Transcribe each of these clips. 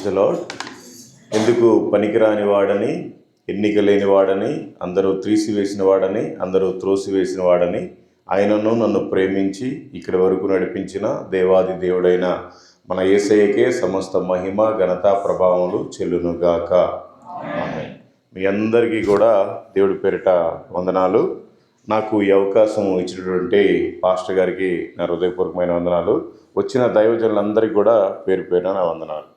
Praise the lord. ఎందుకు పనికిరాని వాడని, ఎన్నిక లేని వాడని, అందరూ త్రీసివేసిన వాడని, అందరూ త్రోసివేసిన వాడని, ఆయనను నన్ను ప్రేమించి ఇక్కడి వరకు నడిపించిన దేవాది దేవుడైన మన యేసయ్యకే సమస్త మహిమ ఘనత ప్రభావములు చెల్లునుగాక. ఆమేన్. మీ అందరికీ కూడా దేవుడి పేరిట వందనాలు. నాకు ఈ అవకాశం ఇచ్చినటువంటి పాస్టర్ గారికి నా హృదయపూర్వకమైన వందనాలు. వచ్చిన దైవజనులందరికీ కూడా పేరు పేరున నా వందనాలు.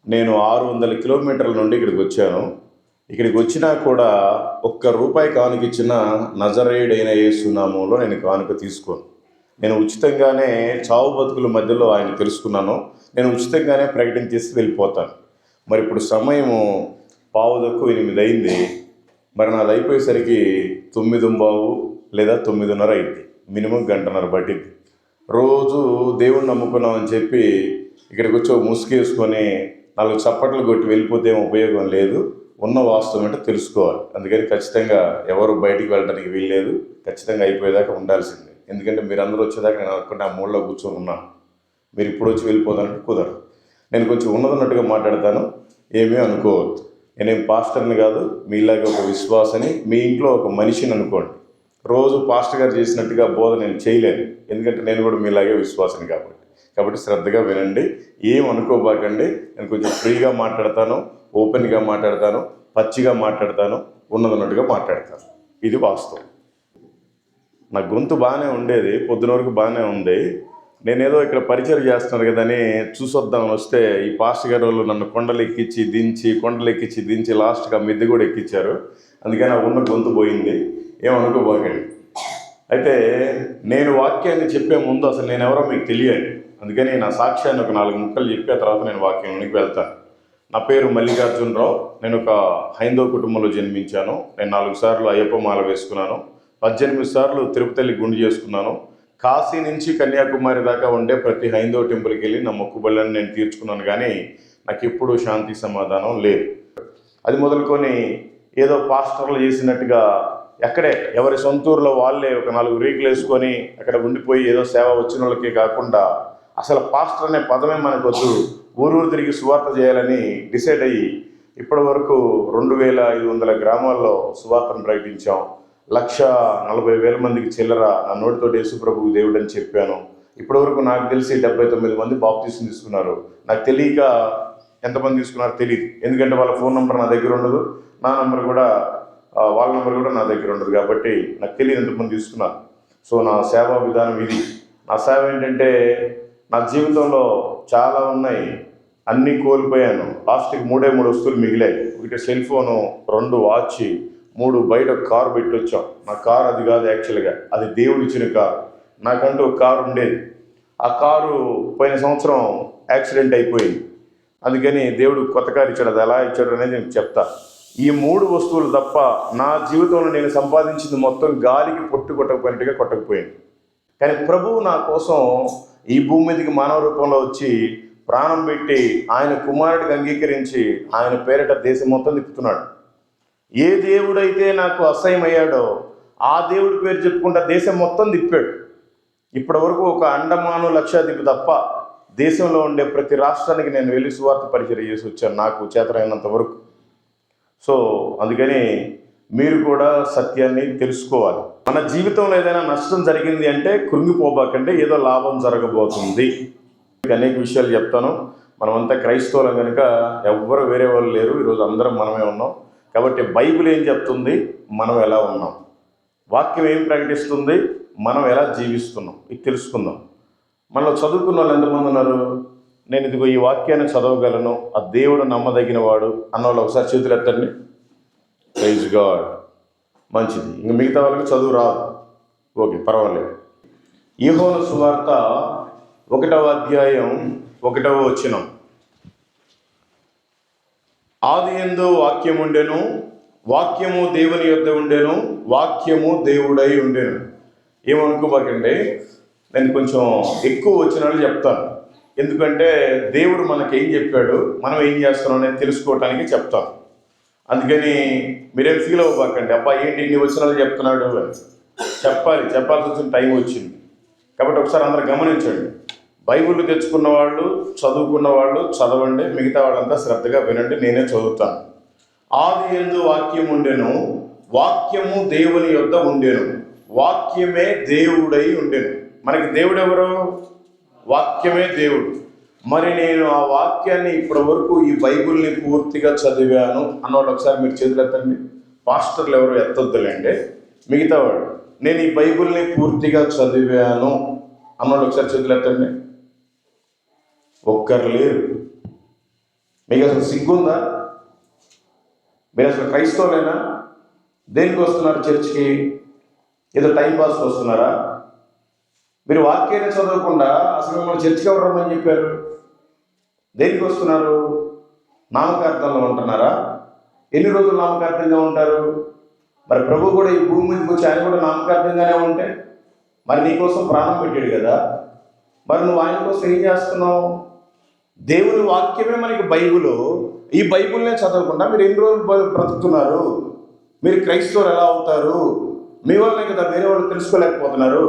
నేను 600 కిలోమీటర్ల నుండి ఇక్కడికి వచ్చాను. ఇక్కడికి వచ్చినా కూడా ₹1 కానుక ఇచ్చిన నజరేయుడైన యేసు నామములో నేను కానుక తీసుకోను. నేను ఉచితంగానే చావు బతుకుల మధ్యలో ఆయన తెలుసుకున్నాను. నేను ఉచితంగానే ప్రకటించేసి వెళ్ళిపోతాను. మరి ఇప్పుడు సమయము 7:15 అయింది. మరి నాది అయిపోయేసరికి 9:15 లేదా 9:30 అయింది. మినిమం గంటన్నర పట్టింది. రోజు దేవుణ్ణి నమ్ముకున్నామని చెప్పి ఇక్కడికి వచ్చి ముసుగేసుకొని 4 చప్పట్లు కొట్టి వెళ్ళిపోతే ఏం ఉపయోగం లేదు. ఉన్న వాస్తవం అంటే తెలుసుకోవాలి. అందుకని ఖచ్చితంగా ఎవరు బయటికి వెళ్ళడానికి వీల్లేదు. ఖచ్చితంగా అయిపోయేదాకా ఉండాల్సిందే. ఎందుకంటే మీరందరూ వచ్చేదాకా నేను ఒక్కటి ఆ మూలలో కూర్చొని ఉన్నాను. మీరు ఇప్పుడు వచ్చి వెళ్ళిపోతానంటే కుదరదు. నేను కొంచెం ఉన్నదన్నట్టుగా మాట్లాడతాను, ఏమీ అనుకోవద్దు. నేనేం పాస్టర్ని కాదు, మీలాగే ఒక విశ్వాసని, మీ ఇంట్లో ఒక మనిషిని అనుకోండి. రోజు పాస్టర్ గారు చేసినట్టుగా బోధ నేను చేయలేను, ఎందుకంటే నేను కూడా మీలాగే విశ్వాసని కాబట్టి శ్రద్ధగా వినండి. ఏం అనుకోబాకండి. నేను కొంచెం ఫ్రీగా మాట్లాడతాను, ఓపెన్గా మాట్లాడతాను, పచ్చిగా మాట్లాడతాను, ఉన్నదన్నట్టుగా మాట్లాడతాను. ఇది వాస్తవం. నా గొంతు బాగానే ఉండేది, పొద్దున వరకు బాగానే ఉంది. నేనేదో ఇక్కడ పరిచయం చేస్తున్నాను కదని చూసొద్దామని వస్తే ఈ పాస్టర్ గారు వాళ్ళు నన్ను కొండలు ఎక్కించి దించి లాస్ట్గా మిద్దె కూడా ఎక్కించారు. అందుకని ఆ ఉన్న గొంతు పోయింది. ఏమనుకోబాకండి. అయితే నేను వాక్యాన్ని చెప్పే ముందు అసలు నేను ఎవరో మీకు తెలియాలి. అందుకని నా సాక్ష్యాన్ని ఒక 4 ముక్కలు చెప్పిన తర్వాత నేను వాక్యంలోనికి వెళ్తాను. నా పేరు మల్లికార్జునరావు. నేను ఒక హైందవ కుటుంబంలో జన్మించాను. నేను 4 సార్లు అయ్యప్ప మాల వేసుకున్నాను. 18 సార్లు తిరుపతి గుండు చేసుకున్నాను. కాశీ నుంచి కన్యాకుమారి దాకా ఉండే ప్రతి హైందవ టెంపుల్కి వెళ్ళి నా మొక్కుబళ్ళని నేను తీర్చుకున్నాను. కానీ నాకు ఎప్పుడూ శాంతి సమాధానం లేదు. అది మొదలుకొని ఏదో పాస్టర్లు చేసినట్టుగా ఎక్కడే ఎవరి సొంతూరులో వాళ్ళే ఒక 4 రీకులు వేసుకొని అక్కడ ఉండిపోయి ఏదో సేవ వచ్చిన వాళ్ళకే కాకుండా అసలు పాస్టర్ అనే పదమే మనకొద్దు, ఊరు తిరిగి సువార్త చేయాలని డిసైడ్ అయ్యి ఇప్పటి వరకు 2500 గ్రామాల్లో సువార్తను ప్రకటించాం. 1,40,000 మందికి చిల్లర నా నోటితోటి యేసుప్రభువు దేవుడు అని చెప్పాను. ఇప్పటి వరకు నాకు తెలిసి 79 మంది బాప్టిజం తీసుకున్నారు. నాకు తెలియక ఎంతమంది తీసుకున్నారో తెలియదు, ఎందుకంటే వాళ్ళ ఫోన్ నెంబర్ నా దగ్గర ఉండదు, నా నెంబర్ కూడా వాళ్ళ నెంబర్ కూడా నా దగ్గర ఉండదు. కాబట్టి నాకు తెలియదు ఎంతమంది తీసుకున్నారు. సో నా సేవా విధానం ఇది. నా సేవ ఏంటంటే నా జీవితంలో చాలా ఉన్నాయి, అన్నీ కోల్పోయాను. లాస్ట్కి 3 వస్తువులు మిగిలాయి. 1 సెల్ ఫోను, 2 వాచ్, 3 బయట కారు పెట్టి వచ్చాం. నా కారు అది కాదు, యాక్చువల్గా అది దేవుడు ఇచ్చిన కారు. నాకంటూ ఒక కారు ఉండేది. ఆ కారు పోయిన సంవత్సరం యాక్సిడెంట్ అయిపోయింది. అందుకని దేవుడు కొత్త కారు ఇచ్చాడు. అది ఎలా ఇచ్చాడు అనేది నేను చెప్తా. ఈ 3 వస్తువులు తప్ప నా జీవితంలో నేను సంపాదించింది మొత్తం గాలికి కొట్టకపోయినట్టుగా కొట్టకపోయింది. కానీ ప్రభువు నా కోసం ఈ భూమి మీదకి మానవ రూపంలో వచ్చి ప్రాణం పెట్టి ఆయన కుమారుడికి అంగీకరించి ఆయన పేరిట దేశం మొత్తం తిప్పుతున్నాడు. ఏ దేవుడైతే నాకు అసహ్యమయ్యాడో ఆ దేవుడి పేరు చెప్పుకుంటా దేశం మొత్తం తిప్పాడు. ఇప్పటి వరకు ఒక అండమాను లక్షద్వీప్ తప్ప దేశంలో ఉండే ప్రతి రాష్ట్రానికి నేను వెళ్ళి సువార్త పరిచయం చేసి వచ్చాను, నాకు చేతనైనంత వరకు. సో అందుకని మీరు కూడా సత్యాన్ని తెలుసుకోవాలి. మన జీవితంలో ఏదైనా నష్టం జరిగింది అంటే కృంగిపోబాకండి, ఏదో లాభం జరగబోతుంది. అనేక విషయాలు చెప్తాను. మనమంతా క్రైస్తవులం కనుక ఎవ్వరు వేరే వాళ్ళు లేరు. ఈరోజు అందరం మనమే ఉన్నాం. కాబట్టి బైబిల్ ఏం చెప్తుంది, మనం ఎలా ఉన్నాం, వాక్యం ఏం ప్రకటిస్తుంది, మనం ఎలా జీవిస్తున్నాం, ఇది తెలుసుకుందాం. మనలో చదువుకున్న వాళ్ళు ఎంతమంది ఉన్నారు? నేను ఇదిగో ఈ వాక్యాన్ని చదవగలను, ఆ దేవుడు నమ్మదగిన వాడు అన్న వాళ్ళు ఒకసారి చేతులు ఎత్తండి. Praise God. మంచిది. ఇంక మిగతా వాళ్ళకి చదువు రాదు, ఓకే, పర్వాలేదు. యోహాను సువార్త 1వ అధ్యాయం 1వ వచనం. ఆదియందు వాక్యము ఉండెను, వాక్యము దేవుని యొద్ద ఉండెను, వాక్యము దేవుడై ఉండెను. ఏమనుకోబాకండి, నేను కొంచెం ఎక్కువ వచనాలు చెప్తాను. ఎందుకంటే దేవుడు మనకేం చెప్పాడు, మనం ఏం చేస్తున్నాం అనేది తెలుసుకోవటానికి చెప్తాను. అందుకని మీరేం ఫీల్ అవ్వబాకండి, అబ్బా ఏంటి ఇన్ని వచనాలు చెప్తున్నాడు అని. చెప్పాల్సి వచ్చిన టైం వచ్చింది. కాబట్టి ఒకసారి అందరూ గమనించండి. బైబిల్ తెచ్చుకున్న వాళ్ళు, చదువుకున్న వాళ్ళు చదవండి, మిగతా వాళ్ళంతా శ్రద్ధగా వినండి, నేనే చదువుతాను. ఆది యందు వాక్యం ఉండెను, వాక్యము దేవుని యొద్ద ఉండెను, వాక్యమే దేవుడై ఉండెను. మనకి దేవుడు ఎవరు? వాక్యమే దేవుడు. మరి నేను ఆ వాక్యాన్ని ఇప్పటి వరకు ఈ బైబిల్ని పూర్తిగా చదివాను అన్నవాళ్ళు ఒకసారి మీరు చేతులు ఎత్తండి. పాస్టర్లు ఎవరు ఎత్తొద్దులేండి, మిగతా వాడు నేను ఈ బైబిల్ని పూర్తిగా చదివాను అన్నవాళ్ళు ఒకసారి చేతులు ఎత్తండి. ఒక్కరు లేరు. మీకు అసలు సిగ్గుందా? మీరు అసలు క్రైస్తవులేనా? దేనికి వస్తున్నారు చర్చికి? ఏదో టైం పాస్కి వస్తున్నారా? మీరు వాక్యాన్ని చదవకుండా అసలు మిమ్మల్ని చర్చికి ఎవరు రమ్మని చెప్పారు? దేనికి వస్తున్నారు? నామకార్థంలో ఉంటున్నారా? ఎన్ని రోజులు నామకార్థంగా ఉంటారు? మరి ప్రభు కూడా ఈ భూమి మీదకి వచ్చి ఆయన కూడా నామకార్థంగానే ఉంటే మరి నీకోసం ప్రాణం పెట్టాడు కదా, మరి నువ్వు ఆయన కోసం ఏం చేస్తున్నావు? దేవుని వాక్యమే మనకి బైబిల్. ఈ బైబిల్నే చదవకుండా మీరు ఎన్ని రోజులు బ్రతుకుతున్నారు? మీరు క్రైస్తవులు ఎలా అవుతారు? మీ వల్లనే కదా వేరే వాళ్ళు తెలుసుకోలేకపోతున్నారు.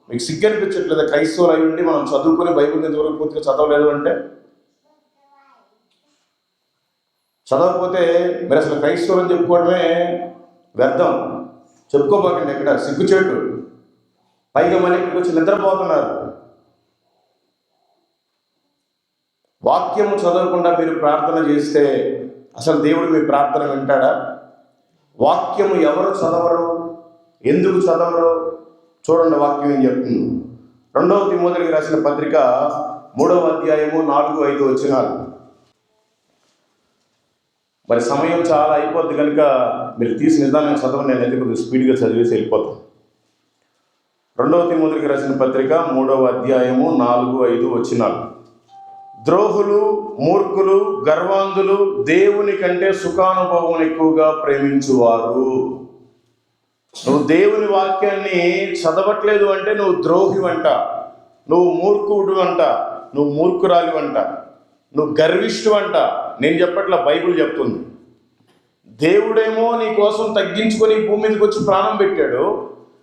మీకు సిగ్గు అనిపించట్లేదా? క్రైస్తవులు అయి ఉండి మనం చదువుకుని బైబిల్ని ఇంతవరకు పూర్తిగా చదవలేదు అంటే? చదవకపోతే మీరు అసలు క్రైస్తవులు అని చెప్పుకోవడమే వ్యర్థం. చెప్పుకోబాకండి ఎక్కడ, సిగ్గుచేటు. పైగా మళ్ళీ ఇక్కడికి వచ్చి నిద్రపోతున్నారు. వాక్యము చదవకుండా మీరు ప్రార్థన చేస్తే అసలు దేవుడు మీ ప్రార్థన వింటాడా? వాక్యము ఎవరు చదవరు? ఎందుకు చదవరు? చూడండి వాక్యం ఏం చెప్తుంది. 2వ తిమోతికి రాసిన పత్రిక 3వ అధ్యాయము 4-5 వచనాలు. మరి సమయం చాలా అయిపోద్ది కనుక మీరు తీసి నిదానంగా చదవండి, నేను ఎందుకు స్పీడ్గా చదివేసి వెళ్ళిపోతాను. 2వ తిమోతికి రాసిన పత్రిక 3వ అధ్యాయము 4-5 వచనాలు. ద్రోహులు, మూర్ఖులు, గర్వాంధులు దేవుని కంటే సుఖానుభవం ఎక్కువగా ప్రేమించువారు. నువ్వు దేవుని వాక్యాన్ని చదవట్లేదు అంటే నువ్వు ద్రోహి అంట, నువ్వు మూర్ఖుడు అంట, నువ్వు మూర్ఖురాలి అంట, నువ్వు గర్విష్ఠు అంట. నేను చెప్పట్లా, బైబిల్ చెప్తుంది. దేవుడేమో నీ కోసం తగ్గించుకొని భూమి మీదకి వచ్చి ప్రాణం పెట్టాడు,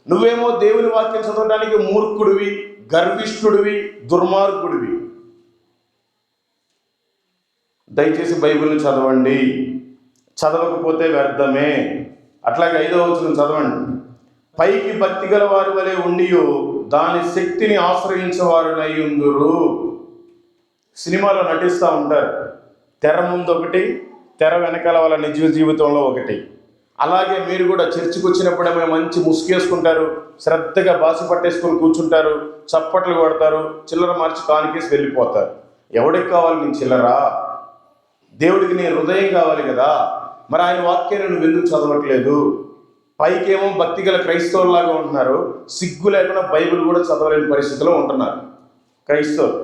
నువ్వేమో దేవుని వాక్యం చదవడానికి మూర్ఖుడివి, గర్విష్ఠుడివి, దుర్మార్గుడివి. దయచేసి బైబిల్ని చదవండి, చదవకపోతే వ్యర్థమే. అట్లాగే 5వ వచనం చదవండి. పైకి భక్తి గల వారి వలె ఉండి దాని శక్తిని ఆశ్రయించేవారునై ఉందురు. సినిమాలో నటిస్తూ ఉంటారు, తెర ముందు ఒకటి, తెర వెనకాల వాళ్ళ నిజ జీవితంలో ఒకటి. అలాగే మీరు కూడా చర్చికి వచ్చినప్పుడేమో మంచి ముసుగేసుకుంటారు, శ్రద్ధగా బాసి పట్టేసుకొని కూర్చుంటారు, చప్పట్లు కొడతారు, చిల్లర మార్చి కానికేసి వెళ్ళిపోతారు. ఎవడికి కావాలి నీ చిల్లరా? దేవుడికి నీ హృదయం కావాలి కదా. మరి ఆయన వాక్యాన్ని నువ్వు ఎందుకు చదవట్లేదు? పైకేమో భక్తి గల క్రైస్తవులాగా ఉంటున్నారు, సిగ్గు లేకుండా బైబిల్ కూడా చదవలేని పరిస్థితిలో ఉంటున్నారు క్రైస్తవులు.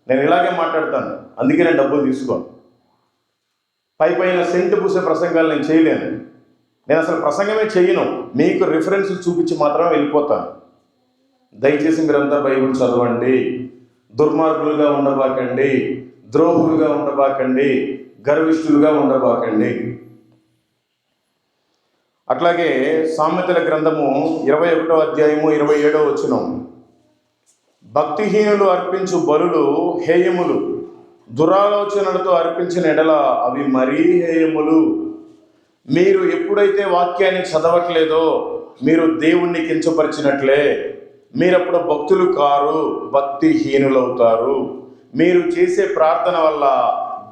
నేను ఇలాగే మాట్లాడతాను, అందుకే నేను డబ్బులు తీసుకోను. పైన సెంటు పూసే ప్రసంగాలు నేను చేయలేను. నేను అసలు ప్రసంగమే చేయను, మీకు రిఫరెన్స్ చూపించి మాత్రమే వెళ్ళిపోతాను. దయచేసి మీరంతా బైబిల్ చదవండి. దుర్మార్గులుగా ఉండబాకండి, ద్రోహులుగా ఉండబాకండి, గర్విష్ఠులుగా ఉండబాకండి. అట్లాగే సామెతల గ్రంథము 21వ అధ్యాయము 27వ వచనం. భక్తిహీనులు అర్పించు బలులు హేయములు, దురాలోచనలతో అర్పించిన ఎడల అవి మరీ హేయములు. మీరు ఎప్పుడైతే వాక్యాన్ని చదవట్లేదో మీరు దేవుణ్ణి కించపరిచినట్లే. మీరప్పుడు భక్తులు కారు, భక్తిహీనులవుతారు. మీరు చేసే ప్రార్థన వల్ల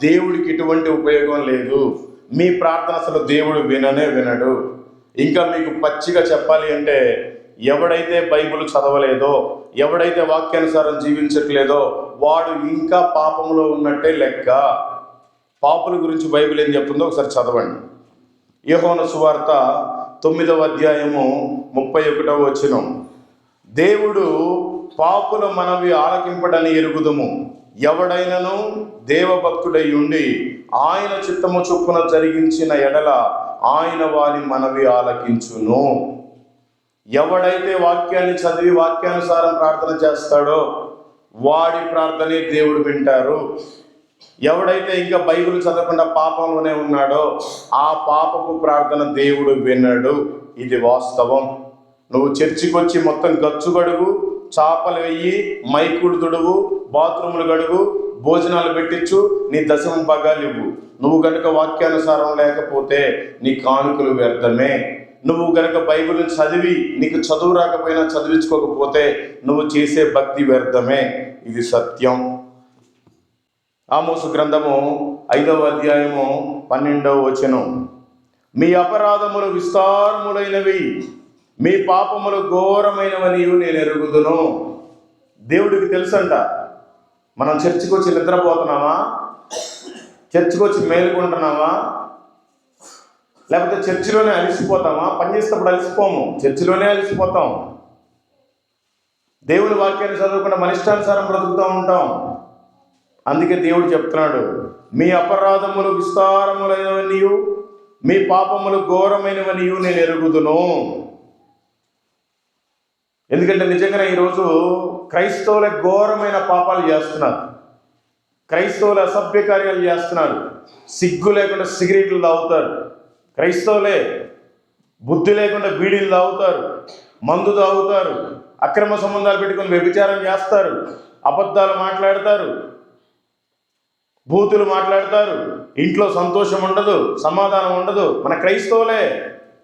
దేవుడికి ఎటువంటి ఉపయోగం లేదు. మీ ప్రార్థన అసలు దేవుడు విననే వినడు. ఇంకా మీకు పచ్చిగా చెప్పాలి అంటే, ఎవడైతే బైబిల్ చదవలేదో, ఎవడైతే వాక్యానుసారం జీవించట్లేదో వాడు ఇంకా పాపంలో ఉన్నట్టే లెక్క. పాపుల గురించి బైబిల్ ఏం చెప్తుందో ఒకసారి చదవండి. యోహాను సువార్త 9వ అధ్యాయము 31వ వచనం. దేవుడు పాపుల మనవి ఆలకింపడని ఎరుగుదుము. ఎవడైనను దేవభక్తుడై ఉండి ఆయన చిత్తము చొప్పున జరిగించిన ఎడల ఆయన వారి మనవి ఆలకించును. ఎవడైతే వాక్యాన్ని చదివి వాక్యానుసారం ప్రార్థన చేస్తాడో వాడి ప్రార్థనే దేవుడు వింటారు. ఎవడైతే ఇంకా బైబిల్ చదవకుండా పాపంలోనే ఉన్నాడో ఆ పాపపు ప్రార్థన దేవుడు వినడు. ఇది వాస్తవం. నువ్వు చర్చికి వచ్చి మొత్తం గచ్చుగడుగు, చాపలు వెయ్యి, మైకులు తుడువు, బాత్రూములు గడుగు, భోజనాలు పెట్టించు, నీ దశమ భాగాలు ఇవ్వు. నువ్వు గనుక వాక్యానుసారం లేకపోతే నీ కానుకలు వ్యర్థమే. నువ్వు గనుక బైబిల్ చదివి నీకు చదువు రాకపోయినా చదివించుకోకపోతే నువ్వు చేసే భక్తి వ్యర్థమే. ఇది సత్యం. ఆమోసు గ్రంథము 5వ అధ్యాయము 12వ వచనం. మీ అపరాధములు విస్తారములైనవి, మీ పాపములు ఘోరమైనవని నేను ఎరుగుదును. దేవుడికి తెలుసంట. మనం చర్చికి వచ్చి నిద్రపోతున్నామా? చర్చికి వచ్చి మేలుకుంటున్నామా? లేకపోతే చర్చిలోనే అలసిపోతామా? పని చేసేటప్పుడు అలసిపోము, చర్చిలోనే అలసిపోతాం. దేవుని వాక్యాన్ని చదవకుండా మన ఇష్టానుసారం బ్రతుకుతూ ఉంటాం. అందుకే దేవుడు చెప్తున్నాడు, మీ అపరాధములు విస్తారములైనవనియు, మీ పాపములు ఘోరమైనవనియు నేను ఎరుగుదును. ఎందుకంటే నిజంగానే ఈరోజు క్రైస్తవులే ఘోరమైన పాపాలు చేస్తున్నారు. క్రైస్తవులు అసభ్య కార్యాలు చేస్తున్నారు. సిగ్గు లేకుండా సిగరెట్లు తాగుతారు. క్రైస్తవులే బుద్ధి లేకుండా బీడీలు తాగుతారు, మందు తాగుతారు, అక్రమ సంబంధాలు పెట్టుకొని వ్యభిచారం చేస్తారు, అబద్ధాలు మాట్లాడతారు, బూతులు మాట్లాడతారు. ఇంట్లో సంతోషం ఉండదు, సమాధానం ఉండదు. మన క్రైస్తవులే.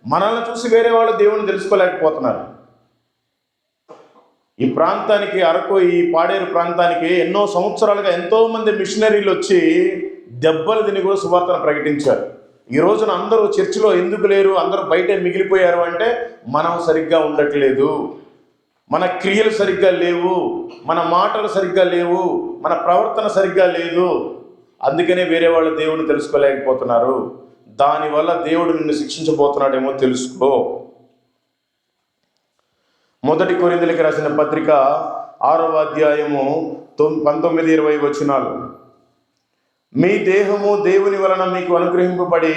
మనల్ని చూసి వేరే వాళ్ళు దేవుని తెలుసుకోలేకపోతున్నారు. ఈ ప్రాంతానికి, అరకు, ఈ పాడేరు ప్రాంతానికి ఎన్నో సంవత్సరాలుగా ఎంతోమంది మిషనరీలు వచ్చి దెబ్బలు తిని కూడా సువార్తను ప్రకటించారు. ఈ రోజున అందరూ చర్చిలో ఎందుకు లేరు, అందరూ బయటే మిగిలిపోయారు అంటే మనం సరిగ్గా ఉండట్లేదు, మన క్రియలు సరిగ్గా లేవు, మన మాటలు సరిగ్గా లేవు, మన ప్రవర్తన సరిగ్గా లేదు. అందుకనే వేరే వాళ్ళు దేవుని తెలుసుకోలేకపోతున్నారు. దానివల్ల దేవుడు నిన్ను శిక్షించబోతున్నాడేమో తెలుసుకో. 1 కొరింథీయులకు రాసిన పత్రిక 6వ అధ్యాయము 19-20 వచనాలు. మీ దేహము దేవుని వలన మీకు అనుగ్రహింపబడి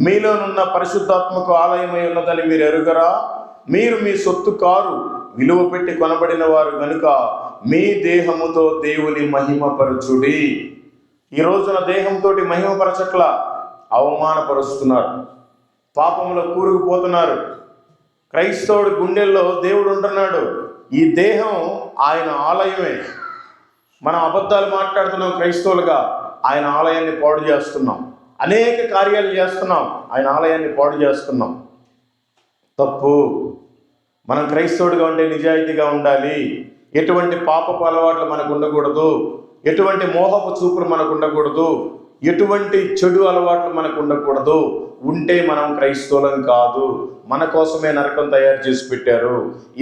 మీలోనున్న పరిశుద్ధాత్మకు ఆలయమై ఉన్నదని మీరు ఎరుగరా? మీరు మీ సొత్తు కారు, విలువ పెట్టి కొనబడిన వారు గనుక మీ దేహముతో దేవుని మహిమపరచుడి. ఈ రోజున దేహంతో మహిమపరచట్ల, అవమానపరుస్తున్నారు, పాపంలో కూరుకుపోతున్నారు. క్రైస్తవుడి గుండెల్లో దేవుడు ఉంటున్నాడు. ఈ దేహం ఆయన ఆలయమే. మనం అబద్ధాలు మాట్లాడుతున్నాం క్రైస్తవులుగా, ఆయన ఆలయాన్ని పాడు చేస్తున్నాం. అనేక కార్యాలు చేస్తున్నాం, ఆయన ఆలయాన్ని పాడు చేస్తున్నాం. తప్పు. మనం క్రైస్తవుడిగా ఉంటే నిజాయితీగా ఉండాలి. ఎటువంటి పాపపు అలవాట్లు మనకు ఉండకూడదు, ఎటువంటి మోహపు చూపులు మనకు ఉండకూడదు, ఎటువంటి చెడు అలవాట్లు మనకు ఉండకూడదు. ఉంటే మనం క్రైస్తవులం కాదు. మన కోసమే నరకం తయారు చేసి పెట్టారు.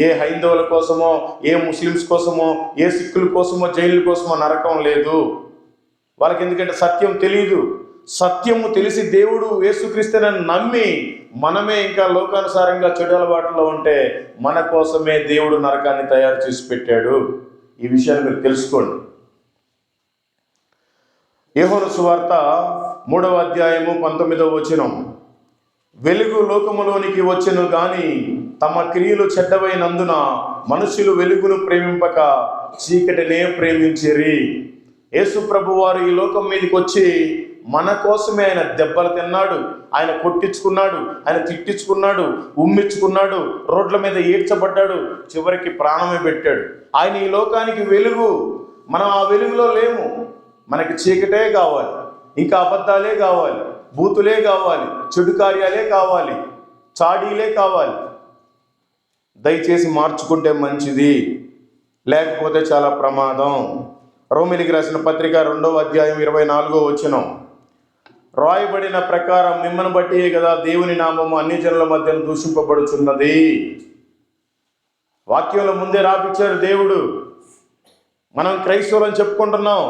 ఏ హైందవుల కోసమో, ఏ ముస్లిమ్స్ కోసమో, ఏ సిక్కుల కోసమో, జైలుల కోసమో నరకం లేదు వాళ్ళకి. ఎందుకంటే సత్యం తెలియదు. సత్యము తెలిసి దేవుడు యేసుక్రీస్తుని నమ్మి మనమే ఇంకా లోకానుసారంగా చెడు అలవాట్లో ఉంటే మన కోసమే దేవుడు నరకాన్ని తయారు చేసి పెట్టాడు. ఈ విషయాన్ని మీరు తెలుసుకోండి. యోహాను సువార్త 3వ అధ్యాయము 19వ వచనం. వెలుగు లోకములోనికి వచ్చెను గాని తమ క్రియలు చెడ్డవైనందున మనుషులు వెలుగును ప్రేమింపక చీకటినే ప్రేమించిరి. యేసు ప్రభు వారు ఈ లోకం మీదకి వచ్చి మన కోసమే ఆయన దెబ్బలు తిన్నాడు, ఆయన కొట్టించుకున్నాడు, ఆయన తిట్టించుకున్నాడు, ఉమ్మించుకున్నాడు, రోడ్ల మీద ఈడ్చబడ్డాడు, చివరికి ప్రాణమే పెట్టాడు. ఆయన ఈ లోకానికి వెలుగు. మనం ఆ వెలుగులో లేము. మనకి చీకటే కావాలి, ఇంకా అబద్ధాలే కావాలి, బూతులే కావాలి, చెడు కార్యాలే కావాలి, చాడీలే కావాలి. దయచేసి మార్చుకుంటే మంచిది, లేకపోతే చాలా ప్రమాదం. రోమిలికి రాసిన పత్రిక 2వ అధ్యాయం 24వ వచనం. రాయబడిన ప్రకారం మిమ్మల్ని బట్టియే కదా దేవుని నామము అన్ని జనుల మధ్యన దూషింపబడుచున్నది. వాక్యంలో ముందే రాపిచ్చారు దేవుడు. మనం క్రైస్తవులని చెప్పుకుంటున్నాం,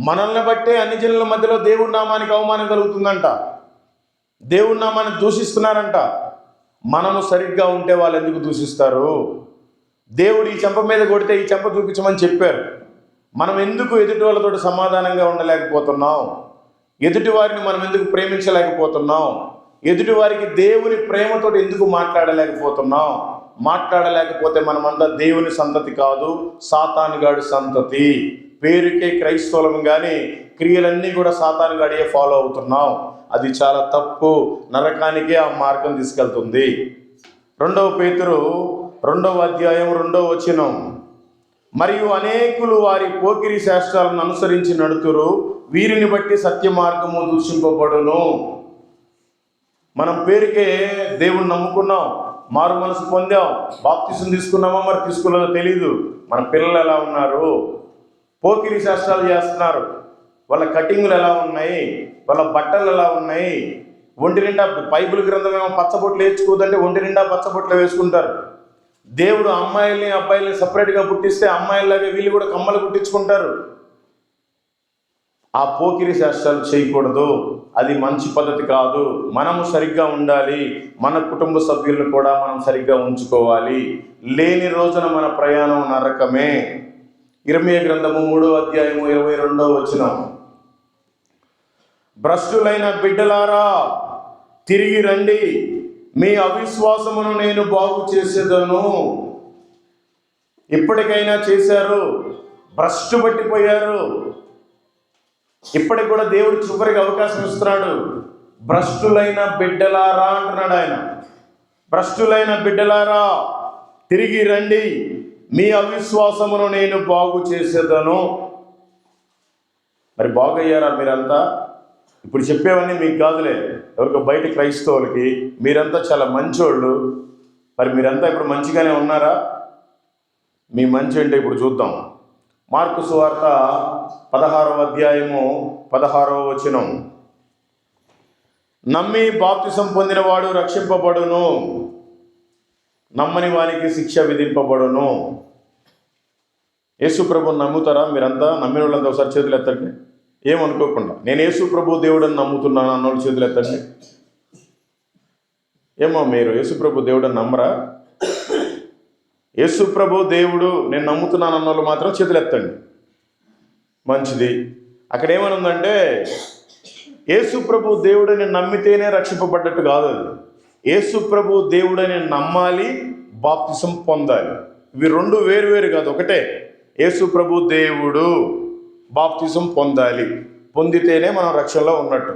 మనల్ని బట్టే అన్ని జనుల మధ్యలో దేవుడి నామానికి అవమానం కలుగుతుందంట, దేవుడి నామాన్ని దూషిస్తున్నారంట. మనము సరిగ్గా ఉంటే వాళ్ళు ఎందుకు దూషిస్తారు? దేవుడు ఈ చెంప మీద కొడితే ఈ చెంప చూపించమని చెప్పారు. మనం ఎందుకు ఎదుటి వాళ్ళతో సమాధానంగా ఉండలేకపోతున్నాం? ఎదుటి వారిని మనం ఎందుకు ప్రేమించలేకపోతున్నాం? ఎదుటి వారికి దేవుని ప్రేమతో ఎందుకు మాట్లాడలేకపోతున్నాం? మాట్లాడలేకపోతే మనమంతా దేవుని సంతతి కాదు, సాతానుగాడి సంతతి. పేరుకే క్రైస్తవులం కానీ క్రియలన్నీ కూడా సాతానుగాడియే ఫాలో అవుతున్నాం. అది చాలా తప్పు. నరకానికే ఆ మార్గం తీసుకెళ్తుంది. 2 పేతురు 2వ అధ్యాయం 2వ వచనం. మరియు అనేకులు వారి పోకిరి శాస్త్రాలను అనుసరించి నడుతురు, వీరిని బట్టి సత్య మార్గము దూషింపబడును. మనం పేరుకే దేవుణ్ణి నమ్ముకున్నాం, మారు మనసు పొందాం, బాప్తిసం తీసుకున్నామా మరి తీసుకున్నదో తెలీదు. మన పిల్లలు ఎలా ఉన్నారు? పోకిరి శాస్త్రాలు చేస్తున్నారు. వాళ్ళ కటింగులు ఎలా ఉన్నాయి, వాళ్ళ బట్టలు ఎలా ఉన్నాయి, ఒంటి నిండా బైబిల్ గ్రంథం ఏమో పచ్చబొట్లు వేసుకోదంటే ఒంటి నిండా పచ్చబొట్లు వేసుకుంటారు. దేవుడు అమ్మాయిల్ని అబ్బాయిల్ని సపరేట్గా పుట్టిస్తే అమ్మాయిలాగా వీళ్ళు కూడా కమ్మలు పుట్టించుకుంటారు. ఆ పోకిరి శాస్త్రాలు చేయకూడదు, అది మంచి పద్ధతి కాదు. మనము సరిగ్గా ఉండాలి, మన కుటుంబ సభ్యులను కూడా మనం సరిగ్గా ఉంచుకోవాలి. లేని రోజున మన ప్రయాణం నరకమే. ఇర్మీయా గ్రంథము 3వ అధ్యాయము 22వ వచనం. భ్రష్టులైన బిడ్డలారా తిరిగి రండి, మీ అవిశ్వాసమును నేను బాగు చేసేదను. ఇప్పటికైనా చేశారు, భ్రష్టు పట్టిపోయారు. ఇప్పటికి కూడా దేవుడు చివరికి అవకాశం ఇస్తున్నాడు. భ్రష్టులైన బిడ్డలారా అంటున్నాడు ఆయన. భ్రష్టులైన బిడ్డలారా తిరిగి రండి, మీ అవిశ్వాసమును నేను బాగు చేసేదను. మరి బాగయ్యారా మీరంతా? ఇప్పుడు చెప్పేవన్నీ మీకు కాదులే, ఎవరికో బయట క్రైస్తవులకి. మీరంతా చాలా మంచోళ్ళు. మరి మీరంతా ఇప్పుడు మంచిగానే ఉన్నారా? మీ మంచి అంటే ఇప్పుడు చూద్దాం. మార్కు సువార్త 16వ అధ్యాయము 16వ వచనం. నమ్మి బాప్తిసం పొందినవాడు రక్షింపబడును, నమ్మని వానికి శిక్ష విధింపబడును. యేసు ప్రభుని నమ్ముతారా మీరంతా? నమ్మిన వాళ్ళంతా ఒకసారి చేతులు ఎత్తండి, ఏమనుకోకుండా. నేను యేసు ప్రభు దేవుడని నమ్ముతున్నాను అన్నోళ్ళు చేతులు ఎత్తండి. ఏమో మీరు యేసు ప్రభు దేవుడని నమ్మరా? యేసు ప్రభు దేవుడు నేను నమ్ముతున్నాను అన్నోళ్ళు మాత్రం చేతులు ఎత్తండి. మంచిది. అక్కడ ఏమని ఉందంటే యేసు ప్రభు దేవుడని నమ్మితేనే రక్షింపబడ్డట్టు కాదు. అది యేసు ప్రభు దేవుడని నమ్మాలి, బాప్తిసం పొందాలి. ఇవి రెండు వేరు కాదు, ఒకటే. యేసు ప్రభు దేవుడు, బాప్తిసం పొందాలి, పొందితేనే మనం రక్షణలో ఉన్నట్టు.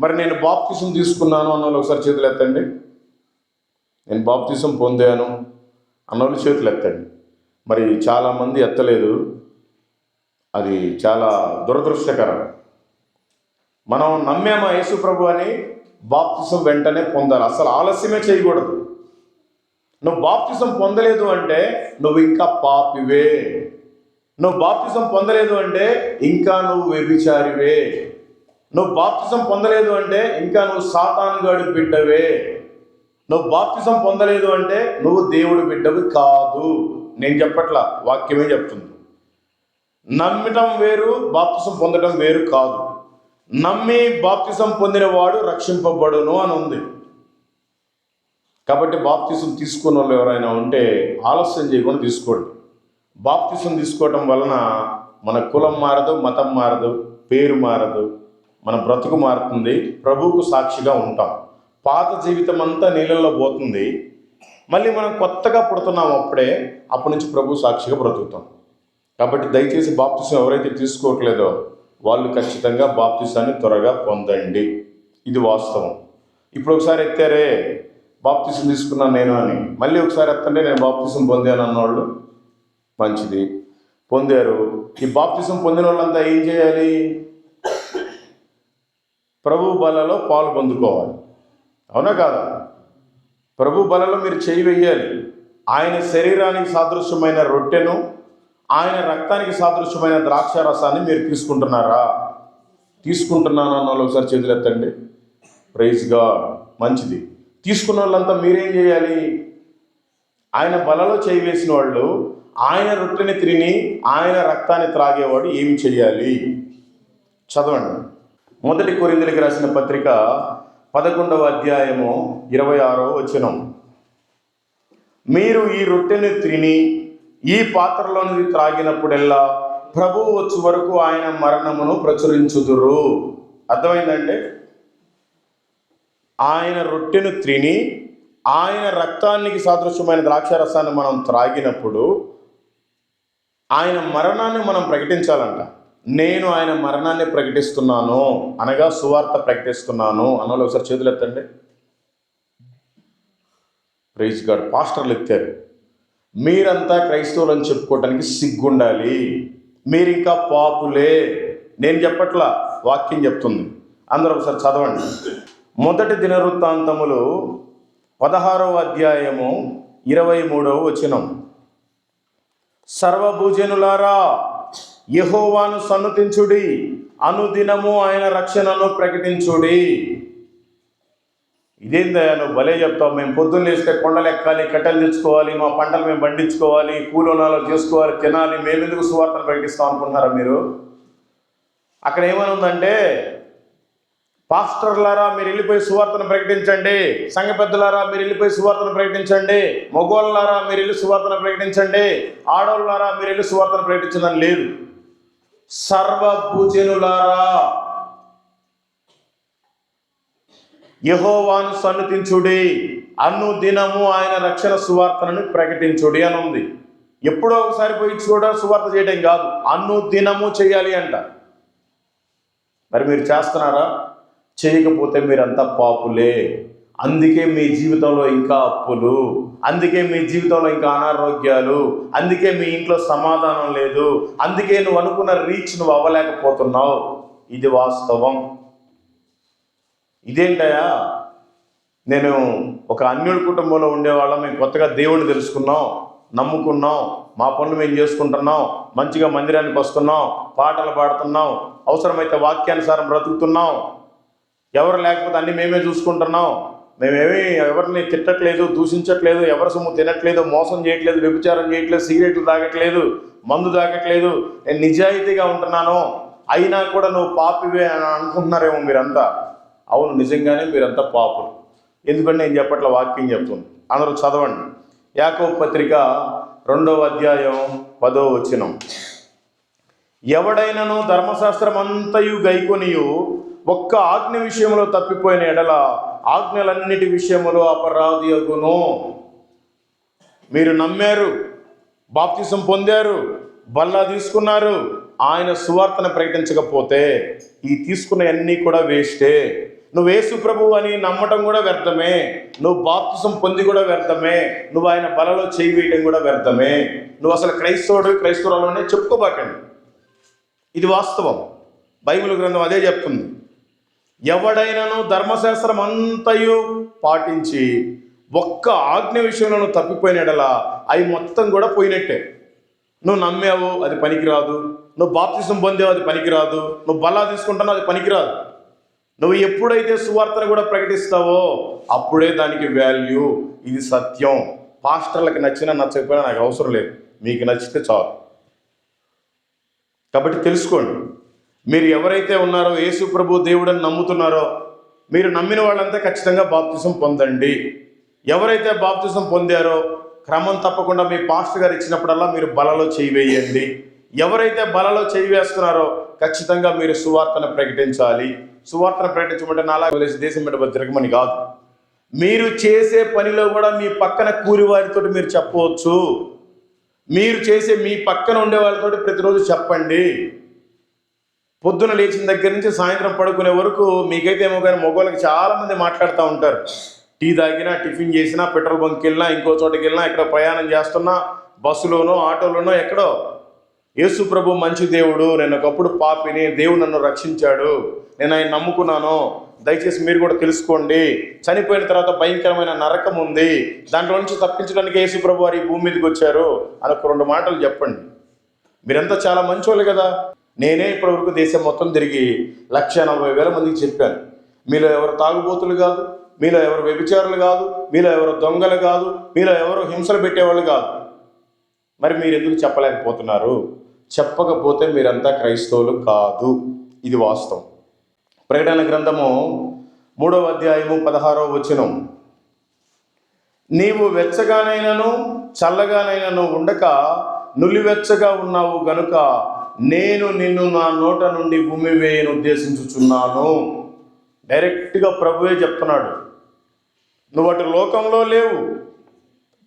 మరి నేను బాప్తిసం తీసుకున్నాను అన్నోళ్ళు ఒకసారి చేతులు ఎత్తండి. నేను బాప్తిసం పొందాను అన్నోళ్ళు చేతులు ఎత్తండి. మరి చాలామంది ఎత్తలేదు. అది చాలా దురదృష్టకరం. మనం నమ్మేమా యేసు ప్రభు అని, బాప్తిసం వెంటనే పొందాలి, అసలు ఆలస్యమే చేయకూడదు. నువ్వు బాప్తిసం పొందలేదు అంటే నువ్వు ఇంకా పాపివే. నువ్వు బాప్తిసం పొందలేదు అంటే ఇంకా నువ్వు వ్యభిచారివే. నువ్వు బాప్తిసం పొందలేదు అంటే ఇంకా నువ్వు సాతానుగాడి బిడ్డవే. నువ్వు బాప్తిసం పొందలేదు అంటే నువ్వు దేవుడి బిడ్డవి కాదు. నేను చెప్పట్లా, వాక్యమే చెప్తుంది. నమ్మటం వేరు, బాప్తిసం పొందడం వేరు కాదు. నమ్మి బాప్తిసం పొందిన వాడు రక్షింపబడును అని ఉంది. కాబట్టి బాప్తిసం తీసుకున్న వాళ్ళు ఎవరైనా ఉంటే ఆలస్యం చేయకుండా తీసుకోండి. బాప్తిసం తీసుకోవటం వలన మన కులం మారదు, మతం మారదు, పేరు మారదు, మన బ్రతుకు మారుతుంది, ప్రభువుకు సాక్షిగా ఉంటాం. పాత జీవితం అంతా నీళ్ళల్లో పోతుంది, మళ్ళీ మనం కొత్తగా పుడుతున్నాం. అప్పటి నుంచి ప్రభు సాక్షిగా బ్రతుకుతాం. కాబట్టి దయచేసి బాప్తిసం ఎవరైతే తీసుకోవట్లేదో వాళ్ళు ఖచ్చితంగా బాప్తిసాన్ని త్వరగా పొందండి. ఇది వాస్తవం. ఇప్పుడు ఒకసారి ఎత్తారే బాప్తిసం తీసుకున్నాను నేను అని, మళ్ళీ ఒకసారి ఎత్తంటే నేను బాప్తిసం పొందాను అన్నవాళ్ళు మంచిది, పొందారు. ఈ బాప్తిసం పొందిన వాళ్ళంతా ఏం చేయాలి? ప్రభు బలలో పాలు పొందుకోవాలి. అవునా కాదా? ప్రభు బలలో మీరు చేయి వెయ్యాలి. ఆయన శరీరానికి సాదృశ్యమైన రొట్టెను, ఆయన రక్తానికి సాదృశ్యమైన ద్రాక్ష రసాన్ని మీరు తీసుకుంటున్నారా? తీసుకుంటున్నాను అన్న వాళ్ళు ఒకసారి చేతులు ఎత్తండి. Praise God. మంచిది. తీసుకున్న వాళ్ళంతా మీరేం చేయాలి? ఆయన బలలో చేయి వేసిన వాళ్ళు, ఆయన రొట్టెని తిని ఆయన రక్తాన్ని త్రాగేవాడు ఏమి చేయాలి? చదవండి. 1 కొరింథీయులకు రాసిన పత్రిక 11వ అధ్యాయము 26వ వచనం. మీరు ఈ రొట్టెని తిని ఈ పాత్రలోనిది త్రాగినప్పుడెల్లా ప్రభువు వచ్చే వరకు ఆయన మరణమును ప్రచురించుదురు. అర్థమైందంటే ఆయన రొట్టెను తిని ఆయన రక్తానికి సాదృశ్యమైన ద్రాక్షారసాన్ని మనం త్రాగినప్పుడు ఆయన మరణాన్ని మనం ప్రకటించాలంట. నేను ఆయన మరణాన్ని ప్రకటిస్తున్నాను అనగా సువార్త ప్రకటిస్తున్నాను అన్నోళ్ళు ఒకసారి చేతులు ఎత్తండి. Praise God. పాస్టర్లు ఎత్తారు. మీరంతా క్రైస్తవులని చెప్పుకోవటానికి సిగ్గుండాలి. మీరు ఇంకా పాపులే. నేను చెప్పట్లా, వాక్యం చెప్తుంది. అందరూ ఒకసారి చదవండి. మొదటి దినవృత్తాంతములు 16వ అధ్యాయము 23వ వచనం. సర్వభూజనులారా, యెహోవాను సన్నుతించుడి, అనుదినము ఆయన రక్షణను ప్రకటించుడి. ఇదేందయ్యా నువ్వు భలే చెప్తావు. మేము పొద్దున్న లేస్తే కొండలు ఎక్కాలి, కట్టెలు తెచ్చుకోవాలి, మా పంటలు మేము పండించుకోవాలి, కూలోనాలు చేసుకోవాలి, తినాలి, మేమెందుకు సువార్తను ప్రకటిస్తాం అనుకుంటున్నారా మీరు? అక్కడ ఏమని ఉందంటే, పాస్టర్లారా మీరు వెళ్ళిపోయి సువార్తను ప్రకటించండి, సంఘ పెద్దలారా మీరు వెళ్ళిపోయి సువార్తను ప్రకటించండి, మగవాళ్ళలారా మీరు వెళ్ళి సువార్తను ప్రకటించండి, ఆడవాళ్ళలారా మీరు వెళ్ళి సువార్తను ప్రకటించదని లేదు. సర్వభూజనులారా యెహోవాను సన్నుతించుడి, అనుదినము ఆయన రక్షణ సువార్తను ప్రకటించుడి అని ఉంది. ఎప్పుడో ఒకసారి పోయి సువార్త చేయడం కాదు, అనుదినము చేయాలి అంట. మరి మీరు చేస్తున్నారా? చేయకపోతే మీరంతా పాపులే. అందుకే మీ జీవితంలో ఇంకా అప్పులు, అందుకే మీ జీవితంలో ఇంకా అనారోగ్యాలు, అందుకే మీ ఇంట్లో సమాధానం లేదు, అందుకే నువ్వు అనుకున్న రీచ్ నువ్వు అవ్వలేకపోతున్నావు. ఇది వాస్తవం. ఇదేంటయా, నేను ఒక అన్యుడి కుటుంబంలో ఉండేవాళ్ళం, మేము కొత్తగా దేవుడిని తెలుసుకున్నాం, నమ్ముకున్నాం, మా పనులు మేము చేసుకుంటున్నాం, మంచిగా మందిరానికి వస్తున్నాం, పాటలు పాడుతున్నాం, అవసరమైతే వాక్యానుసారం బ్రతుకుతున్నాం, ఎవరు లేకపోతే అన్నీ మేమే చూసుకుంటున్నాం, మేమేమీ ఎవరిని తిట్టట్లేదు, దూషించట్లేదు, ఎవరి సొమ్ము తినట్లేదు, మోసం చేయట్లేదు, వ్యభిచారం చేయట్లేదు, సిగరెట్లు తాగట్లేదు, మందు తాగట్లేదు, నేను నిజాయితీగా ఉంటున్నాను, అయినా కూడా నువ్వు పాపివే అని అనుకుంటున్నారేమో మీరంతా. అవును, నిజంగానే మీరంతా పాపులు. ఎందుకంటే నేను చెప్పట్ల, వాక్యం చెప్తుంది. అందరూ చదవండి. యాకోబు పత్రిక 2వ అధ్యాయం 10వ వచనం. ఎవడైనను ధర్మశాస్త్రం అంతయు గైకొనియు ఒక్క ఆజ్ఞ విషయంలో తప్పిపోయిన ఎడల ఆజ్ఞలన్నిటి విషయంలో అపరాధి అగును. మీరు నమ్మారు, బాప్తిసం పొందారు, బల్లా తీసుకున్నారు, ఆయన సువార్తను ప్రకటించకపోతే ఈ తీసుకున్నవన్నీ కూడా వేస్టే. నువ్వు యేసు ప్రభువు అని నమ్మటం కూడా వ్యర్థమే, నువ్వు బాప్తిసం పొంది కూడా వ్యర్థమే, నువ్వు ఆయన బలలో చేయి వేయటం కూడా వ్యర్థమే. నువ్వు అసలు క్రైస్తవురాలోనే చెప్పుకోబాకండి. ఇది వాస్తవం. బైబిల్ గ్రంథం అదే చెప్తుంది. ఎవడైనాను ధర్మశాస్త్రం అంతయు పాటించి ఒక్క ఆజ్ఞ విషయంలో తప్పిపోయినడలా అవి మొత్తం కూడా పోయినట్టే. నువ్వు నమ్మావు, అది పనికిరాదు. నువ్వు బాప్తిసం పొందావు, అది పనికిరాదు. నువ్వు బలా తీసుకుంటున్నావు, అది పనికిరాదు. నువ్వు ఎప్పుడైతే సువార్తను కూడా ప్రకటిస్తావో అప్పుడే దానికి వాల్యూ. ఇది సత్యం. పాస్టర్లకు నచ్చినా నచ్చకపోయినా నాకు అవసరం లేదు, మీకు నచ్చితే చాలు. కాబట్టి తెలుసుకోండి, మీరు ఎవరైతే ఉన్నారో యేసు ప్రభు దేవుడని నమ్ముతున్నారో, మీరు నమ్మిన వాళ్ళంతా ఖచ్చితంగా బాప్తిసం పొందండి. ఎవరైతే బాప్తిసం పొందారో క్రమం తప్పకుండా మీ పాస్టర్ గారు ఇచ్చినప్పుడల్లా మీరు బలలో చేయి వేయండి. ఎవరైతే బలలో చేయి వేస్తున్నారో ఖచ్చితంగా మీరు సువార్తను ప్రకటించాలి. సువార్తను ప్రకటించమంటే నాలా వదిలేసి దేశం మీద తిరగమని కాదు. మీరు చేసే పనిలో కూడా మీ పక్కన కూలి వారితో మీరు చెప్పవచ్చు. మీరు చేసే మీ పక్కన ఉండే వాళ్ళతో ప్రతిరోజు చెప్పండి. పొద్దున లేచిన దగ్గర నుంచి సాయంత్రం పడుకునే వరకు మీకైతే ఏమో కానీ మగవాళ్ళకి చాలామంది మాట్లాడుతూ ఉంటారు. టీ తాగినా, టిఫిన్ చేసినా, పెట్రోల్ బంక్కి వెళ్ళినా, ఇంకో చోటకి వెళ్ళినా, ఎక్కడ ప్రయాణం చేస్తున్నా, బస్సులోనో ఆటోలోనో ఎక్కడో, యేసు ప్రభు మంచి దేవుడు, నేను ఒకప్పుడు పాపిని, దేవుడు నన్ను రక్షించాడు, నేను ఆయన నమ్ముకున్నాను, దయచేసి మీరు కూడా తెలుసుకోండి, చనిపోయిన తర్వాత భయంకరమైన నరకం ఉంది, దాంట్లో నుంచి తప్పించడానికి యేసు ప్రభు వారు ఈ భూమి మీదకి వచ్చారు అని ఒక 2 మాటలు చెప్పండి. మీరంతా చాలా మంచోళ్ళు కదా. నేనే ఇప్పటివరకు దేశం మొత్తం తిరిగి 1,40,000 మందికి చెప్పాను, మీలో ఎవరు తాగుబోతులు కాదు, మీలో ఎవరు వ్యభిచారులు కాదు, మీలో ఎవరు దొంగలు కాదు, మీలో ఎవరు హింసలు పెట్టేవాళ్ళు కాదు. మరి మీరు ఎందుకు చెప్పలేకపోతున్నారు? చెప్పకపోతే మీరంతా క్రైస్తవులు కాదు. ఇది వాస్తవం. ప్రకటన గ్రంథము 3వ అధ్యాయము 16వ వచనం. నీవు వెచ్చగానైనను చల్లగానైనను ఉండక నులివెచ్చగా ఉన్నావు గనుక నేను నిన్ను నా నోట నుండి ఉమ్మివేయను ఉద్దేశించుచున్నాను. డైరెక్ట్గా ప్రభువే చెప్తున్నాడు. నువ్వు అటు లోకంలో లేవు,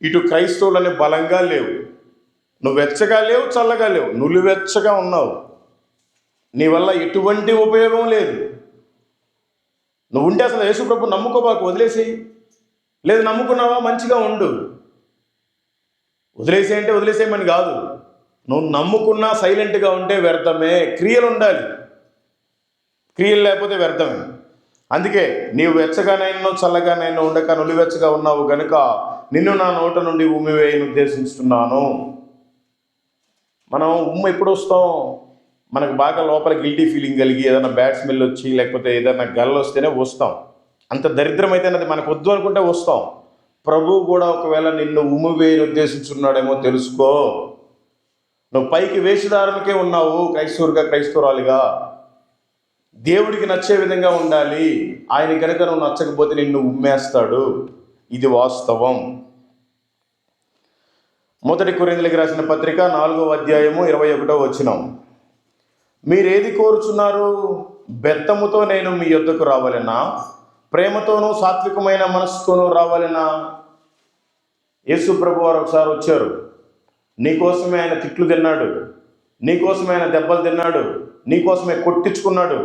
ఇటు క్రైస్తవులని బలంగా లేవు, నువ్వు వెచ్చగా లేవు, చల్లగా లేవు, నులివెచ్చగా ఉన్నావు. నీ వల్ల ఎటువంటి ఉపయోగం లేదు. నువ్వు ఉంటే అసలు యేసు ప్రభు నమ్ముకోబాకు, వదిలేసి. లేదు నమ్ముకున్నావా, మంచిగా ఉండు. వదిలేసేయంటే వదిలేసేయమని కాదు, నువ్వు నమ్ముకున్నా సైలెంట్గా ఉంటే వ్యర్థమే. క్రియలు ఉండాలి, క్రియలు లేకపోతే వ్యర్థమే. అందుకే నీవు వెచ్చగానైనా చల్లగానైనా ఉండక నులివెచ్చగా ఉన్నావు గనుక నిన్ను నా నోట నుండి ఉమ్మివేయని ఉద్దేశిస్తున్నాను. మనం ఎప్పుడు వస్తాం? మనకు బాగా లోపల గిల్టీ ఫీలింగ్ కలిగి ఏదైనా బ్యాడ్ స్మెల్ వచ్చి లేకపోతే ఏదైనా గల్ల వస్తేనే వస్తాం. అంత దరిద్రం అయితే అది మనకు వద్దు అనుకుంటే వస్తాం. ప్రభువు కూడా ఒకవేళ నిన్ను ఉమ్మివేయని ఉద్దేశించున్నాడేమో తెలుసుకో. నువ్వు పైకి వేషధారణకే ఉన్నావు, క్రైస్తవురాలిగా. దేవుడికి నచ్చే విధంగా ఉండాలి. ఆయన కనుక నువ్వు నచ్చకపోతే నిన్ను ఉమ్మేస్తాడు. ఇది వాస్తవం. 1 కొరింథీయులకు రాసిన పత్రిక 4వ అధ్యాయము 21వ వచనం. మీరేది కోరుచున్నారు? బెత్తముతో నేను మీ యొద్దకు రావాలనా? ప్రేమతోనూ సాత్వికమైన మనస్సుతోనూ రావాలనా? యేసు ప్రభు వారు ఒకసారి వచ్చారు. నీకోసమే ఆయన తిట్లు తిన్నాడు, నీకోసమే ఆయన దెబ్బలు తిన్నాడు, నీకోసమే కొట్టించుకున్నాడు.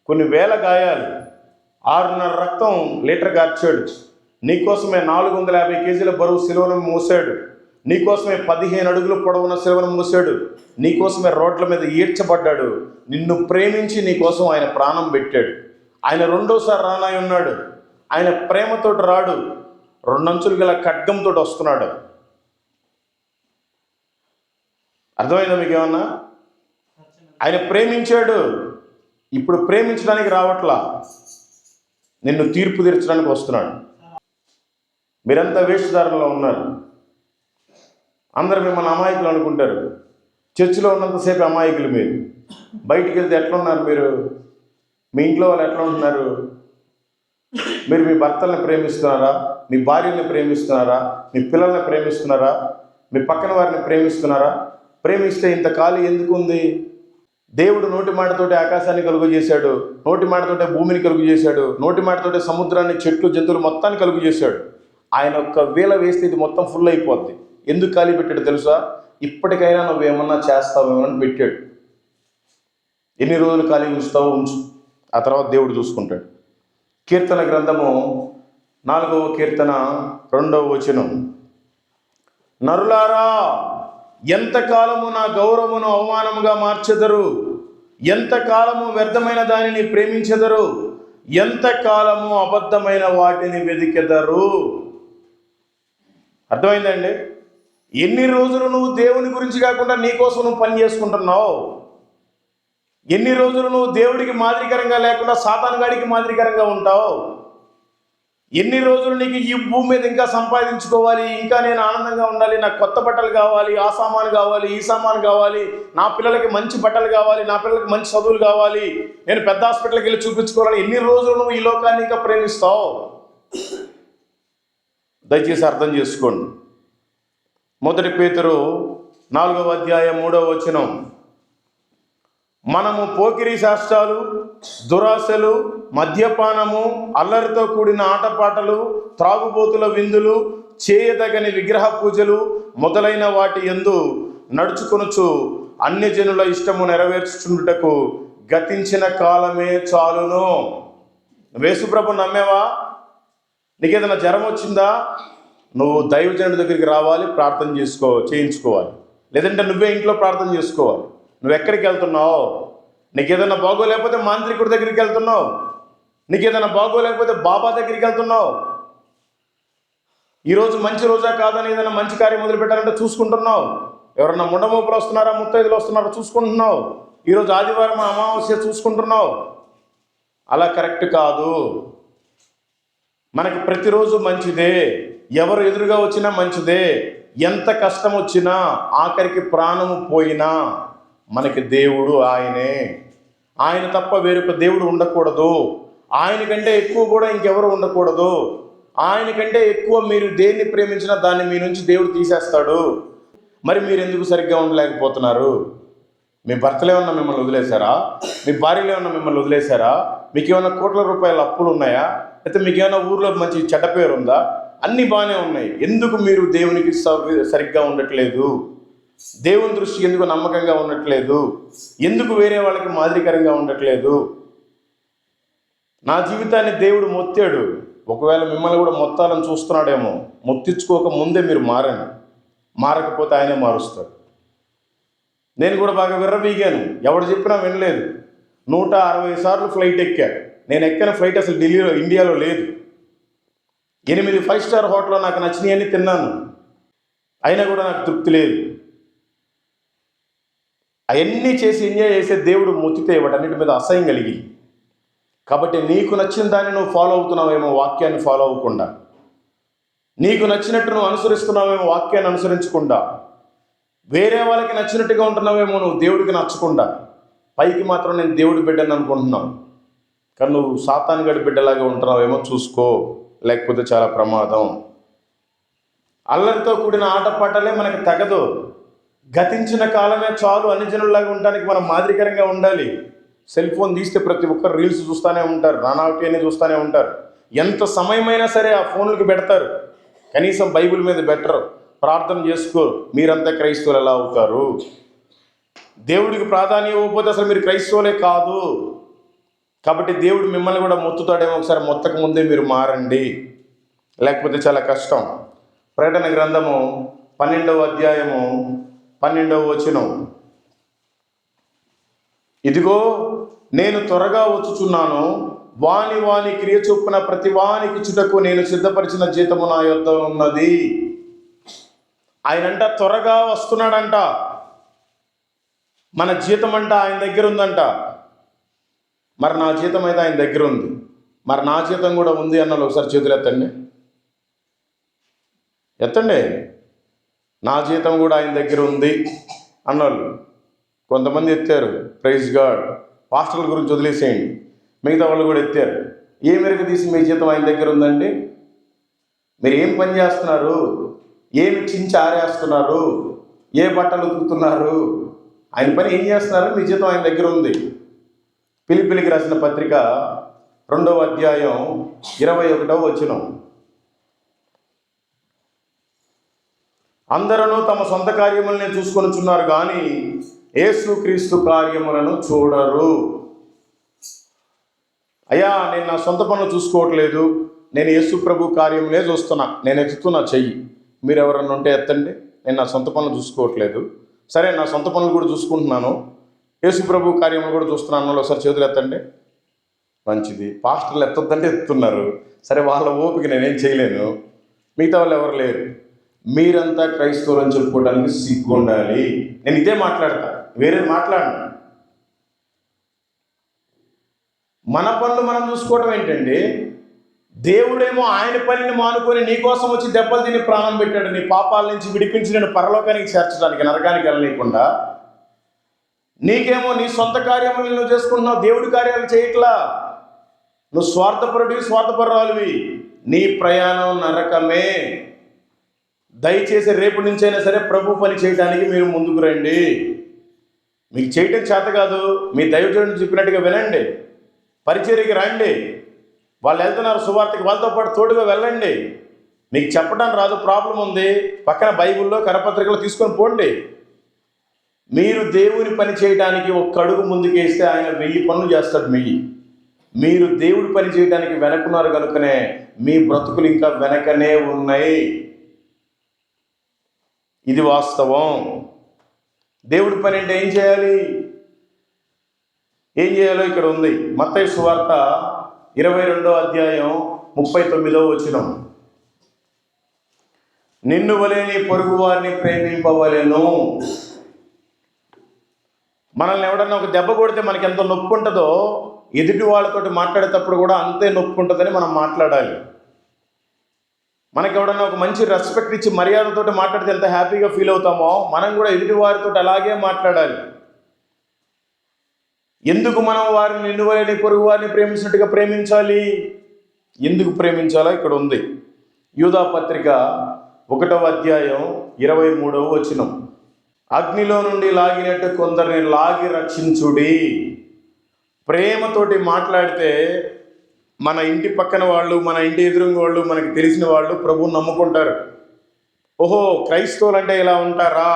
కొన్ని వేల గాయాలు, 6.5 రక్తం లీటర్ గార్చాడు. నీకోసమే 450 కేజీల బరువు సిలువను మోసాడు. నీకోసమే 15 అడుగులు పొడవున సిలువను మోసాడు. నీకోసమే రోడ్ల మీద ఈడ్చబడ్డాడు. నిన్ను ప్రేమించి నీకోసం ఆయన ప్రాణం పెట్టాడు. ఆయన రెండోసారి రానాయి ఉన్నాడు. ఆయన ప్రేమతోటి రాడు, 2 అంచులు గల ఖడ్గంతో వస్తున్నాడు. అర్థమైందా మీకేమన్నా? ఆయన ప్రేమించాడు, ఇప్పుడు ప్రేమించడానికి రావట్లా, నిన్ను తీర్పు తీర్చడానికి వస్తున్నాడు. మీరంతా వేషధారణలో ఉన్నారు. అందరూ మిమ్మల్ని అమాయకులు అనుకుంటారు. చర్చిలో ఉన్నంతసేపు అమాయకులు మీరు. బయటికి వెళ్తే ఎట్లా ఉన్నారు మీరు? మీ ఇంట్లో వాళ్ళు ఎట్లా ఉంటున్నారు? మీరు మీ భర్తల్ని ప్రేమిస్తున్నారా? మీ భార్యని ప్రేమిస్తున్నారా? మీ పిల్లల్ని ప్రేమిస్తున్నారా? మీ పక్కన వారిని ప్రేమిస్తున్నారా? ప్రేమిస్తే ఇంత ఖాళీ ఎందుకు ఉంది? దేవుడు నోటి మాటతోటి ఆకాశాన్ని కలుగు చేశాడు, నోటి మాటతోటే భూమిని కలుగు చేశాడు, నోటి మాటతోటే సముద్రాన్ని, చెట్లు, జంతువులు మొత్తాన్ని కలుగు చేశాడు. ఆయన ఒక్క వేళ వేస్తే ఇది మొత్తం ఫుల్ అయిపోద్ది. ఎందుకు ఖాళీ పెట్టాడు తెలుసా? ఇప్పటికైనా నువ్వేమన్నా చేస్తావేమో అని పెట్టాడు. ఎన్ని రోజులు ఖాళీ ఉంచుతావో ఉంచు, ఆ తర్వాత దేవుడు చూసుకుంటాడు. కీర్తన గ్రంథము 4వ కీర్తన 2వ వచనం. నరులారా, ఎంతకాలము నా గౌరవమును అవమానముగా మార్చెదరు? ఎంతకాలము వ్యర్థమైన దానిని ప్రేమించెదరు? ఎంతకాలము అబద్ధమైన వాటిని వెదికెదరు? అర్థమైందండి? ఎన్ని రోజులు నువ్వు దేవుని గురించి కాకుండా నీకోసం నువ్వు పని చేసుకుంటున్నావు? ఎన్ని రోజులు నువ్వు దేవుడికి మాదిరికరంగా లేకుండా సాతానుగాడికి మాదిరికరంగా ఉంటావు? ఎన్ని రోజులు నీకు ఈ భూమి మీద ఇంకా సంపాదించుకోవాలి, ఇంకా నేను ఆనందంగా ఉండాలి, నాకు కొత్త బట్టలు కావాలి, ఆ సామాను కావాలి, ఈ సామాను కావాలి, నా పిల్లలకి మంచి బట్టలు కావాలి, నా పిల్లలకి మంచి చదువులు కావాలి, నేను పెద్ద హాస్పిటల్కి వెళ్ళి చూపించుకోవాలని ఎన్ని రోజులు నువ్వు ఈ లోకాన్ని ఇంకా ప్రేమిస్తావు? దయచేసి అర్థం చేసుకోండి. 1 పేతురు 4వ అధ్యాయం 3వ వచనం. మనము పోకిరి శాస్త్రాలు, దురాశలు, మద్యపానము, అల్లరితో కూడిన ఆటపాటలు, త్రాగుబోతుల విందులు, చేయదగని విగ్రహ పూజలు మొదలైన వాటి యందు నడుచుకొనుచు అన్యజనుల ఇష్టము నెరవేర్చుచుండుటకు గతించిన కాలమే చాలును. యేసుప్రభు నమ్మేవా? నీకేదైనా జ్వరం వచ్చిందా? నువ్వు దైవజనుడి దగ్గరికి రావాలి, ప్రార్థన చేయించుకోవాలి. లేదంటే నువ్వే ఇంట్లో ప్రార్థన చేసుకోవాలి. నువ్వు ఎక్కడికి వెళ్తున్నావు? నీకు ఏదైనా బాగోలేకపోతే మాంత్రికుడి దగ్గరికి వెళ్తున్నావు, నీకు ఏదైనా బాగోలేకపోతే బాబా దగ్గరికి వెళ్తున్నావు. ఈరోజు మంచి రోజా కాదని ఏదైనా మంచి కార్యం మొదలు పెట్టాలంటే చూసుకుంటున్నావు. ఎవరన్నా ముండమోపులు వస్తున్నారా, ముత్తైదులు వస్తున్నారా చూసుకుంటున్నావు. ఈరోజు ఆదివారం అమావాస్య చూసుకుంటున్నావు. అలా కరెక్ట్ కాదు. మనకి ప్రతిరోజు మంచిదే, ఎవరు ఎదురుగా వచ్చినా మంచిదే. ఎంత కష్టం వచ్చినా, ఆఖరికి ప్రాణము పోయినా మనకి దేవుడు ఆయనే. ఆయన తప్ప వేరొక దేవుడు ఉండకూడదు. ఆయన కంటే ఎక్కువ కూడా ఇంకెవరు ఉండకూడదు. ఆయన కంటే ఎక్కువ మీరు దేన్ని ప్రేమించినా దాన్ని మీ నుంచి దేవుడు తీసేస్తాడు. మరి మీరు ఎందుకు సరిగ్గా ఉండలేకపోతున్నారు? మీ భర్తలు ఏమన్నా మిమ్మల్ని వదిలేశారా? మీ భార్యలు ఏమన్నా మిమ్మల్ని వదిలేశారా? మీకు ఏమైనా కోట్ల రూపాయల అప్పులు ఉన్నాయా? అయితే మీకు ఏమైనా ఊర్లో మంచి చెడ్డ పేరు ఉందా? అన్నీ బాగానే ఉన్నాయి. ఎందుకు మీరు దేవునికి సరిగ్గా ఉండట్లేదు? దేవుని దృష్టికి ఎందుకు నమ్మకంగా ఉండట్లేదు? ఎందుకు వేరే వాళ్ళకి మాదిరికరంగా ఉండట్లేదు? నా జీవితాన్ని దేవుడు మొత్తాడు. ఒకవేళ మిమ్మల్ని కూడా మొత్తాలని చూస్తున్నాడేమో. మొత్తించుకోక ముందే మీరు మారండి. మారకపోతే ఆయనే మారుస్తాడు. నేను కూడా బాగా విర్రవీగాను, ఎవడు చెప్పినా వినలేదు. 160 సార్లు ఫ్లైట్ ఎక్కా. నేను ఎక్కిన ఫ్లైట్ అసలు ఇండియాలో లేదు. 8 5 స్టార్ హోటల్లో నాకు నచ్చినవన్నీ తిన్నాను, అయినా కూడా నాకు తృప్తి లేదు. అవన్నీ చేసి ఎంజాయ్ చేసే దేవుడు మొత్తితే వాటన్నిటి మీద అసహ్యం కలిగి. కాబట్టి నీకు నచ్చిన దాన్ని నువ్వు ఫాలో అవుతున్నావేమో వాక్యాన్ని ఫాలో అవ్వకుండా, నీకు నచ్చినట్టు నువ్వు అనుసరిస్తున్నావేమో వాక్యాన్ని అనుసరించకుండా, వేరే వాళ్ళకి నచ్చినట్టుగా ఉంటున్నావేమో నువ్వు దేవుడికి నచ్చకుండా. పైకి మాత్రం నేను దేవుడి బిడ్డని అనుకుంటున్నావు, కానీ నువ్వు సాతాను గడి బిడ్డలాగా ఉంటున్నావేమో చూసుకో, లేకపోతే చాలా ప్రమాదం. అల్లరితో కూడిన ఆటపాటలే మనకు తగదు. గతించిన కాలమే చాలు అన్ని జనుల్లాగా ఉండడానికి మనం మాదిరికరంగా ఉండాలి. సెల్ ఫోన్ తీస్తే ప్రతి ఒక్కరు రీల్స్ చూస్తూనే ఉంటారు, నానాటి అని చూస్తూనే ఉంటారు. ఎంత సమయమైనా సరే ఆ ఫోన్లకు పెడతారు, కనీసం బైబిల్ మీద బెటరు. ప్రార్థన చేసుకో, మీరంతా క్రైస్తవులు ఎలా అవుతారు? దేవుడికి ప్రాధాన్యం ఇవ్వకపోతే అసలు మీరు క్రైస్తవులే కాదు. కాబట్టి దేవుడు మిమ్మల్ని కూడా మొత్తుతాడేమో, ఒకసారి మొత్తక ముందే మీరు మారండి, లేకపోతే చాలా కష్టం. ప్రకటన గ్రంథము 12వ అధ్యాయము 12వ వచనం, ఇదిగో నేను త్వరగా వచ్చుచున్నాను, వాని వాని క్రియ చొప్పున ప్రతి వానికి చుటకు నేను సిద్ధపరిచిన జీతము నా యొద్ద ఉన్నది. ఆయనంట త్వరగా వస్తున్నాడంట. మన జీతం అంట ఆయన దగ్గర ఉందంట. మరి నా జీతం అయితే ఆయన దగ్గర ఉంది, మరి నా జీతం కూడా ఉంది అన్నోళ్ళు ఒకసారి చేతులు ఎత్తండి. ఎత్తండి. నా జీతం కూడా ఆయన దగ్గర ఉంది అన్నోళ్ళు కొంతమంది ఎత్తారు. Praise God. పాస్టర్ల గురించి వదిలేసేయండి, మిగతా వాళ్ళు కూడా ఎత్తారు. ఏ మేరకు తీసి మీ జీతం ఆయన దగ్గర ఉందండి? మీరు ఏం పని చేస్తున్నారు? ఏమి చించి ఆరేస్తున్నారు? ఏ బట్టలు ఉతుకుతున్నారు? ఆయన పని ఏం చేస్తున్నారు? మీ జీతం ఆయన దగ్గర ఉంది. ఫిలిప్పీయులకు రాసిన పత్రిక 2వ అధ్యాయం 21వ వచనం, అందరూ తమ సొంత కార్యములనే చూసుకొనుచున్నారు కానీ యేసుక్రీస్తు కార్యములను చూడరు. అయ్యా, నేను నా సొంత పనులు చూసుకోవట్లేదు, నేను యేసు ప్రభు కార్యములే చూస్తున్నా, నేను ఎత్తుతున్నా చెయ్యి. మీరు ఎవరన్నా ఉంటే ఎత్తండి. నేను నా సొంత పనులు చూసుకోవట్లేదు. సరే, నా సొంత పనులు కూడా చూసుకుంటున్నాను, యేసు ప్రభు కార్యములు కూడా చూస్తున్నాను, ఒకసారి చేతులు ఎత్తండి. మంచిది. పాస్టర్లు ఎత్తొద్దంటే ఎత్తుతున్నారు. సరే, వాళ్ళ ఓపిక నేనేం చేయలేను, మిగతా వాళ్ళు ఎవరు లేరు. మీరంతా క్రైస్తవులు అని చెప్పుకోవడానికి సిగ్గు ఉండాలి. నేను ఇదే మాట్లాడతా, వేరేది మాట్లాడను. మన పనులు మనం చూసుకోవడం ఏంటండి? దేవుడేమో ఆయన పనిని మానుకొని నీ కోసం వచ్చి దెబ్బలు తిని ప్రాణం పెట్టాడు, నీ పాపాల నుంచి విడిపించి నేను పరలోకానికి చేర్చడానికి, నరకానికి వెళ్ళనీయకుండా. నీకేమో నీ సొంత కార్యములు నువ్వు చేసుకుంటున్నావు, దేవుడి కార్యాలు చేయట్లా. నువ్వు స్వార్థపరురాలివి. నీ ప్రయాణం నరకమే. దయచేసి రేపు నుంచైనా సరే ప్రభు పని చేయడానికి మీరు ముందుకు రండి. మీకు చేయటం చేత కాదు, మీ దైవజనుడు చెప్పినట్టుగా వినండి, పరిచర్యకి రండి. వాళ్ళు వెళ్తున్నారు సువార్తకి, వాళ్ళతో పాటు తోడుగా వెళ్ళండి. మీకు చెప్పడానికి రాదు, ప్రాబ్లం ఉంది, పక్కన బైబిల్లో కరపత్రికలు తీసుకొని పోండి. మీరు దేవుని పని చేయడానికి ఒక్క అడుగు ముందుకేస్తే ఆయన 1000 పనులు చేస్తాడు. మీరు దేవుడి పని చేయడానికి వెనక్కున్నారు కనుకనే మీ బ్రతుకులు ఇంకా వెనకనే ఉన్నాయి. ఇది వాస్తవం. దేవుడి పని అంటే ఏం చేయాలి? ఏం చేయాలో ఇక్కడ ఉంది. మత్తయి సువార్త 22వ అధ్యాయం 39వ వచనం, నిన్ను వలె నీ పొరుగు వారిని ప్రేమింపవలెను. మనల్ని ఎవడన్నా ఒక దెబ్బ కొడితే మనకి ఎంత నొప్పి ఉంటుందో, ఎదుటి వాళ్ళతోటి మాట్లాడేటప్పుడు కూడా అంతే నొప్పి ఉంటుందని మనం మాట్లాడాలి. మనకి ఎవడన్నా ఒక మంచి రెస్పెక్ట్ ఇచ్చి మర్యాదతోటి మాట్లాడితే ఎంత హ్యాపీగా ఫీల్ అవుతామో, మనం కూడా ఎదుటి వారితో అలాగే మాట్లాడాలి. ఎందుకు మనం వారిని నిన్ను వలె నీ పొరుగు వారిని ప్రేమించినట్టుగా ప్రేమించాలి? ఎందుకు ప్రేమించాలో ఇక్కడ ఉంది. యూదా పత్రిక 1వ అధ్యాయం 23వ వచనం, అగ్నిలో నుండి లాగినట్టు కొందరిని లాగి రక్షించుడి. ప్రేమతోటి మాట్లాడితే మన ఇంటి పక్కన వాళ్ళు, మన ఇంటి ఎదురుంగా వాళ్ళు, మనకి తెలిసిన వాళ్ళు ప్రభువుని నమ్ముకుంటారు. ఓహో, క్రైస్తవులు అంటే ఇలా ఉంటారా,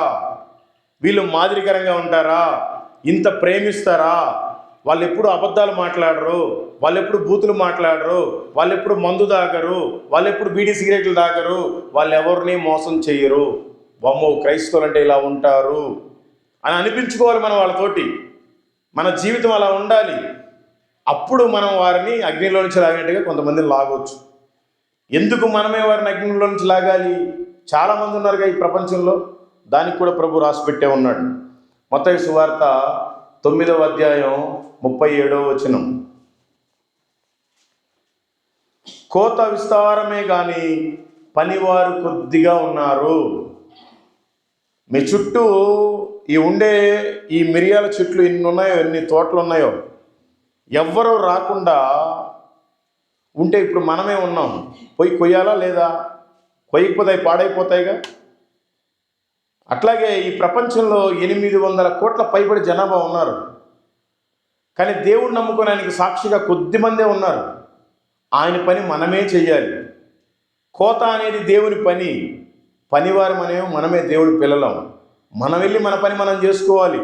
వీళ్ళు మాదిరికరంగా ఉంటారా, ఇంత ప్రేమిస్తారా, వాళ్ళు ఎప్పుడు అబద్ధాలు మాట్లాడరు, వాళ్ళు ఎప్పుడు బూతులు మాట్లాడరు, వాళ్ళు ఎప్పుడు మందు తాగరు, వాళ్ళు ఎప్పుడు బీడీ సిగరెట్లు తాగరు, వాళ్ళు ఎవరిని మోసం చెయ్యరు, వామ్మో క్రైస్తవులు అంటే ఇలా ఉంటారు అని అనిపించుకోవాలి మనం వాళ్ళతోటి. మన జీవితం అలా ఉండాలి. అప్పుడు మనం వారిని అగ్నిలో నుంచి లాగినట్టుగా కొంతమందిని లాగవచ్చు. ఎందుకు మనమే వారిని అగ్నిలో నుంచి లాగాలి? చాలామంది ఉన్నారుగా ఈ ప్రపంచంలో. దానికి కూడా ప్రభు రాసిపెట్టే ఉన్నాడు. మత్తయి సువార్త 9వ అధ్యాయం 37వ వచనం. కోత విస్తారమే కానీ పనివారు కొద్దిగా ఉన్నారు. మీ చుట్టూ ఈ మిరియాల చెట్లు ఎన్ని ఉన్నాయో, ఎన్ని తోటలు ఉన్నాయో, ఎవ్వరూ రాకుండా ఉంటే ఇప్పుడు మనమే ఉన్నాం. పోయి కొయ్యాలా లేదా? కొయ్యకపోతే పాడైపోతాయిగా. అట్లాగే ఈ ప్రపంచంలో 800 కోట్ల పైబడి జనాభా ఉన్నారు. కానీ దేవుడు నమ్ముకోవడానికి సాక్షిగా కొద్దిమందే ఉన్నారు. ఆయన పని మనమే చెయ్యాలి. కోత అనేది దేవుని పని. పనివారు మనమే దేవుడి పిల్లలం. మనం వెళ్ళి మన పని మనం చేసుకోవాలి.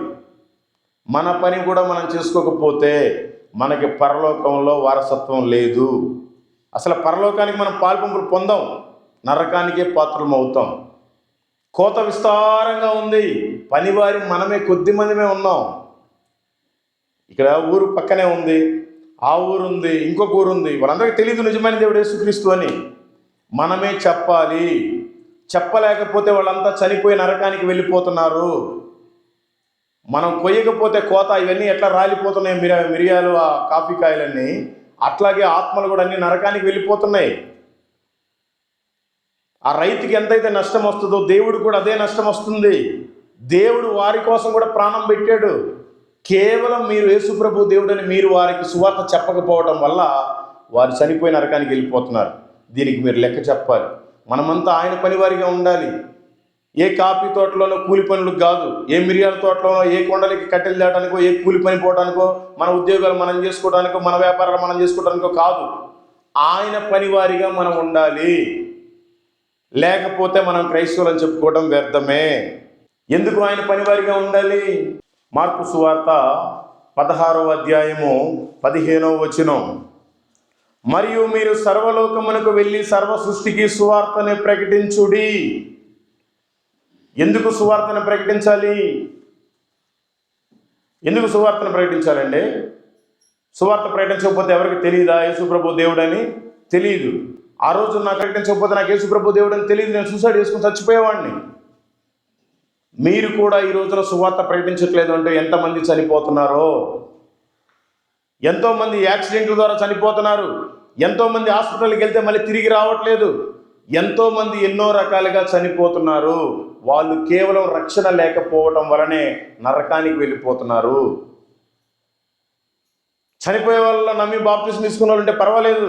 మన పని కూడా మనం చేసుకోకపోతే మనకి పరలోకంలో వారసత్వం లేదు. అసలు పరలోకానికి మనం పాల్పంపులు పొందాం, నరకానికే పాత్రలం అవుతాం. కోత విస్తారంగా ఉంది, పనివారి మనమే కొద్దిమందిమే ఉన్నాం. ఇక్కడ ఊరు పక్కనే ఉంది, ఆ ఊరు ఉంది, ఇంకొక ఊరు ఉంది. వాళ్ళందరికీ తెలియదు నిజమైన దేవుడు యేసుక్రీస్తు అని. మనమే చెప్పాలి. చెప్పలేకపోతే వాళ్ళంతా చనిపోయి నరకానికి వెళ్ళిపోతున్నారు. మనం కొయ్యకపోతే కోత ఇవన్నీ ఎట్లా రాలిపోతున్నాయి, మిరియాలు, ఆ కాఫీ కాయలన్నీ, అట్లాగే ఆత్మలు కూడా అన్ని నరకానికి వెళ్ళిపోతున్నాయి. ఆ రైతుకి ఎంతైతే నష్టం వస్తుందో దేవుడు కూడా అదే నష్టం వస్తుంది. దేవుడు వారి కోసం కూడా ప్రాణం పెట్టాడు. కేవలం మీరు యేసుప్రభు దేవుడని మీరు వారికి సువార్త చెప్పకపోవడం వల్ల వారు చనిపోయి నరకానికి వెళ్ళిపోతున్నారు. దీనికి మీరు లెక్క చెప్పాలి. మనమంతా ఆయన పనివారిగా ఉండాలి. ఏ కాఫీ తోటలోనో కూలి పనులకు కాదు, ఏ మిరియాల తోటలోనో, ఏ కొండలకి కట్టెలు దాటానికో, ఏ కూలి పని పోవడానికో, మన ఉద్యోగాలు మనం చేసుకోవడానికో, మన వ్యాపారాలు మనం చేసుకోవడానికో కాదు. ఆయన పనివారిగా మనం ఉండాలి. లేకపోతే మనం క్రైస్తవులని చెప్పుకోవడం వ్యర్థమే. ఎందుకు ఆయన పనివారిగా ఉండాలి? మార్కు సువార్త 16వ అధ్యాయము 15వ వచనం. మరియు మీరు సర్వలోకమునకు వెళ్ళి సర్వ సృష్టికి సువార్తని ప్రకటించుడి. ఎందుకు సువార్తను ప్రకటించాలి? ఎందుకు సువార్తను ప్రకటించాలండి? సువార్త ప్రకటించకపోతే ఎవరికి తెలియదా యేసుప్రభు దేవుడని? తెలియదు. ఆ రోజు నాకు ప్రకటించకపోతే నాకు యేసుప్రభు దేవుడని తెలియదు, నేను సూసైడ్ చేసుకుని చచ్చిపోయేవాడిని. మీరు కూడా ఈ రోజున సువార్త ప్రకటించట్లేదు అంటే ఎంతమంది చనిపోతున్నారో. ఎంతోమంది యాక్సిడెంట్ల ద్వారా చనిపోతున్నారు. ఎంతోమంది హాస్పిటల్కి వెళ్తే మళ్ళీ తిరిగి రావట్లేదు. ఎంతోమంది ఎన్నో రకాలుగా చనిపోతున్నారు. వాళ్ళు కేవలం రక్షణ లేకపోవటం వలనే నరకానికి వెళ్ళిపోతున్నారు. చనిపోయే వాళ్ళ నమ్మి బాప్తిసం తీసుకున్న వాళ్ళు ఉంటే పర్వాలేదు,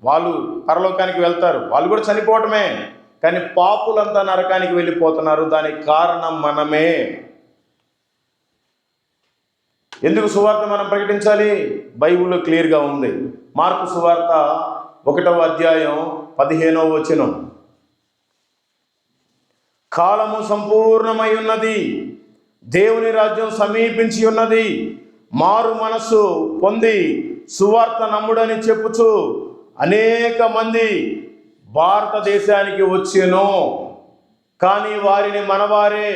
వాళ్ళు పరలోకానికి వెళ్తారు. వాళ్ళు కూడా చనిపోవటమే. కానీ పాపులంతా నరకానికి వెళ్ళిపోతున్నారు. దానికి కారణం మనమే. ఎందుకు సువార్త మనం ప్రకటించాలి? బైబిల్లో క్లియర్గా ఉంది. మార్కు సువార్త 1వ అధ్యాయం 15వ వచనం. కాలము సంపూర్ణమై ఉన్నది, దేవుని రాజ్యం సమీపించి ఉన్నది, మారు మనస్సు పొంది సువార్త నమ్ముడని చెప్పుచు అనేక మంది భారతదేశానికి వచ్చెను. కానీ వారిని మనవారే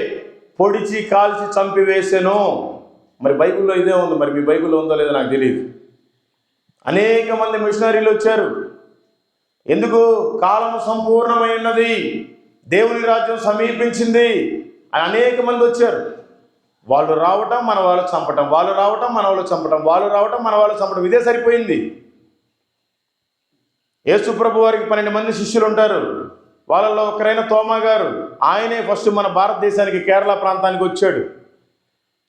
పొడిచి కాల్చి చంపివేసెను. మరి బైబిల్లో ఇదే ఉంది. మరి మీ బైబిల్లో ఉందో లేదో నాకు తెలియదు. అనేక మంది మిషనరీలు వచ్చారు. ఎందుకు? కాలము సంపూర్ణమై ఉన్నది, దేవుని రాజ్యం సమీపించింది అని అనేక మంది వచ్చారు. వాళ్ళు రావటం, మన వాళ్ళు చంపటం, వాళ్ళు రావటం, మన వాళ్ళు చంపటం, వాళ్ళు రావటం, మన వాళ్ళు చంపటం, ఇదే సరిపోయింది. యేసుప్రభు వారికి 12 మంది శిష్యులు ఉంటారు. వాళ్ళల్లో ఒకరైన తోమా గారు, ఆయనే ఫస్ట్ మన భారతదేశానికి కేరళ ప్రాంతానికి వచ్చాడు.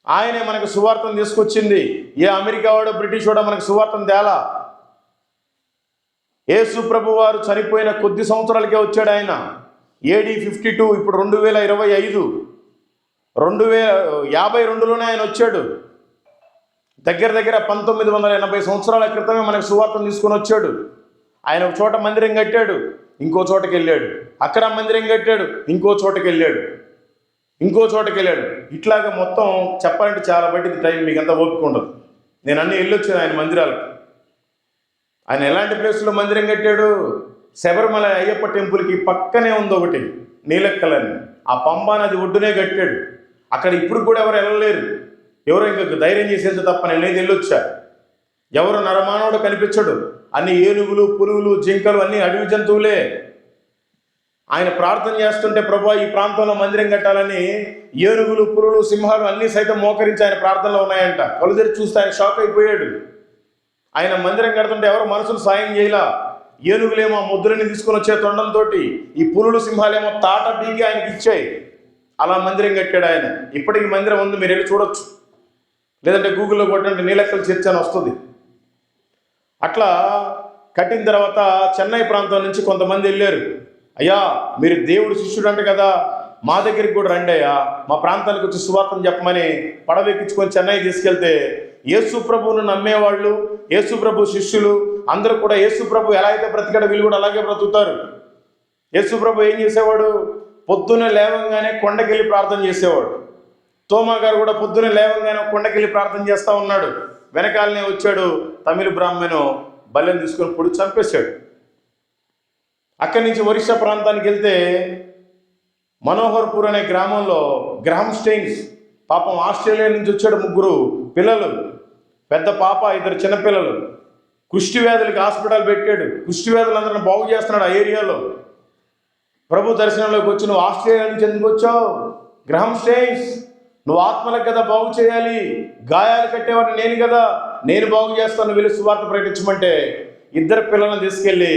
ఆయనే మనకు సువార్తను తీసుకొచ్చింది. ఏ అమెరికా వాడో బ్రిటిష్ వాడో మనకు సువార్తను తేలా. యేసుప్రభు వారు చనిపోయిన కొద్ది సంవత్సరాలకే వచ్చాడు ఆయన. AD 52, ఇప్పుడు 2025, 2052లోనే ఆయన వచ్చాడు. దగ్గర 1980 సంవత్సరాల క్రితమే మనకు సువార్తను తీసుకొని వచ్చాడు. ఆయన ఒక చోట మందిరం కట్టాడు, ఇంకో చోటకి వెళ్ళాడు. అక్కడ మందిరం కట్టాడు, ఇంకో చోటకి వెళ్ళాడు, ఇంకో చోటకి వెళ్ళాడు. ఇట్లాగా మొత్తం చెప్పాలంటే చాలా పట్టింది టైం, మీకు అంతా ఓపిక ఉండదు. నేను అన్నీ వెళ్ళొచ్చాను ఆయన మందిరాలకు. ఆయన ఎలాంటి ప్లేస్లో మందిరం కట్టాడు? శబరిమల అయ్యప్ప టెంపుల్కి పక్కనే ఉంది ఒకటి, నీలక్కలని. ఆ పంబా నది ఒడ్డునే కట్టాడు. అక్కడ ఇప్పుడు కూడా ఎవరు వెళ్ళలేరు. ఎవరో ఇంకా ధైర్యం చేసేది తప్ప నేనేది వెళ్ళొచ్చా. ఎవరు నరమానవుడు కనిపించడు. అన్ని ఏనుగులు, పులుగులు, జింకలు అన్ని అడవి జంతువులే. ఆయన ప్రార్థన చేస్తుంటే ప్రభువా ఈ ప్రాంతంలో మందిరం కట్టాలని ఏనుగులు, పులులు, సింహాలు అన్నీ సైతం మోకరించి ఆయన ప్రార్థనలో ఉన్నాయంట. కళ్ళు తెరిచి చూస్తే ఆయన షాక్ అయిపోయాడు. ఆయన మందిరం కడుతుంటే ఎవరు మనుషులు సాయం చేయలా. ఏనుగులేమో ముద్దులని తీసుకొని వచ్చే తొండంతో, ఈ పులులు, సింహాలేమో తాట పీకి ఆయనకి ఇచ్చాయి. అలా మందిరం కట్టాడు ఆయన. ఇప్పటికి మందిరం ఉంది, మీరు వెళ్ళి చూడొచ్చు. లేదంటే గూగుల్లో కొట్టంటే నీలెక్కల చర్చ్ అని వస్తుంది. అట్లా కట్టిన తర్వాత చెన్నై ప్రాంతం నుంచి కొంతమంది వెళ్ళారు. అయ్యా మీరు దేవుడు శిష్యుడు అంట కదా, మా దగ్గరికి కూడా రండి అయ్యా, మా ప్రాంతానికి వచ్చి సువార్తను చెప్పమని పడవెక్కించుకొని చెన్నై తీసుకెళ్తే యేసు ప్రభువును నమ్మేవాళ్ళు, యేసు ప్రభు శిష్యులు అందరూ కూడా యేసు ప్రభు ఎలా అయితే బ్రతికాడో వీళ్ళు కూడా అలాగే బ్రతుకుతారు. యేసు ప్రభు ఏం చేసేవాడు? పొద్దున్నే లేవంగానే కొండకెళ్ళి ప్రార్థన చేసేవాడు. తోమా గారు కూడా పొద్దున్నే లేవంగానే కొండకెళ్ళి ప్రార్థన చేస్తూ ఉన్నాడు. వెనకాలనే వచ్చాడు తమిళ బ్రాహ్మణు, బల్లెం తీసుకొని పొడి చంపేశాడు. అక్కడి నుంచి ఒరిస్సా ప్రాంతానికి వెళ్తే మనోహర్పూర్ అనే గ్రామంలో గ్రహం స్టెయిన్స్ పాపం ఆస్ట్రేలియా నుంచి వచ్చాడు. 3 పిల్లలు, పెద్ద పాప, 2 చిన్నపిల్లలు. కుష్టి వ్యాధులకి హాస్పిటల్ పెట్టాడు. కుష్టి వ్యాధులందరిని బాగు చేస్తున్నాడు ఆ ఏరియాలో. ప్రభు దర్శనంలోకి వచ్చి నువ్వు ఆస్ట్రేలియా నుంచి ఎందుకు వచ్చావు? గ్రహం స్టెయిన్స్, నువ్వు ఆత్మలకు కదా బాగు చేయాలి, గాయాలు కట్టేవాడిని నేను కదా, నేను బాగు చేస్తాను, వెళ్ళి సువార్త ప్రకటించమంటే 2 పిల్లలను తీసుకెళ్ళి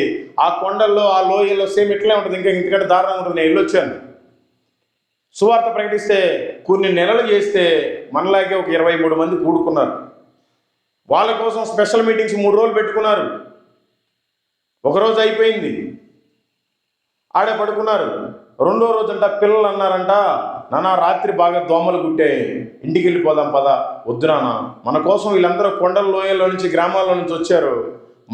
ఆ కొండల్లో, ఆ లోయల్లో సేమ్ ఇట్లే ఉంటుంది, ఇంకా ఇంతకంటే దారుణంగా ఉంటుంది. నేను వెళ్ళొచ్చాను. సువార్త ప్రకటిస్తే కొన్ని నెలలు చేస్తే మనలాగే ఒక 23 మంది కూడుకున్నారు. వాళ్ళ కోసం స్పెషల్ మీటింగ్స్ 3 రోజులు పెట్టుకున్నారు. ఒకరోజు అయిపోయింది, ఆడే పడుకున్నారు. 2వ రోజంట పిల్లలు అన్నారంట, నాన్న రాత్రి బాగా దోమలు గుట్టే, ఇంటికి వెళ్ళిపోదాం పద. వద్దు నాన్న, మన కోసం వీళ్ళందరూ కొండల లోయల్లో నుంచి, గ్రామాల్లో నుంచి వచ్చారు,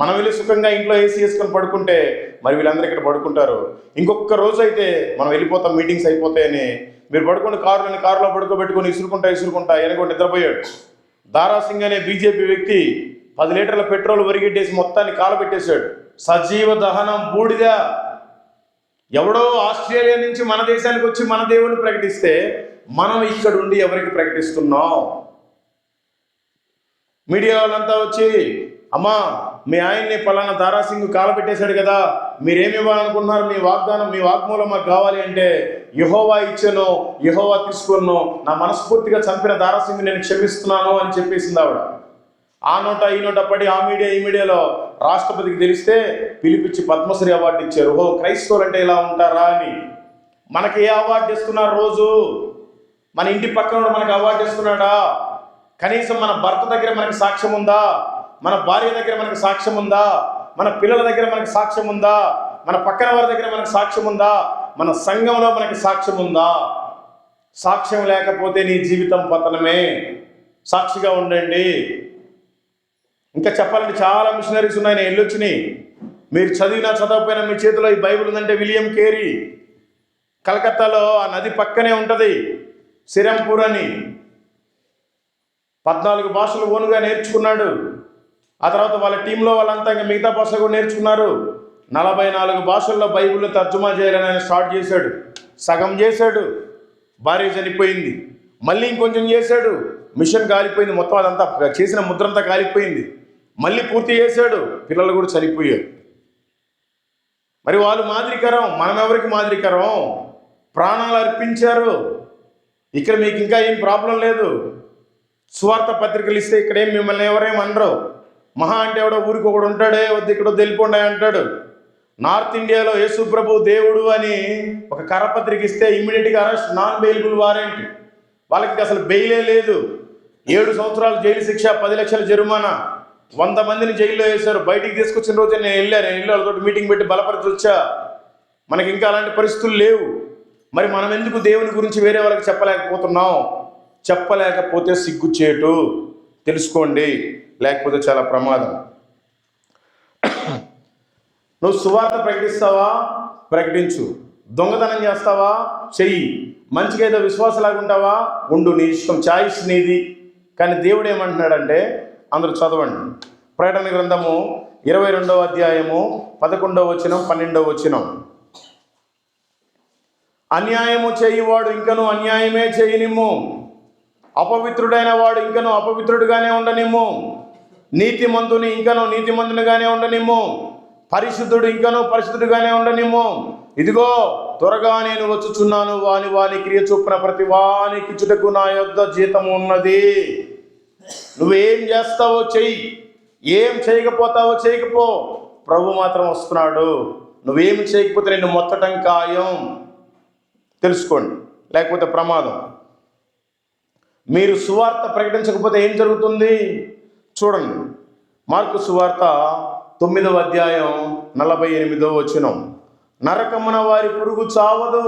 మనం వెళ్ళి సుఖంగా ఇంట్లో ఏసీ వేసుకొని పడుకుంటే మరి వీళ్ళందరూ ఇక్కడ పడుకుంటారు. ఇంకొక రోజు అయితే మనం వెళ్ళిపోతాం, మీటింగ్స్ అయిపోతాయని. మీరు పడుకుని కారులో పడుకోబెట్టుకొని ఇసురుకుంటా వెనక నిద్రపోయాడు. దారాసింగ్ అనే బీజేపీ వ్యక్తి 10 లీటర్ల పెట్రోల్ వరిగెట్టేసి మొత్తాన్ని కాలబెట్టేశాడు. సజీవ దహనం, బూడిద. ఎవడో ఆస్ట్రేలియా నుంచి మన దేశానికి వచ్చి మన దేవుని ప్రకటిస్తే మనం ఇక్కడ ఉండి ఎవరికి ప్రకటిస్తున్నాం? మీడియా వాళ్ళంతా వచ్చి, అమ్మా మీ ఆయన్ని పలానా దారాసింగ్ కాలబెట్టేశాడు కదా, మీరేమి ఇవ్వాలనుకుంటున్నారు, మీ వాగ్దానం, మీ వాగ్మూలం మాకు కావాలి అంటే, యెహోవా ఇచ్చాను, యెహోవా తీసుకున్నాను, నా మనస్ఫూర్తిగా చంపిన దారాసింగ్ నేను క్షమిస్తున్నాను అని చెప్పేసింది ఆవిడ. ఆ నోట ఈ నోట పడి ఆ మీడియా ఈ మీడియాలో రాష్ట్రపతికి తెలిస్తే పిలిపించి పద్మశ్రీ అవార్డు ఇచ్చారు. ఓహో, క్రైస్తవులు అంటే ఇలా ఉంటారా అని. మనకి ఏ అవార్డు ఇస్తున్నారు? రోజు మన ఇంటి పక్కన మనకి అవార్డు ఇస్తున్నాడా? కనీసం మన భర్త దగ్గర మనకి సాక్ష్యం ఉందా? మన భార్య దగ్గర మనకి సాక్ష్యం ఉందా? మన పిల్లల దగ్గర మనకి సాక్ష్యం ఉందా? మన పక్కన వారి దగ్గర మనకి సాక్ష్యం ఉందా? మన సంఘంలో మనకి సాక్ష్యం ఉందా? సాక్ష్యం లేకపోతే నీ జీవితం పతనమే. సాక్షిగా ఉండండి. ఇంకా చెప్పాలంటే చాలా మిషనరీస్ ఉన్నాయి, నేను వెళ్ళొచ్చినాయి. మీరు చదివినా చదవకపోయినా మీ చేతిలో ఈ బైబిల్ ఉందంటే విలియం కేరీ, కలకత్తాలో ఆ నది పక్కనే ఉంటుంది, సిరంపూర్ అని. 14 భాషలు ఓనుగా నేర్చుకున్నాడు. ఆ తర్వాత వాళ్ళ టీంలో వాళ్ళంతా ఇంకా మిగతా భాషలు కూడా నేర్చుకున్నారు. 44 భాషల్లో బైబిల్ని తర్జుమా చేయాలని ఆయన స్టార్ట్ చేశాడు. సగం చేశాడు, భార్య చనిపోయింది. మళ్ళీ ఇంకొంచెం చేశాడు, మిషన్ కాలిపోయింది, మొత్తం అదంతా చేసిన ముద్రంతా కాలిపోయింది. మళ్ళీ పూర్తి చేశాడు, పిల్లలు కూడా చనిపోయారు. మరి వాళ్ళు మాదిరికరం, మనం ఎవరికి మాదిరికరం? ప్రాణాలు అర్పించారు. ఇక్కడ మీకు ఇంకా ఏం ప్రాబ్లం లేదు. సువార్త పత్రికలు ఇస్తే ఇక్కడేం మిమ్మల్ని ఎవరేం అనరు. మహా అంటే ఎవడో ఊరికి ఒకడు ఉంటాడే, వద్దు ఇక్కడ వెళ్ళిపోండి అంటాడు. నార్త్ ఇండియాలో యేసు ప్రభు దేవుడు అని ఒక కరపత్రిక ఇస్తే ఇమ్మీడియట్గా అరెస్ట్, నాన్ బెయిలబుల్ వారెంట్. వాళ్ళకి అసలు బెయిలే లేదు. 7 సంవత్సరాలు జైలు శిక్ష, 10 లక్షల జరిమానా. 100 మందిని జైల్లో వేశారు. బయటికి తీసుకొచ్చిన రోజు నేను వెళ్ళాను, వాళ్ళతో మీటింగ్ పెట్టి బలపరిచి వచ్చా. మనకి ఇంకా అలాంటి పరిస్థితులు లేవు. మరి మనం ఎందుకు దేవుని గురించి వేరే వాళ్ళకి చెప్పలేకపోతున్నాం? చెప్పలేకపోతే సిగ్గుచేటు, తెలుసుకోండి, లేకపోతే చాలా ప్రమాదం. నువ్వు సువార్త ప్రకటిస్తావా? ప్రకటించు. దొంగతనం చేస్తావా? చెయ్యి. మంచిగా ఏదో విశ్వాసలాగా ఉంటావా? ఉండు, నీ ఇష్టం, చాయిస్ నీది. కానీ దేవుడు ఏమంటున్నాడంటే, అందరూ చదవండి. ప్రకటన గ్రంథము 22వ అధ్యాయము 11వ వచనం 12వ వచనం. అన్యాయము చేయువాడు ఇంకను అన్యాయమే చేయనిమ్ము, అపవిత్రుడైన వాడు ఇంకను అపవిత్రుడుగానే ఉండనిమ్ము, నీతిమంతుని ఇంకను నీతిమంతునిగానే ఉండనిమ్ము, పరిశుద్ధుడు ఇంకను పరిశుద్ధుడుగానే ఉండనిమ్ము. ఇదిగో త్వరగా నేను వచ్చుచున్నాను, వాని వాని క్రియ చొప్పున ప్రతి వానికి ఇచ్చుటకు నా యొద్ద జీతం ఉన్నది. నువ్వేం చేస్తావో చెయ్యి, ఏం చేయకపోతావో చేయకపో, ప్రభు మాత్రం వస్తున్నాడు. నువ్వేం చేయకపోతే నిన్ను మొత్తటం ఖాయం, తెలుసుకోండి, లేకపోతే ప్రమాదం. మీరు సువార్త ప్రకటించకపోతే ఏం జరుగుతుంది చూడండి. మార్కు సువార్త 9వ అధ్యాయం 48వ వచనం. నరకమున వారి పురుగు చావదు,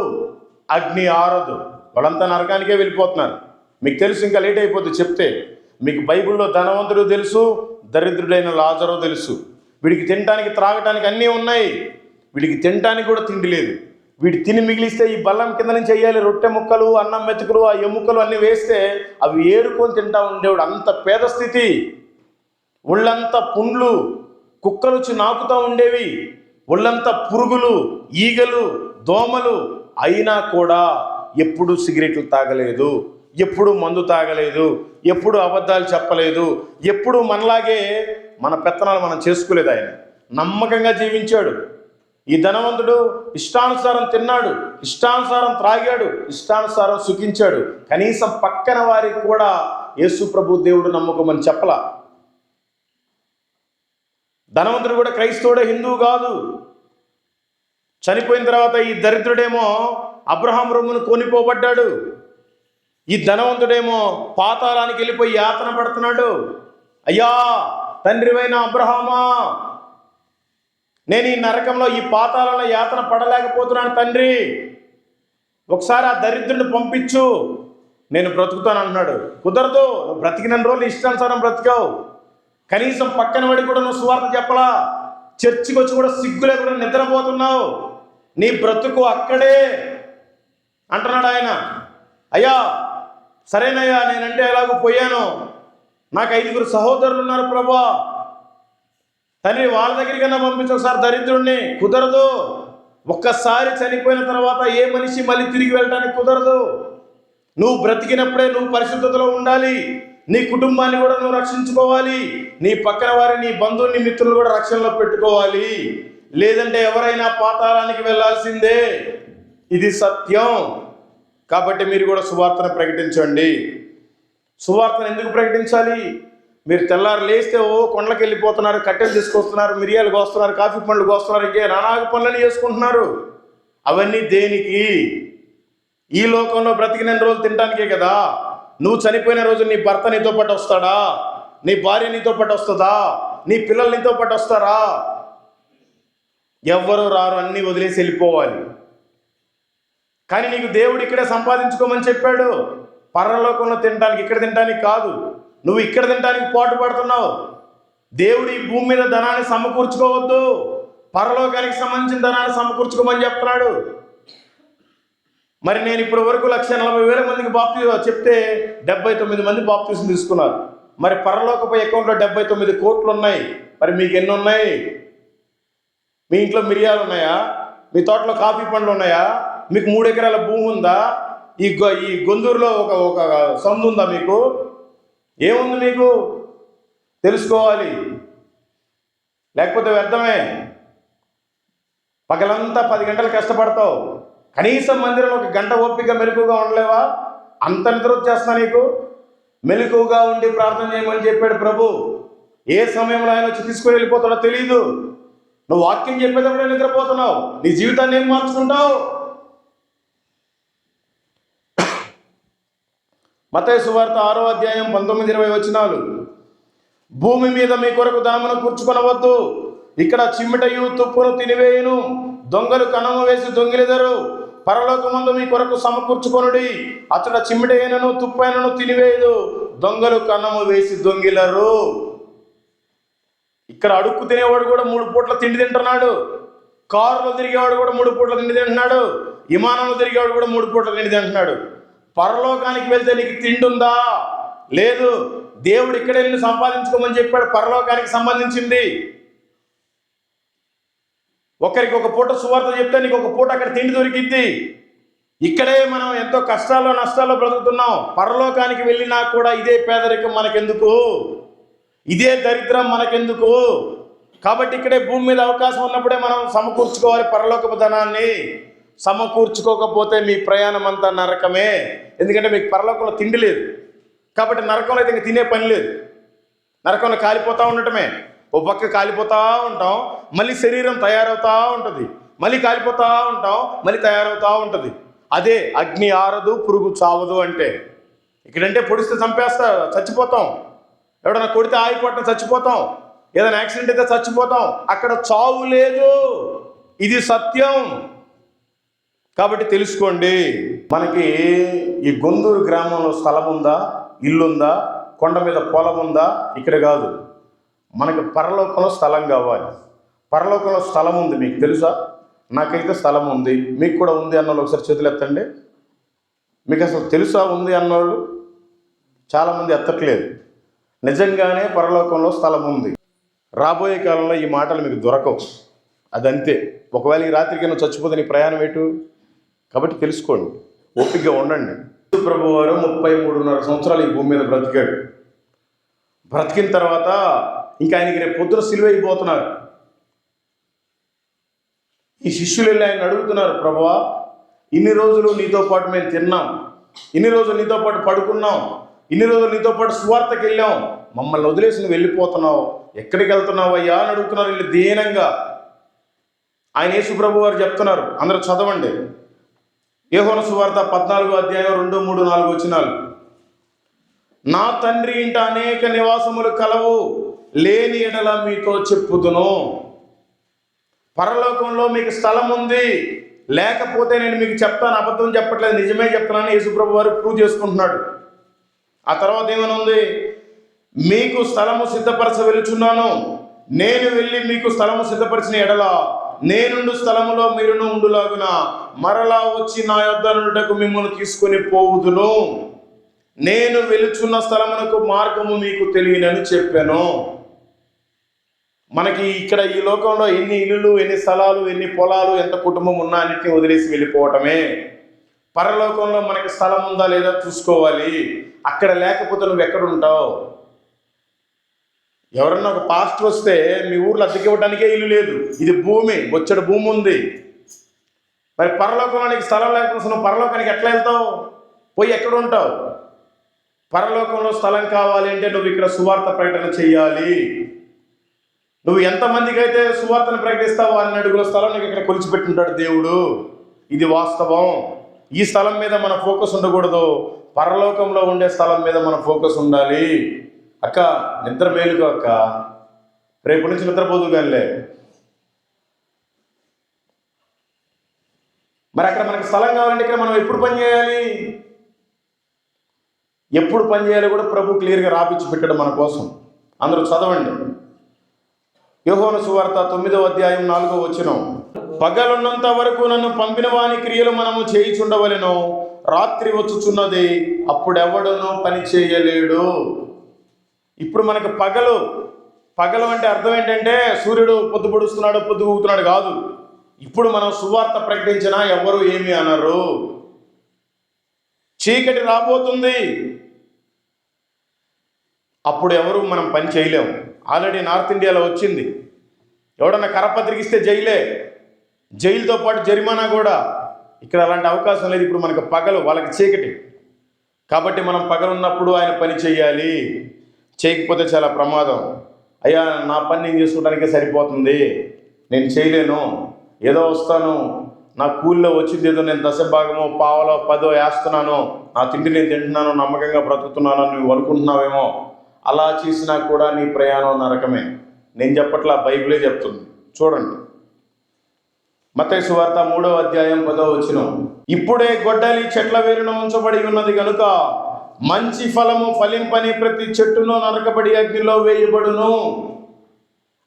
అగ్ని ఆరదు. వాళ్ళంతా నరకానికే వెళ్ళిపోతున్నారు. మీకు తెలుసు, ఇంకా లేట్ అయిపోతుంది చెప్తే. మీకు బైబిల్లో ధనవంతుడు తెలుసు, దరిద్రుడైన లాజరు తెలుసు. వీడికి తినడానికి త్రాగటానికి అన్నీ ఉన్నాయి, వీడికి తినడానికి కూడా తిండి లేదు. వీడు తిని మిగిలిస్తే ఈ బల్లం కింద నుంచి వేయాలి రొట్టె ముక్కలు, అన్నం మెతుకులు, ఆ ఎముకలు అన్నీ వేస్తే అవి ఏరుకొని తింటా ఉండేవాడు. అంత పేద స్థితి. ఒళ్ళంతా పుండ్లు, కుక్కలు వచ్చి నాకుతూ ఉండేవి, ఒళ్ళంతా పురుగులు, ఈగలు, దోమలు. అయినా కూడా ఎప్పుడు సిగరెట్లు తాగలేదు, ఎప్పుడు మందు తాగలేదు, ఎప్పుడు అబద్ధాలు చెప్పలేదు, ఎప్పుడు మనలాగే మన పెత్తనాలు మనం చేసుకోలేదు. ఆయన నమ్మకంగా జీవించాడు. ఈ ధనవంతుడు ఇష్టానుసారం తిన్నాడు, ఇష్టానుసారం త్రాగాడు, ఇష్టానుసారం సుఖించాడు. కనీసం పక్కన వారికి కూడా యేసు ప్రభు దేవుడు నమ్మకమని చెప్పలా. ధనవంతుడు కూడా క్రైస్తవుడే, హిందువు కాదు. చనిపోయిన తర్వాత ఈ దరిద్రుడేమో అబ్రహాం రొమ్మును కొనిపోబడ్డాడు, ఈ ధనవంతుడేమో పాతాళానికి వెళ్ళిపోయి యాతన పడుతున్నాడు. అయ్యా తండ్రివైన అబ్రహామా, నేను ఈ నరకంలో, ఈ పాతాళంలో యాతన పడలేకపోతున్నాను తండ్రి, ఒకసారి ఆ దరిద్రుడిని పంపించు, నేను బ్రతుకుతాను అంటున్నాడు. కుదరదు, నువ్వు బ్రతికిన రోజులు ఇష్టానుసారం బ్రతికావు. కనీసం పక్కన వాడి కూడా నువ్వు సువార్త చెప్పలా. చర్చికి వచ్చి కూడా సిగ్గు లేకుండా నిద్రపోతున్నావు. నీ బ్రతుకు అక్కడే అంటున్నాడు ఆయన. అయ్యా సరేనయ్యా, నేనంటే ఎలాగో పోయాను, నాకు 5గురు సహోదరులు ఉన్నారు ప్రభా, తండ్రి వాళ్ళ దగ్గరికన్నా పంపించు ఒకసారి దరిద్రుడిని. కుదరదు. ఒక్కసారి చనిపోయిన తర్వాత ఏ మనిషి మళ్ళీ తిరిగి వెళ్ళడానికి కుదరదు. నువ్వు బ్రతికినప్పుడే నువ్వు పరిశుద్ధతలో ఉండాలి. నీ కుటుంబాన్ని కూడా నువ్వు రక్షించుకోవాలి. నీ పక్కన వారి, నీ బంధువుని, మిత్రులు కూడా రక్షణలో పెట్టుకోవాలి. లేదంటే ఎవరైనా పాతాళానికి వెళ్ళాల్సిందే. ఇది సత్యం. కాబట్టి మీరు కూడా సువార్తను ప్రకటించండి. సువార్తను ఎందుకు ప్రకటించాలి? మీరు తెల్లారు లేస్తే కొండలకు వెళ్ళిపోతున్నారు, కట్టెలు తీసుకొస్తున్నారు, మిరియాలు కోస్తున్నారు, కాఫీ పండ్లు కోస్తున్నారు, ఇంకే నానాగ పనులని చేసుకుంటున్నారు. అవన్నీ దేనికి? ఈ లోకంలో బ్రతికిన రోజులు తినడానికే కదా. నువ్వు చనిపోయిన రోజు నీ భర్త నీతో పాటు వస్తాడా? నీ భార్య నీతో పాటు వస్తుందా? నీ పిల్లలు నీతో పాటు వస్తారా? ఎవ్వరూ రారు, అన్నీ వదిలేసి వెళ్ళిపోవాలి. కానీ నీకు దేవుడు ఇక్కడే సంపాదించుకోమని చెప్పాడు. పరలోకంలో తినడానికి, ఇక్కడ తినడానికి కాదు. నువ్వు ఇక్కడ తినడానికి పాటు పడుతున్నావు. దేవుడు ఈ భూమి మీద ధనాన్ని సమకూర్చుకోవద్దు, పరలోకానికి సంబంధించిన ధనాన్ని సమకూర్చుకోమని చెప్తున్నాడు. మరి నేను ఇప్పటి వరకు 1,40,000 మందికి బాప్తిజం చెప్తే 79 మంది బాప్తిజం తీసుకున్నారు. మరి పరలోకపు అకౌంట్లో 79 కోట్లు ఉన్నాయి. మరి మీకు ఎన్ని ఉన్నాయి? మీ ఇంట్లో మిరియాలు ఉన్నాయా? మీ తోటలో కాఫీ పండ్లు ఉన్నాయా? మీకు 3 ఎకరాల భూమి ఉందా? ఈ గొందూరులో ఒక సందు ఉందా? మీకు ఏముంది? మీకు తెలుసుకోవాలి, లేకపోతే వ్యర్థమే. పగలంతా 10 గంటలు కష్టపడతావు, కనీసం మందిరంలో 1 గంట ఓపిక మెలకుగా ఉండలేవా? అంత నిద్ర వచ్చేస్తున్నా నీకు? మెలకుగా ఉండి ప్రార్థన చేయమని చెప్పాడు ప్రభు. ఏ సమయంలో ఆయన వచ్చి తీసుకొని వెళ్ళిపోతాడో తెలియదు. నువ్వు వాక్యం చెప్పేటప్పుడే నిద్రపోతున్నావు. నీ జీవితాన్ని ఏం మార్చుకుంటావు? మత్తయి సువార్త 6వ అధ్యాయం 19-20 వచనాలు. భూమి మీద మీ కొరకు ధనమును కూర్చుకొనవద్దు, ఇక్కడ చిమ్మిటయు తుప్పును తినివేయును, దొంగలు కణము వేసి దొంగిలిదరు. పరలోకమందు మీ కొరకు సమకూర్చుకొనుడి, అతడ చిమ్మిటైనను తుప్పైనను తినివేయదు, దొంగలు కణము వేసి దొంగిలరు. ఇక్కడ అడుక్కు తినేవాడు కూడా 3 పూట్ల తిండి తింటున్నాడు. కారులో తిరిగేవాడు కూడా 3 పూట్ల తిండి తింటున్నాడు. విమానంలో తిరిగేవాడు కూడా 3 పూట్ల తిండి తింటున్నాడు. పరలోకానికి వెళ్తే నీకు తిండి ఉందా? లేదు. దేవుడు ఇక్కడే నిన్ను సంపాదించుకోమని చెప్పాడు. పరలోకానికి సంబంధించింది. ఒకరికి ఒక పూట సువార్త చెప్తే నీకు ఒక పూట అక్కడ తిండి దొరికిద్ది. ఇక్కడే మనం ఎంతో కష్టాల్లో నష్టాల్లో బ్రతుకుతున్నాం. పరలోకానికి వెళ్ళినా కూడా ఇదే పేదరికం మనకెందుకు, ఇదే దరిద్రం మనకెందుకు? కాబట్టి ఇక్కడే భూమి మీద అవకాశం ఉన్నప్పుడే మనం సమకూర్చుకోవాలి పరలోకపు ధనాన్ని. సమకూర్చుకోకపోతే మీ ప్రయాణం అంతా నరకమే. ఎందుకంటే మీకు పరలోకంలో తిండి లేదు, కాబట్టి నరకంలో అయితే ఇంక తినే పని లేదు. నరకంలో కాలిపోతూ ఉండటమే. ఓ పక్క కాలిపోతూ ఉంటాం, మళ్ళీ శరీరం తయారవుతూ ఉంటుంది, మళ్ళీ కాలిపోతూ ఉంటాం, మళ్ళీ తయారవుతూ ఉంటుంది. అదే అగ్ని ఆరదు పురుగు చావదు అంటే. ఇక్కడంటే పొడిస్తే చంపేస్తా చచ్చిపోతాం, ఎవడన్నా కొడితే ఆగిపోవటం చచ్చిపోతాం, ఏదైనా యాక్సిడెంట్ అయితే చచ్చిపోతాం. అక్కడ చావు లేదు, ఇది సత్యం. కాబట్టి తెలుసుకోండి. మనకి ఈ గొందూరు గ్రామంలో స్థలం ఉందా, ఇల్లుందా, కొండ మీద పొలం ఉందా? ఇక్కడ కాదు. మనకి పరలోకంలో స్థలం కావాలి. పరలోకంలో స్థలం ఉంది, మీకు తెలుసా? నాకైతే స్థలం ఉంది. మీకు కూడా ఉంది అన్నోళ్ళు ఒకసారి చేతులు ఎత్తండి. మీకు అసలు తెలుసా ఉంది అన్నోళ్ళు? చాలామంది ఎత్తట్లేదు. నిజంగానే పరలోకంలో స్థలం ఉంది. రాబోయే కాలంలో ఈ మాటలు మీకు దొరకవు, అదంతే. ఒకవేళ ఈ రాత్రికి నువ్వు చచ్చిపోతే నీ ప్రయాణం ఏటు? కాబట్టి తెలుసుకోండి, ఓపికగా ఉండండి. ప్రభు వారు 33.5 సంవత్సరాలు ఈ భూమి మీద బ్రతికాడు. బ్రతికిన తర్వాత ఇంకా ఆయనకి రేపు పొద్దున సిలువ అయిపోతున్నారు. ఈ శిష్యులు వెళ్ళి ఆయన అడుగుతున్నారు, ప్రభువా, ఇన్ని రోజులు నీతో పాటు మేము తిన్నాం, ఇన్ని రోజులు నీతో పాటు పడుకున్నాం, ఇన్ని రోజులు నీతో పాటు సువార్తకి వెళ్ళాం, మమ్మల్ని వదిలేసి నువ్వు వెళ్ళిపోతున్నావు, ఎక్కడికి వెళ్తున్నావు అయ్యా అని అడుగుతున్నారు వీళ్ళు దీనంగా. ఆయన యేసు ప్రభు వారు చెప్తున్నారు, అందరూ చదవండి, యోహాను సువార్త 14వ అధ్యాయం 2, 3, 4 వచనాలు. నా తండ్రి ఇంట అనేక నివాసములు కలవు, లేని ఎడల మీతో చెప్పుదును. పరలోకంలో మీకు స్థలం ఉంది, లేకపోతే నేను మీకు చెప్తాను, అబద్ధం చెప్పట్లేదు, నిజమే చెప్తున్నాను. యేసుప్రభు వారు ప్రూవ్ చేసుకుంటున్నాడు. ఆ తర్వాత ఏమైనా ఉంది, మీకు స్థలము సిద్ధపరచ వెలుచున్నాను, నేను వెళ్ళి మీకు స్థలము సిద్ధపరిచిన ఎడల నేనుండు స్థలములో మీరును ఉండులాగున మరలా వచ్చి నా యొద్ద నుండుటకు మిమ్మల్ని తీసుకొని పోవుదును. నేను వెలుచున్న స్థలమునకు మార్గము మీకు తెలియనని చెప్పాను. మనకి ఇక్కడ ఈ లోకంలో ఎన్ని ఇల్లులు, ఎన్ని స్థలాలు, ఎన్ని పొలాలు, ఎంత కుటుంబం ఉన్నా అన్నిటిని వదిలేసి వెళ్ళిపోవటమే. పరలోకంలో మనకి స్థలం ఉందా లేదా చూసుకోవాలి. అక్కడ లేకపోతే నువ్వు ఎక్కడ ఉంటావు? ఎవరన్నా ఒక పాస్టర్ వస్తే మీ ఊర్లో అద్దెకి ఇవ్వడానికే ఇల్లు లేదు, ఇది భూమి, బొచ్చడు భూమి ఉంది. మరి పరలోకంలో నీకు స్థలం లేకపోతే నువ్వు పరలోకానికి ఎట్లా వెళ్తావు? పోయి ఎక్కడ ఉంటావు? పరలోకంలో స్థలం కావాలి అంటే నువ్వు ఇక్కడ సువార్త ప్రకటన చెయ్యాలి. నువ్వు ఎంతమందికి అయితే సువార్తను ప్రకటిస్తావో అన్ని అడుగుల స్థలం నీకు ఇక్కడ కొలిచిపెట్టుంటాడు దేవుడు. ఇది వాస్తవం. ఈ స్థలం మీద మన ఫోకస్ ఉండకూడదు, పరలోకంలో ఉండే స్థలం మీద మన ఫోకస్ ఉండాలి. అక్క నిద్ర మేలుకో అక్క, రేపు నుంచి నిద్రపోదు కానిలే. మరి అక్కడ మనకు స్థలం కావాలంటే ఇక్కడ మనం ఎప్పుడు పని చేయాలి, ఎప్పుడు పని చేయాలి కూడా ప్రభు క్లియర్గా రాపించి పెట్టాడు మన కోసం. అందరూ చదవండి, యోహాను సువార్త 9వ అధ్యాయం 4వ వచనం. పగలున్నంత వరకు నన్ను పంపిన వాని క్రియలు మనము చేయుచుండవలెను, రాత్రి వచ్చుచున్నది, అప్పుడెవడనూ పని చేయలేడు. ఇప్పుడు మనకు పగలు అంటే అర్థం ఏంటంటే సూర్యుడు పొద్దు పొడుస్తున్నాడు, పొద్దు ఊగుతున్నాడు కాదు. ఇప్పుడు మనం సువార్త ప్రకటించినా ఎవరు ఏమీ అనరు. చీకటి రాబోతుంది, అప్పుడు ఎవరు మనం పని చేయలేము. ఆల్రెడీ నార్త్ ఇండియాలో వచ్చింది, ఎవడన్నా కరపత్రికిస్తే జైలే, జైలుతో పాటు జరిమానా కూడా. ఇక్కడ అలాంటి అవకాశం లేదు. ఇప్పుడు మనకు పగలు, వాళ్ళకి చీకటి. కాబట్టి మనం పగలున్నప్పుడు ఆయన పని చేయాలి. చేయకపోతే చాలా ప్రమాదం. అయ్యా నా పని నేను చేసుకోవడానికే సరిపోతుంది, నేను చేయలేను, ఏదో వస్తాను, నా కూలిలో వచ్చింది ఏదో నేను దశభాగమో పావలో 10 వేస్తున్నాను, నా తిండి నేను తింటున్నాను, నమ్మకంగా బ్రతుకుతున్నాను అని నువ్వు అనుకుంటున్నావేమో. అలా చేసినా కూడా నీ ప్రయాణం నరకమే. నేను చెప్పట్లా, బైబిలే చెప్తుంది. చూడండి, మత్తయి సువార్త 3వ అధ్యాయం 10వ వచనం. ఇప్పుడే గొడ్డలి చెట్ల వేరున ఉంచబడి ఉన్నది గనుక మంచి ఫలము ఫలింపని ప్రతి చెట్టును నరకబడి అగ్నిలో వేయబడును.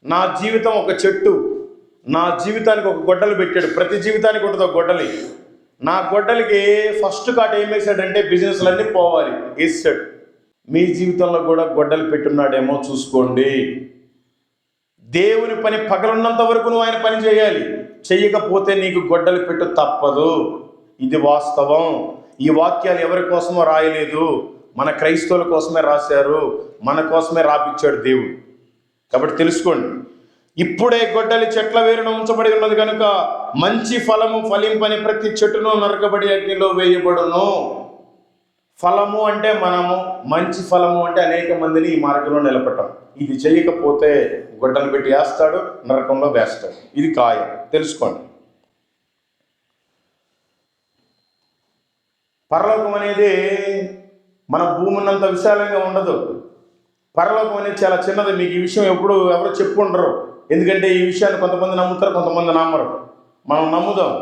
నా జీవితం ఒక చెట్టు, నా జీవితానికి ఒక గొడ్డలు పెట్టాడు. ప్రతి జీవితానికి ఉంటుంది ఒక గొడ్డలి. నా గొడ్డలికి ఫస్ట్ కాట ఏం వేసాడంటే బిజినెస్లన్నీ పోవాలి వేసాడు. మీ జీవితంలో కూడా గొడ్డలు పెట్టున్నాడేమో చూసుకోండి. దేవుని పని పగలున్నంత వరకు నువ్వు ఆయన పని చేయాలి. చెయ్యకపోతే నీకు గొడ్డలి పెట్టు తప్పదు. ఇది వాస్తవం. ఈ వాక్యాలు ఎవరి కోసమో రాయలేదు, మన క్రైస్తవుల కోసమే రాశారు, మన కోసమే రాపిచ్చాడు దేవుడు. కాబట్టి తెలుసుకోండి, ఇప్పుడే గొడ్డలి చెట్ల వేరున ఉంచబడి ఉన్నది కనుక మంచి ఫలము ఫలింపని ప్రతి చెట్టును నరకబడి అగ్నిలో వేయబడును. ఫలము అంటే మనము, మంచి ఫలము అంటే అనేక మందిని ఈ మార్గంలో నిలబెట్టం. ఇది చేయకపోతే గొడ్డలు పెట్టి వేస్తాడు, నరకంలో వేస్తాడు. ఇది ఖాయం, తెలుసుకోండి. పరలోకం అనేది మన భూమి ఉన్నంత విశాలంగా ఉండదు. పరలోకం అనేది చాలా చిన్నది. మీకు ఈ విషయం ఎవరు చెప్పుకుంటారు, ఎందుకంటే ఈ విషయాన్ని కొంతమంది నమ్ముతారు, కొంతమంది నమ్మరు. మనం నమ్ముదాం,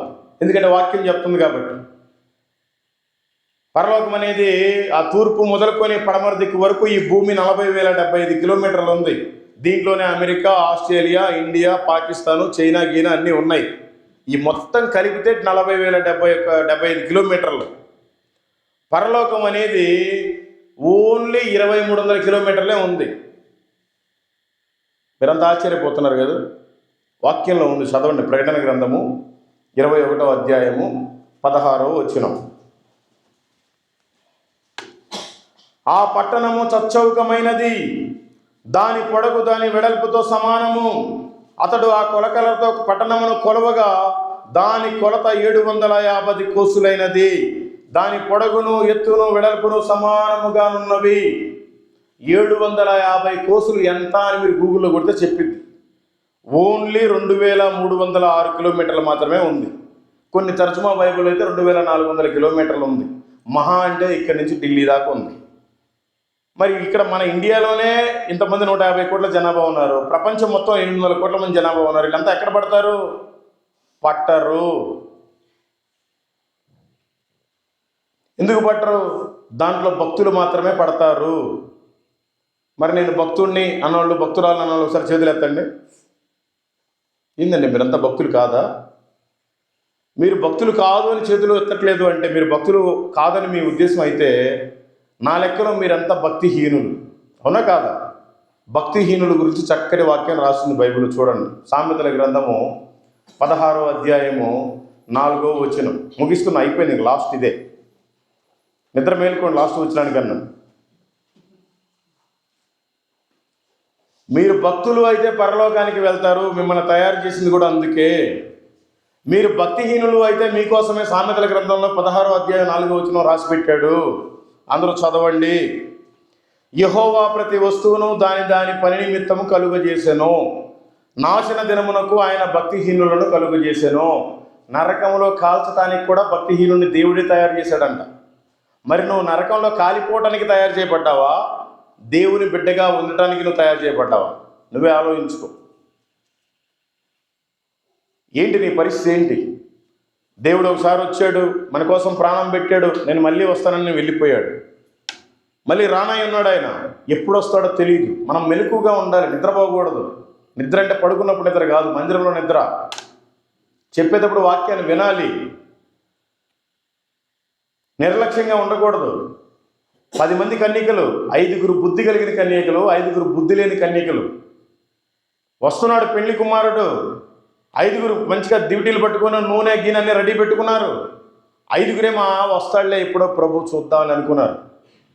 ఎందుకంటే వాక్యం చెప్తుంది కాబట్టి. పరలోకం అనేది ఆ తూర్పు మొదలుకొని పడమర దిక్కు వరకు ఈ భూమి 40,075 కిలోమీటర్లు ఉంది. దీంట్లోనే America, Australia, India, Pakistan, China, Guinea అన్నీ ఉన్నాయి. ఈ మొత్తం కలిపితే 40,075 కిలోమీటర్లు. పరలోకం అనేది ఓన్లీ 2,300 కిలోమీటర్లే ఉంది. మీరంతా ఆశ్చర్యపోతున్నారు కదా. వాక్యంలో ఉంది, చదవండి. ప్రకటన గ్రంథము 21వ అధ్యాయము 16వ వచనం. ఆ పట్టణము చచ్చౌకమైనది, దాని పొడవు దాని వెడల్పుతో సమానము. అతడు ఆ కొలకలతో పట్టణమును కొలవగా దాని కొలత 750 కోసులైనది. దాని పొడగును ఎత్తును వెడల్పును సమానముగానున్నవి. 750 కోసులు ఎంత అని మీరు గూగుల్లో కొడితే చెప్పింది. ఓన్లీ 2,306 కిలోమీటర్లు మాత్రమే ఉంది. కొన్ని తర్జుమా బైబిల్ అయితే 2,400 కిలోమీటర్లు ఉంది. మహా అంటే ఇక్కడి నుంచి ఢిల్లీ దాకా ఉంది. మరి ఇక్కడ మన ఇండియాలోనే ఇంతమంది 150 కోట్ల జనాభా ఉన్నారు. ప్రపంచం మొత్తం 800 కోట్ల మంది జనాభా ఉన్నారు. వీళ్ళంతా ఎక్కడ పడతారు? పట్టరు. ఎందుకు పట్టరు? దాంట్లో భక్తులు మాత్రమే పడతారు. మరి నేను భక్తుడిని అన్నవాళ్ళు, భక్తురాలు అన్నవాళ్ళు ఒకసారి చేతులు ఎత్తండి. ఏందండి మీరంతా భక్తులు కాదా? మీరు భక్తులు కాదు అని చేతులు ఎత్తట్లేదు అంటే మీరు భక్తులు కాదని మీ ఉద్దేశం అయితే నా లెక్కలో మీరంతా భక్తిహీనులు. అవునా కాదా? భక్తిహీనుల గురించి చక్కటి వాక్యం రాస్తుంది బైబిల్. చూడండి, సామెతల గ్రంథము 16వ అధ్యాయము 4వ వచనం. ముగిస్తున్నా, అయిపోయింది, లాస్ట్ ఇదే. నిద్ర మేలుకోండి లాస్ట్ వచనానికన్నా. మీరు భక్తులు అయితే పరలోకానికి వెళ్తారు, మిమ్మల్ని తయారు చేసింది కూడా అందుకే. మీరు భక్తిహీనులు అయితే మీకోసమే సామెతల గ్రంథంలో 16వ అధ్యాయం 4వ వచనం రాసి పెట్టాడు. అందరూ చదవండి. యెహోవా ప్రతి వస్తువును దాని దాని పని నిమిత్తము కలుగజేసెను. నాశన దినమునకు ఆయన భక్తిహీనులను కలుగజేసెను. నరకంలో కాల్చడానికి కూడా భక్తిహీనుని దేవుడే తయారు చేశాడంట. మరి నువ్వు నరకంలో కాలిపోవటానికి తయారు చేయబడ్డావా? దేవుని బిడ్డగా ఉండటానికి నువ్వు తయారు చేయబడ్డావా? నువ్వే ఆలోచించుకో. ఏంటి నీ పరిస్థితి ఏంటి? దేవుడు ఒకసారి వచ్చాడు, మన కోసం ప్రాణం పెట్టాడు, నేను మళ్ళీ వస్తానని వెళ్ళిపోయాడు. మళ్ళీ రానై ఉన్నాడు ఆయన. ఎప్పుడు వస్తాడో తెలియదు. మనం మెలకుగా ఉండాలి, నిద్రపోకూడదు. నిద్ర అంటే పడుకున్నప్పుడు నిద్ర కాదు, మందిరంలో నిద్ర. చెప్పేటప్పుడు వాక్యాన్ని వినాలి, నిర్లక్ష్యంగా ఉండకూడదు. 10 మంది కన్యకలు, 5గురు బుద్ధి కలిగిన కన్యకలు, 5గురు బుద్ధి లేని కన్యకలు. వస్తున్నాడు పెళ్లి కుమారుడు. 5గురు మంచిగా డ్యూటీలు పట్టుకుని నూనె గిన్నె రెడీ పెట్టుకున్నారు. 5గురేమో వస్తాడులే ఎప్పుడో ప్రభు చూద్దామని అనుకున్నారు.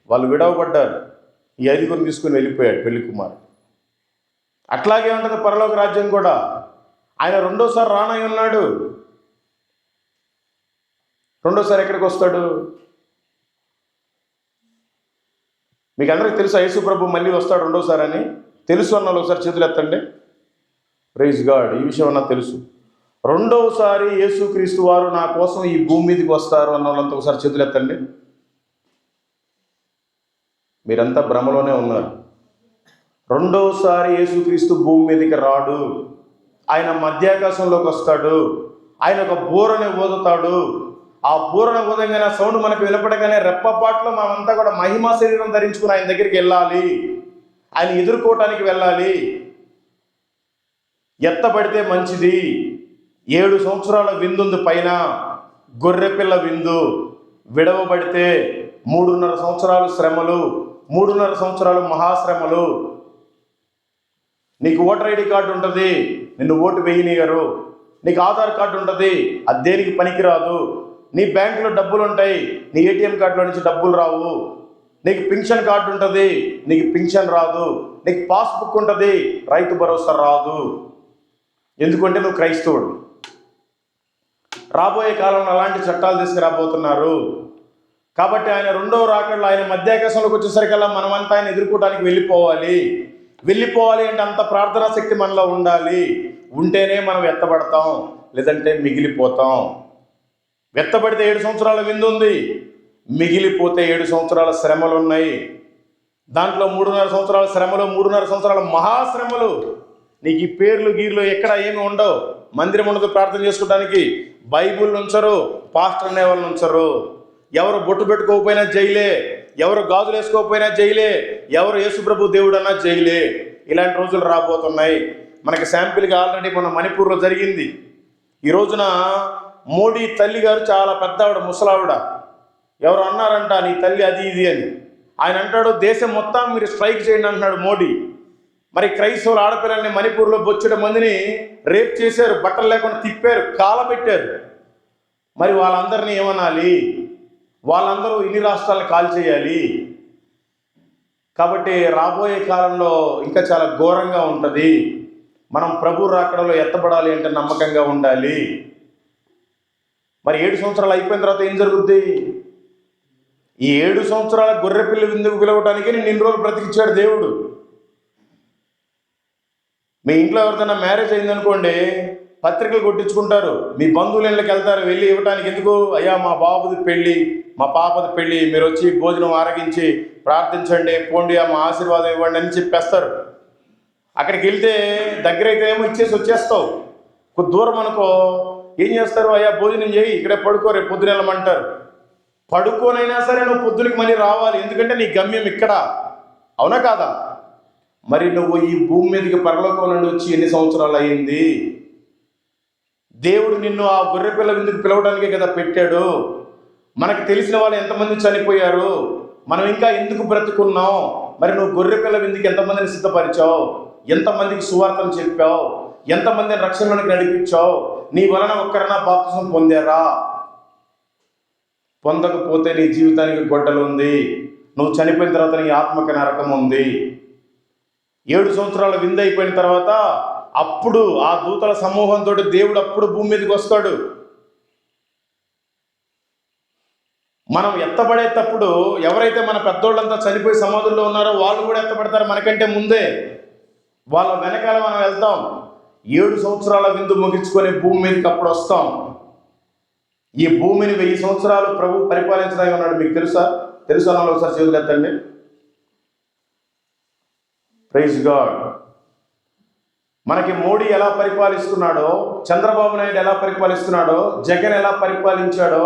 వాళ్ళు విడవబడ్డారు. ఈ 5గురిని తీసుకుని వెళ్ళిపోయాడు పెళ్లి కుమారుడు. అట్లాగే ఉంటుంది పరలోక రాజ్యం కూడా. ఆయన రెండోసారి రానై ఉన్నాడు. రెండోసారి ఎక్కడికి వస్తాడు? మీకు అందరికీ తెలుసా యేసు ప్రభు మళ్ళీ వస్తాడు రెండోసారి అని? తెలుసు అన్న వాళ్ళు ఒకసారి చేతులు ఎత్తండి. Praise God. ఈ విషయం నాకు తెలుసు. రెండోసారి యేసుక్రీస్తు వారు నా కోసం ఈ భూమి మీదకి వస్తారు అన్న వాళ్ళంతా ఒకసారి చేతులు ఎత్తండి. మీరంతా భ్రమలోనే ఉన్నారు. రెండోసారి యేసుక్రీస్తు భూమి మీదకి రాడు. ఆయన మధ్యాకాశంలోకి వస్తాడు. ఆయన ఒక బూరని ఊదుతాడు. ఆ బూరను ఊదంగానే సౌండ్ మనకు వినపడగానే రెప్పపాట్లో మనమంతా కూడా మహిమా శరీరం ధరించుకుని ఆయన దగ్గరికి వెళ్ళాలి. ఆయన ఎదుర్కోవటానికి వెళ్ళాలి. ఎత్తబడితే మంచిది. 7 సంవత్సరాల విందుంది పైన, గొర్రెపిల్ల విందు. విడవబడితే 3.5 సంవత్సరాలు శ్రమలు, 3.5 సంవత్సరాలు మహాశ్రమలు. నీకు ఓటర్ ఐడి కార్డు ఉంటుంది, నిన్ను ఓటు వేయనియరు. నీకు ఆధార్ కార్డు ఉంటుంది, అది దేనికి పనికిరాదు. నీ బ్యాంకులో డబ్బులు ఉంటాయి, నీ ఏటీఎం కార్డులో నుంచి డబ్బులు రావు. నీకు పింఛన్ కార్డు ఉంటుంది, నీకు పింఛన్ రాదు. నీకు పాస్బుక్ ఉంటుంది, రైతు భరోసా రాదు. ఎందుకంటే నువ్వు క్రైస్తవుడు. రాబోయే కాలంలో అలాంటి చట్టాలు తీసుకురాబోతున్నారు. కాబట్టి ఆయన రెండవ రాకడలో ఆయన మధ్యాకాశంలోకి వచ్చేసరికల్లా మనమంతా ఆయన ఎదుర్కోవడానికి వెళ్ళిపోవాలి అంటే అంత ప్రార్థనా శక్తి మనలో ఉండాలి. ఉంటేనే మనం ఎత్తబడతాం, లేదంటే మిగిలిపోతాం. ఎత్తబడితే 7 సంవత్సరాల విందు ఉంది, మిగిలిపోతే 7 సంవత్సరాల శ్రమలు ఉన్నాయి. దాంట్లో 3.5 సంవత్సరాల శ్రమలు, 3.5 సంవత్సరాల మహాశ్రమలు. నీకు ఈ పేర్లు గీర్లు ఎక్కడ ఏమి ఉండవు. మందిరం ఉండదు ప్రార్థన చేసుకోవడానికి, బైబుల్ ఉంచరు, పాస్టర్ అనే వాళ్ళని ఉంచరు. ఎవరు బొట్టు పెట్టుకోకపోయినా జైలే, ఎవరు గాజులు వేసుకోకపోయినా జైలే, ఎవరు యేసుప్రభు దేవుడు అన్నా జైలే. ఇలాంటి రోజులు రాబోతున్నాయి. మనకి శాంపిల్గా ఆల్రెడీ మన మణిపూర్లో జరిగింది. ఈ రోజున మోడీ తల్లి గారు చాలా పెద్ద ఆవిడ, ముసలావిడ. ఎవరు అన్నారంట నీ తల్లి అది ఇది అని. ఆయన అంటాడు దేశం మొత్తం మీరు స్ట్రైక్ చేయండి అంటున్నాడు మోడీ. మరి క్రైస్తవుల ఆడపిల్లల్ని మణిపూర్లో బొచ్చెడు మందిని రేప్ చేశారు, బట్టలు లేకుండా తిప్పారు, కాలబెట్టారు. మరి వాళ్ళందరినీ ఏమనాలి? వాళ్ళందరూ ఇన్ని రాష్ట్రాలను కాల్చేయాలి. కాబట్టి రాబోయే కాలంలో ఇంకా చాలా ఘోరంగా ఉంటుంది. మనం ప్రభు రాకడలో ఎత్తబడాలి అంటే నమ్మకంగా ఉండాలి. మరి 7 సంవత్సరాలు అయిపోయిన తర్వాత ఏం జరుగుద్ది? ఈ 7 సంవత్సరాల గొర్రెపిల్ల విందుకు పిలవడానికి నేను ఇన్ని రోజులు బ్రతికిచ్చాడు దేవుడు. మీ ఇంట్లో ఎవరిదైనా మ్యారేజ్ అయిందనుకోండి, పత్రికలు కొట్టించుకుంటారు, మీ బంధువుల ఇళ్ళకి వెళ్తారు, వెళ్ళి ఇవ్వడానికి. ఎందుకు? అయ్యా మా బాబుది పెళ్ళి, మా పాపది పెళ్ళి, మీరు వచ్చి భోజనం ఆరగించి ప్రార్థించండి, పోండి, మా ఆశీర్వాదం ఇవ్వండి అని చెప్పేస్తారు. అక్కడికి వెళ్తే దగ్గర అయితే ఏమో ఇచ్చేసి వచ్చేస్తావు. కొద్ది దూరం అనుకో ఏం చేస్తారు? అయ్యా భోజనం చేయి, ఇక్కడే పడుకో, రేపు పొద్దున వెళ్ళమంటారు. పడుకోనైనా సరే నువ్వు పొద్దునకి మళ్ళీ రావాలి, ఎందుకంటే నీ గమ్యం ఇక్కడ. అవునా కాదా? మరి నువ్వు ఈ భూమి మీదకి పరలోకం నుండి వచ్చి ఎన్ని సంవత్సరాలు అయింది? దేవుడు నిన్ను ఆ గొర్రెపిల్ల విందుకు పిలవడానికే కదా పెట్టాడు. మనకు తెలిసిన వాళ్ళు ఎంతమంది చనిపోయారు, మనం ఇంకా ఎందుకు బ్రతుకున్నాం? మరి నువ్వు గొర్రెపిల్ల విందుకి ఎంతమందిని సిద్ధపరిచావు, ఎంతమందికి సువార్తను చెప్పావు, ఎంతమందిని రక్షణలోకి నడిపించావు? నీ వలన ఒక్కరైనా బాప్తిసం పొందారా? పొందకపోతే నీ జీవితానికి గొడ్డలు ఉంది. నువ్వు చనిపోయిన తర్వాత నీ ఆత్మకి నరకం ఉంది. 7 సంవత్సరాల విందు అయిపోయిన తర్వాత అప్పుడు ఆ దూతల సమూహంతో దేవుడు అప్పుడు భూమి మీదకి వస్తాడు. మనం ఎత్తబడేటప్పుడు ఎవరైతే మన పెద్దోళ్ళంతా చనిపోయి సమాధుల్లో ఉన్నారో వాళ్ళు కూడా ఎత్తబడతారు మనకంటే ముందే. వాళ్ళ వెనకాల మనం వెళ్తాం. 7 సంవత్సరాల విందు ముగించుకొని భూమి మీదకి అప్పుడు వస్తాం. ఈ భూమిని 1000 సంవత్సరాలు ప్రభు పరిపాలించడానికి ఉన్నాడు. మీకు తెలుసా? అన్న ఒకసారి చేతులు ఎత్తండి. Praise God. మనకి మోడీ ఎలా పరిపాలిస్తున్నాడో, చంద్రబాబు నాయుడు ఎలా పరిపాలిస్తున్నాడో, జగన్ ఎలా పరిపాలించాడో,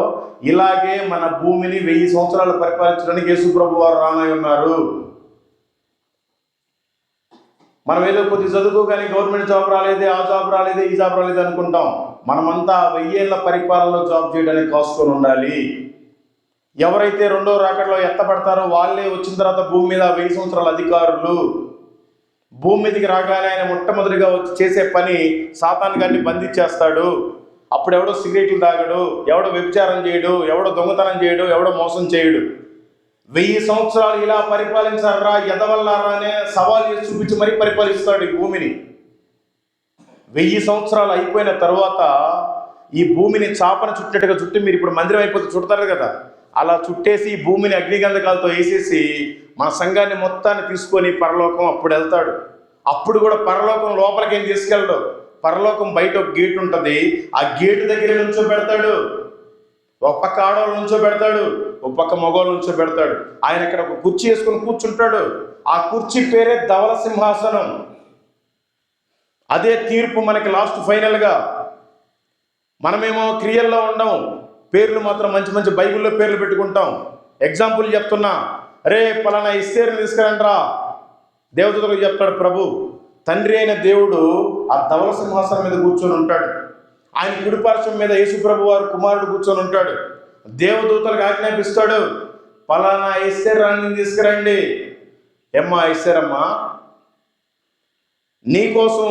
ఇలాగే మన భూమిని 1000 సంవత్సరాలు పరిపాలించడానికి యేసు ప్రభు వారు రానై ఉన్నారు. మనం ఏదో కొద్ది చదువు కానీ గవర్నమెంట్ జాబ్ రాలేదే, ఆ జాబ్ రాలేదే, ఈ జాబ్ రాలేదు అనుకుంటాం. మనమంతా 1000 ఏళ్ల పరిపాలనలో జాబ్ చేయడానికి కాసుకొని ఉండాలి. ఎవరైతే రెండో రాకడలో ఎత్తబడతారో వాళ్ళే వచ్చిన తర్వాత భూమి మీద 1000 సంవత్సరాల అధికారులు. భూమి మీదకి రాగానే ఆయన మొట్టమొదటిగా వచ్చి చేసే పని సాతాను గారిని బంధించేస్తాడు. అప్పుడు ఎవడో సిగరెట్లు తాగడు, ఎవడో వ్యభిచారం చేయడు, ఎవడో దొంగతనం చేయడు, ఎవడో మోసం చేయడు. 1000 సంవత్సరాలు ఇలా పరిపాలించారా ఎదవల్లారా అనే సవాల్ చేసి చూపించి మరీ పరిపాలిస్తాడు ఈ భూమిని. 1000 సంవత్సరాలు అయిపోయిన తర్వాత ఈ భూమిని చాపన చుట్టినట్టుగా చుట్టి, మీరు ఇప్పుడు మందిరం అయిపోతే చుడతారు కదా, అలా చుట్టేసి ఈ భూమిని అగ్నిగంధకాలతో వేసేసి మన సంఘాన్ని మొత్తాన్ని తీసుకొని పరలోకం అప్పుడు వెళ్తాడు. అప్పుడు కూడా పరలోకం లోపలికి ఏం తీసుకెళ్ళడు. పరలోకం బయట ఒక గేటు ఉంటుంది, ఆ గేటు దగ్గర నుంచో పెడతాడు. ఒక పక్క ఆడవాళ్ళు నుంచో పెడతాడు, ఒక పక్క మగవాళ్ళు నుంచో పెడతాడు. ఆయన ఇక్కడ ఒక కుర్చీ వేసుకొని కూర్చుంటాడు. ఆ కుర్చీ పేరే ధవల సింహాసనం. అదే తీర్పు మనకి లాస్ట్ ఫైనల్గా. మనమేమో క్రియల్లో ఉండం, పేర్లు మాత్రం మంచి మంచి బైబిల్లో పేర్లు పెట్టుకుంటాం. ఎగ్జాంపుల్ చెప్తున్నా, రే పలానా ఎస్తేరుని తీసుకురండ్రా, దేవదూతలకు చెప్తాడు ప్రభు. తండ్రి అయిన దేవుడు ఆ ధవల సింహాసనం మీద కూర్చొని ఉంటాడు. ఆయన కుడిపార్శ్వం మీద యేసు ప్రభు వారు కుమారుడు కూర్చొని ఉంటాడు. దేవదూతలకు ఆజ్ఞాపిస్తాడు, పలానా ఎస్తేరు రాణిని తీసుకురండి. ఏమ్మా ఎస్తేరమ్మా, నీకోసం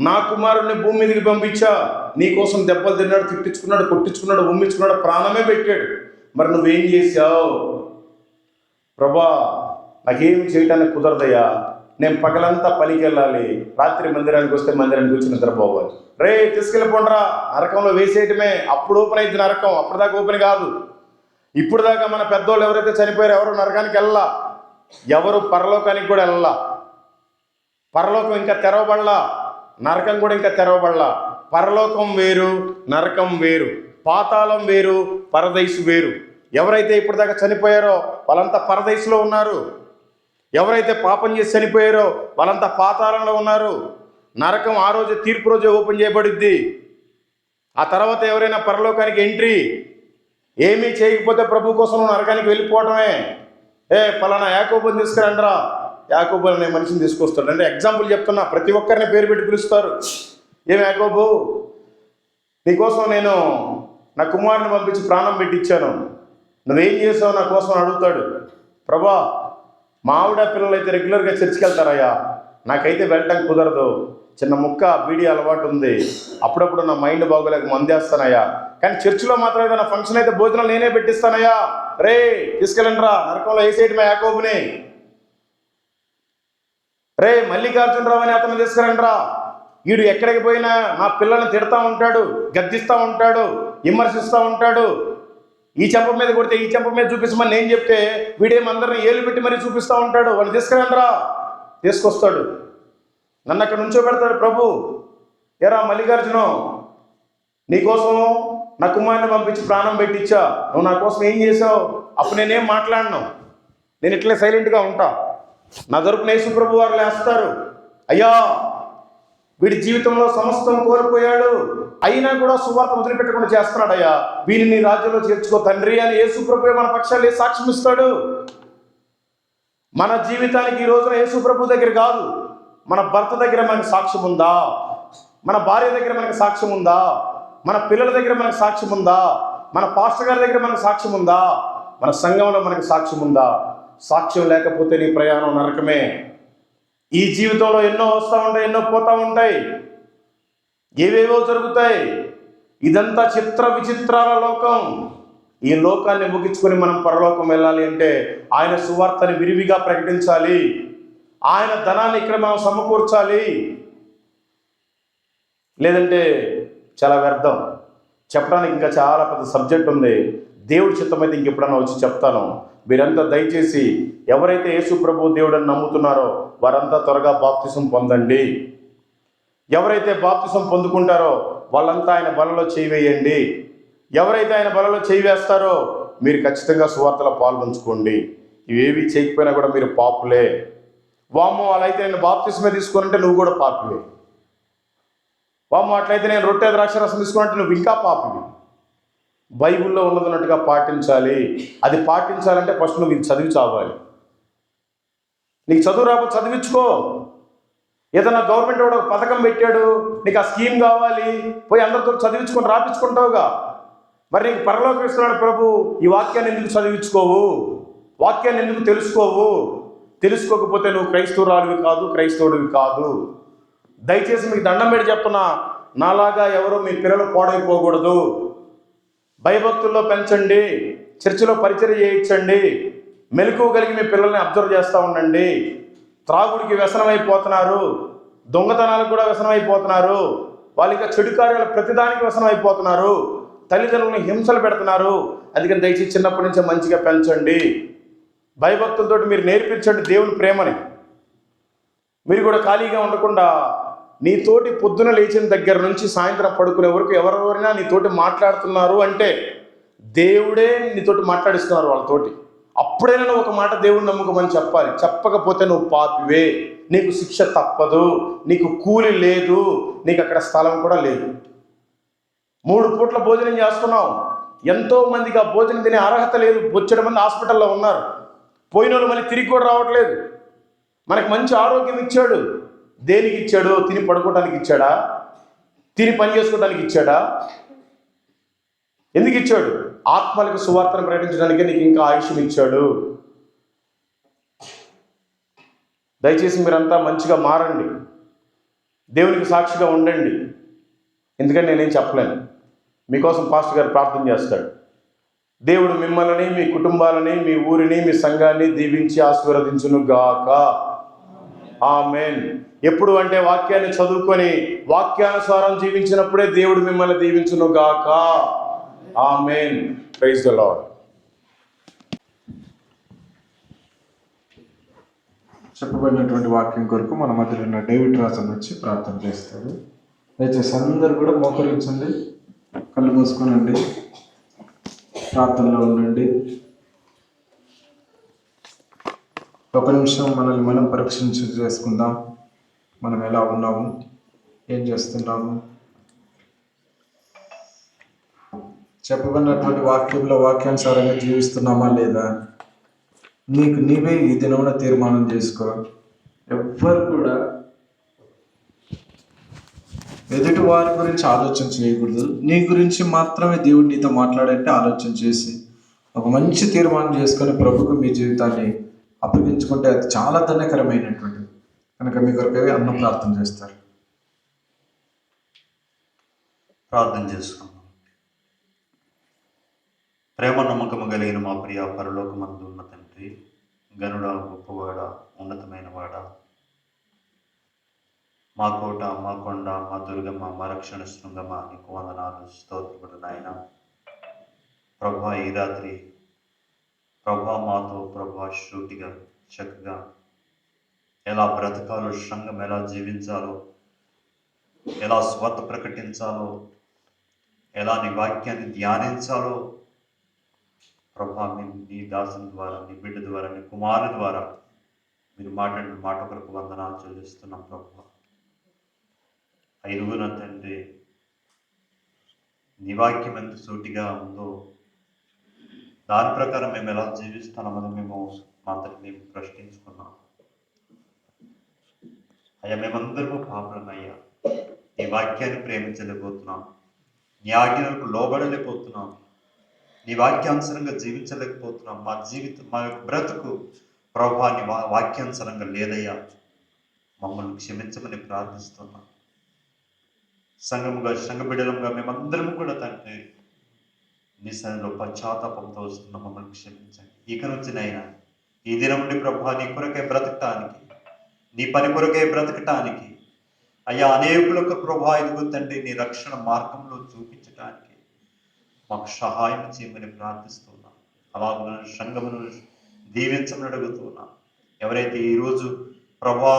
నా కుమారుడిని భూమి మీదకి పంపించా, నీకోసం దెబ్బలు తిన్నాడు, తిట్టించుకున్నాడు, కొట్టించుకున్నాడు, ఉమ్మించుకున్నాడు, ప్రాణమే పెట్టాడు. మరి నువ్వేం చేశావు? ప్రభా, నాకేమి చేయటానికి కుదరదయ్యా, నేను పగలంతా పనికి వెళ్ళాలి, రాత్రి మందిరానికి వస్తే మందిరానికి వచ్చి నిద్రపోవాలి. రే తీసుకెళ్ళిపోండ్రా, నరకంలో వేసేయటమే. అప్పుడు ఓపెన్ అయింది నరకం, అప్పటిదాకా ఓపెన్ కాదు. ఇప్పుడు దాకా మన పెద్దోళ్ళు ఎవరైతే చనిపోయారో ఎవరు నరకానికి వెళ్ళా, ఎవరు పరలోకానికి కూడా వెళ్ళా. పరలోకం ఇంకా తెరవబడలా, నరకం కూడా ఇంకా తెరవబడలా. పరలోకం వేరు, నరకం వేరు, పాతాళం వేరు, పరదైసు వేరు. ఎవరైతే ఇప్పుడు దాకా చనిపోయారో వాళ్ళంతా పరదైసులో ఉన్నారు. ఎవరైతే పాపం చేసి చనిపోయారో వాళ్ళంతా పాతాళంలో ఉన్నారు. నరకం ఆ రోజు తీర్పు రోజే ఓపెన్ చేయబడిద్ది. ఆ తర్వాత ఎవరైనా పరలోకానికి ఎంట్రీ. ఏమీ చేయకపోతే ప్రభు కోసం నరకానికి వెళ్ళిపోవటమే. పలానా యాకోబుని తీసుకురండిరా, యాకోబు అనే మనిషిని తీసుకొస్తాడు. అంటే ఎగ్జాంపుల్ చెప్తున్నా, ప్రతి ఒక్కరిని పేరు పెట్టి పిలుస్తారు. ఏం యాకోబు, నీకోసం నేను నా కుమారుని పంపించి ప్రాణం పెట్టించాను, నువ్వేం చేసావు నా కోసం అడుగుతాడు. ప్రభా, మా ఆవిడ పిల్లలైతే రెగ్యులర్గా చర్చికి వెళ్తారయ్యా, నాకైతే వెళ్ళటానికి కుదరదు, చిన్న ముక్క బీడీ అలవాటు ఉంది, అప్పుడప్పుడు నా మైండ్ బాగోలేక మందేస్తానయ్యా, కానీ చర్చిలో మాత్రం ఏదైనా ఫంక్షన్ అయితే భోజనం నేనే పెట్టిస్తానయ్యా. రే తీసుకెళ్ళండి రా, నరకంలో వేసేయటమే యాకోబుని. రే మల్లికార్జునరావు అని అతను తీసుకురండి రా, వీడు ఎక్కడికి పోయినా నా పిల్లల్ని తిడతా ఉంటాడు, గద్దిస్తూ ఉంటాడు, విమర్శిస్తూ ఉంటాడు. ఈ చెంప మీద కొడితే ఈ చెంప మీద చూపించమని నేను చెప్తే వీడేమందరిని ఏలు పెట్టి మరీ చూపిస్తూ ఉంటాడు. వాళ్ళు తీసుకురండి రా, తీసుకొస్తాడు. నన్ను అక్కడ నుంచో పెడతాడు ప్రభు. ఏరా మల్లికార్జునం, నీకోసం నా కుమారుని పంపించి ప్రాణం పెట్టించా, నువ్వు నా కోసం ఏం చేసావు? అప్పుడు నేనేం మాట్లాడను, నేను ఇట్లే సైలెంట్గా ఉంటా. నా తరపున యేసు ప్రభు వారు లేస్తారు. అయ్యా, వీడి జీవితంలో సమస్తం కోల్పోయాడు, అయినా కూడా సువార్త వదిలిపెట్టకుండా చేస్తున్నాడయ్యా, వీడిని నీ రాజ్యంలో చేర్చుకో తండ్రి అని యేసు ప్రభు మన పక్షాలు సాక్ష్యం ఇస్తాడు. మన జీవితానికి ఈ రోజున యేసు ప్రభు దగ్గర కాదు, మన భర్త దగ్గర మనకు సాక్ష్యం ఉందా? మన భార్య దగ్గర మనకు సాక్ష్యం ఉందా? మన పిల్లల దగ్గర మనకు సాక్ష్యం ఉందా? మన పాస్టర్ గారి దగ్గర మనకు సాక్ష్యం ఉందా? మన సంఘంలో మనకు సాక్ష్యం ఉందా? సాక్ష్యం లేకపోతే నీ ప్రయాణం నరకమే. ఈ జీవితంలో ఎన్నో వస్తూ ఉంటాయి, ఎన్నో పోతూ ఉంటాయి, ఏవేవో జరుగుతాయి. ఇదంతా చిత్ర విచిత్రాల లోకం. ఈ లోకాన్ని ముగించుకొని మనం పరలోకం వెళ్ళాలి అంటే ఆయన సువార్తని విరివిగా ప్రకటించాలి, ఆయన ధనాన్ని ఇక్కడ మనం సమకూర్చాలి. లేదంటే చాలా వ్యర్థం. చెప్పడానికి ఇంకా చాలా పెద్ద సబ్జెక్ట్ ఉంది. దేవుడి చిత్తమైతే ఇంకెప్పుడన్నా వచ్చి చెప్తాను. మీరంతా దయచేసి ఎవరైతే యేసు ప్రభు దేవుడని నమ్ముతున్నారో వారంతా త్వరగా బాప్తిసం పొందండి. ఎవరైతే బాప్తిసం పొందుకుంటారో వాళ్ళంతా ఆయన బలలో చేయి వేయండి. ఎవరైతే ఆయన బలలో చేయి వేస్తారో మీరు ఖచ్చితంగా సువార్తలో పాల్గొంచుకోండి. ఇవేవి చేయకపోయినా కూడా మీరు పాపులే. వామ్మో వాళ్ళైతే నేను బాప్తిసమే తీసుకున్నంటే నువ్వు కూడా పాపివే. వామ్మో అట్లయితే నేను రొట్టె ద్రాక్షరసం తీసుకున్నట్టు నువ్వు ఇంకా పాపివి. బైబిల్లో ఉన్నదన్నట్టుగా పాటించాలి. అది పాటించాలంటే ఫస్ట్ నువ్వు ఇది చదివి చావాలి. నీకు చదువు రాకపోతే చదివించుకో. ఏదన్నా గవర్నమెంట్ వాడు ఒక పథకం పెట్టాడు, నీకు ఆ స్కీమ్ కావాలి, పోయి అందరితో చదివించుకొని రాపించుకుంటావుగా. మరి నీకు పరలోకం ఇస్తున్నాడు ప్రభు, ఈ వాక్యాన్ని ఎందుకు చదివించుకోవు? వాక్యాన్ని ఎందుకు తెలుసుకోవు? తెలుసుకోకపోతే నువ్వు క్రైస్తవురాలివి కాదు, క్రైస్తవుడివి కాదు. దయచేసి మీకు దండం పెట్టి చెప్తున్నా, నాలాగా ఎవరు మీ పిల్లలు పాడైపోకూడదు. భయభక్తుల్లో పెంచండి, చర్చిలో పరిచర్య చేయించండి, మెలకువ కలిగి మీ పిల్లల్ని అబ్జర్వ్ చేస్తూ ఉండండి. త్రాగుడికి వ్యసనమైపోతున్నారు, దొంగతనాలకు కూడా వ్యసనమైపోతున్నారు, వాళ్ళకి చెడు కార్యాలు ప్రతిదానికి వ్యసనమైపోతున్నారు, తల్లిదండ్రులను హింసలు పెడుతున్నారు. అందుకని దయచేసి చిన్నప్పటి నుంచే మంచిగా పెంచండి. భయభక్తులతో మీరు నేర్పించండి దేవుని ప్రేమని. మీరు కూడా ఖాళీగా ఉండకుండా నీతోటి పొద్దున లేచిన దగ్గర నుంచి సాయంత్రం పడుకునే వరకు ఎవరెవరైనా నీతోటి మాట్లాడుతున్నారు అంటే దేవుడే నీతోటి మాట్లాడిస్తున్నారు వాళ్ళతోటి. అప్పుడైనా నువ్వు ఒక మాట దేవుడిని నమ్ముకోమని చెప్పాలి. చెప్పకపోతే నువ్వు పాపివే, నీకు శిక్ష తప్పదు, నీకు కూలి లేదు, నీకు అక్కడ స్థలం కూడా లేదు. 3 పూట్ల భోజనం చేస్తున్నావు, ఎంతో మందికి ఆ భోజనం తినే అర్హత లేదు. బొచ్చెడు మంది హాస్పిటల్లో ఉన్నారు, పోయిన వాళ్ళు మళ్ళీ తిరిగి కూడా రావట్లేదు. మనకు మంచి ఆరోగ్యం ఇచ్చాడు, దేనికి ఇచ్చాడు? తిని పడుకోవడానికి ఇచ్చాడా? తిని పని చేసుకోవడానికి ఇచ్చాడా? ఎందుకు ఇచ్చాడు? ఆత్మలకు సువార్తను ప్రకటించడానికే నీకు ఇంకా ఆయుష్యం ఇచ్చాడు. దయచేసి మీరంతా మంచిగా మారండి. దేవునికి సాక్షిగా ఉండండి. ఎందుకంటే నేనేం చెప్పలేను. మీకోసం పాస్టర్ గారు ప్రార్థన చేస్తాడు. దేవుడు మిమ్మల్ని, మీ కుటుంబాలని, మీ ఊరిని, మీ సంఘాన్ని దీవించి ఆశీర్వదించును గాక. ఆమేన్. ఎప్పుడు అంటే వాక్యాన్ని చదువుకొని వాక్యానుసారం జీవించినప్పుడే దేవుడు మిమ్మల్ని దీవించును గాక. ఆమేన్. Praise the lord. చెప్పబడినటువంటి వాక్యం కొరకు మన మధ్యలో ఉన్న డేవిడ్ రాజన్ వచ్చి ప్రార్థన చేస్తాడు. దయచేసి అందరూ కూడా మోకరించండి, కళ్ళు మూసుకోనండి, ప్రార్థనలో ఉండండి. ఒక నిమిషం మనల్ని మనం చేసుకుందాం. మనం ఎలా ఉన్నాము, ఏం చేస్తున్నాము. చెప్పబడినటువంటి వాక్యంలో వాక్యానుసారంగా జీవిస్తున్నామా లేదా నీకు నీవే ఈ దినమున తీర్మానం చేసుకో. ఎవ్వరు కూడా ఎదుటి వారి గురించి ఆలోచన చేయకూడదు. నీ గురించి మాత్రమే దేవుడు నీతో మాట్లాడంటే ఆలోచన చేసి ఒక మంచి తీర్మానం చేసుకొని ప్రభుకు మీ జీవితాన్ని అప్పగించుకుంటే అది చాలా ధన్యకరమైనటువంటిది. కనుక మీ కొరకే అన్న ప్రార్థన చేస్తారు. ప్రార్థన చేసుకున్నాం. ప్రేమ నమ్మకము కలిగిన మా ప్రియ పరలోకమందు ఉన్న తండ్రి, గనుడ, గొప్పవాడ, ఉన్నతమైన వాడ, మా కోట, మా కొండ, మా దుర్గమ్మ, మా రక్షణ శృంగమ, నీకు వందనాలు, స్తోత్రములు నాయన. ప్రభా, ఈ రాత్రి ప్రభా మాతో ప్రభా శ్రూటిగా చక్కగా ఎలా బ్రతకాలో, సంఘం ఎలా జీవించాలో, ఎలా స్వార్థ ప్రకటించాలో, ఎలా నీ వాక్యాన్ని ధ్యానించాలో ప్రభా నీ దాసుని ద్వారా, నీ బిడ్డ ద్వారా, నీ కుమారుని ద్వారా మీరు మాట్లాడిన మాట కొరకు వందనాలు చెల్లిస్తున్నాం ప్రభా. ఐదుగున తండ్రి, నీ వాక్యం ఎంత సూటిగా ఉందో దాని ప్రకారం మేము ఎలా జీవిస్తున్నామని మేము మా తండ్రిని ప్రశ్నించుకున్నాం. అయ్యా, మేమందరము పాపలమయ్యా, నీ వాక్యాన్ని ప్రేమించలేకపోతున్నాం, నీ ఆజ్ఞలకు లోబడలేకపోతున్నాం, నీ వాక్యానుసరంగా జీవించలేకపోతున్నాం. మా జీవితం, మా యొక్క బ్రతుకు ప్రభా నీ వాక్యానుసరంగా లేదయ్యా, మమ్మల్ని క్షమించమని ప్రార్థిస్తున్నాం. సంఘముగా, సంఘ బిడ్డలుగా మేమందరము కూడా తండ్రి నీ సన్నిధిలో పశ్చాత్తాపంతో వస్తున్నాం, మమ్మల్ని క్షమించండి. ఇక నుంచి నైనా ఈ దినం నుండి ప్రభా నీ కొరకే బ్రతకటానికి, నీ పని కొరకే బ్రతకటానికి అయ్యా, అనేకులకు ప్రభా ఇదిగో తండ్రి నీ రక్షణ మార్గంలో చూపించటానికి మాకు సహాయం చేయమని ప్రార్థిస్తున్నాం. అలాగే సంఘమును దీవించమని అడుగుతున్నాం. ఎవరైతే ఈరోజు ప్రభా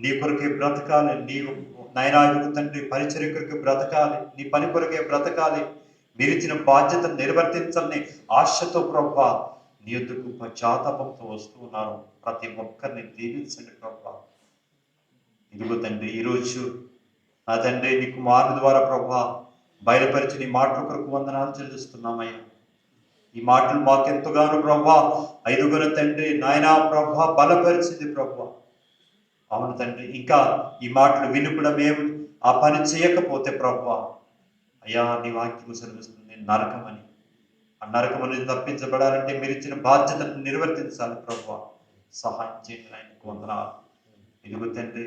నీ కొరకే బ్రతకాలి, నీ నైనా ఇదిగో తండ్రి పరిచర్య కొరకే బ్రతకాలి, నీ పని కొరకే బ్రతకాలి, మీరు ఇచ్చిన బాధ్యతను నిర్వర్తించాలని ఆశతో ప్రభా నీ యొద్దకు పశ్చాత్తాపంతో వస్తూ ఉన్నారు. ప్రతి ఒక్కరిని దీవించండి ప్రభా. ఇదిగో తండ్రి, ఈరోజు నా తండ్రి నీ కుమారుని ద్వారా ప్రభా బయలుపరిచి నీ మాటల కొరకు వందనాలు చెల్లిస్తున్నామయ్యా. ఈ మాటలు మాకెంతగానో ప్రభా ఐదుగురు తండ్రి నాయనా ప్రభా బలపరిచింది ప్రభా. అవును తండ్రి, ఇంకా ఈ మాటలు విని కూడా మేము ఆ పని చేయకపోతే ప్రభా అయ్యా నీ వాక్యము సెలవిస్తుంది నరకమని. ఆ నరకం అనేది తప్పించబడాలంటే మీరు ఇచ్చిన బాధ్యతను నిర్వర్తించాలి ప్రభా. సహాయం చేయండి ఆయనకు వందనాలు. ఇదిగో తండ్రి,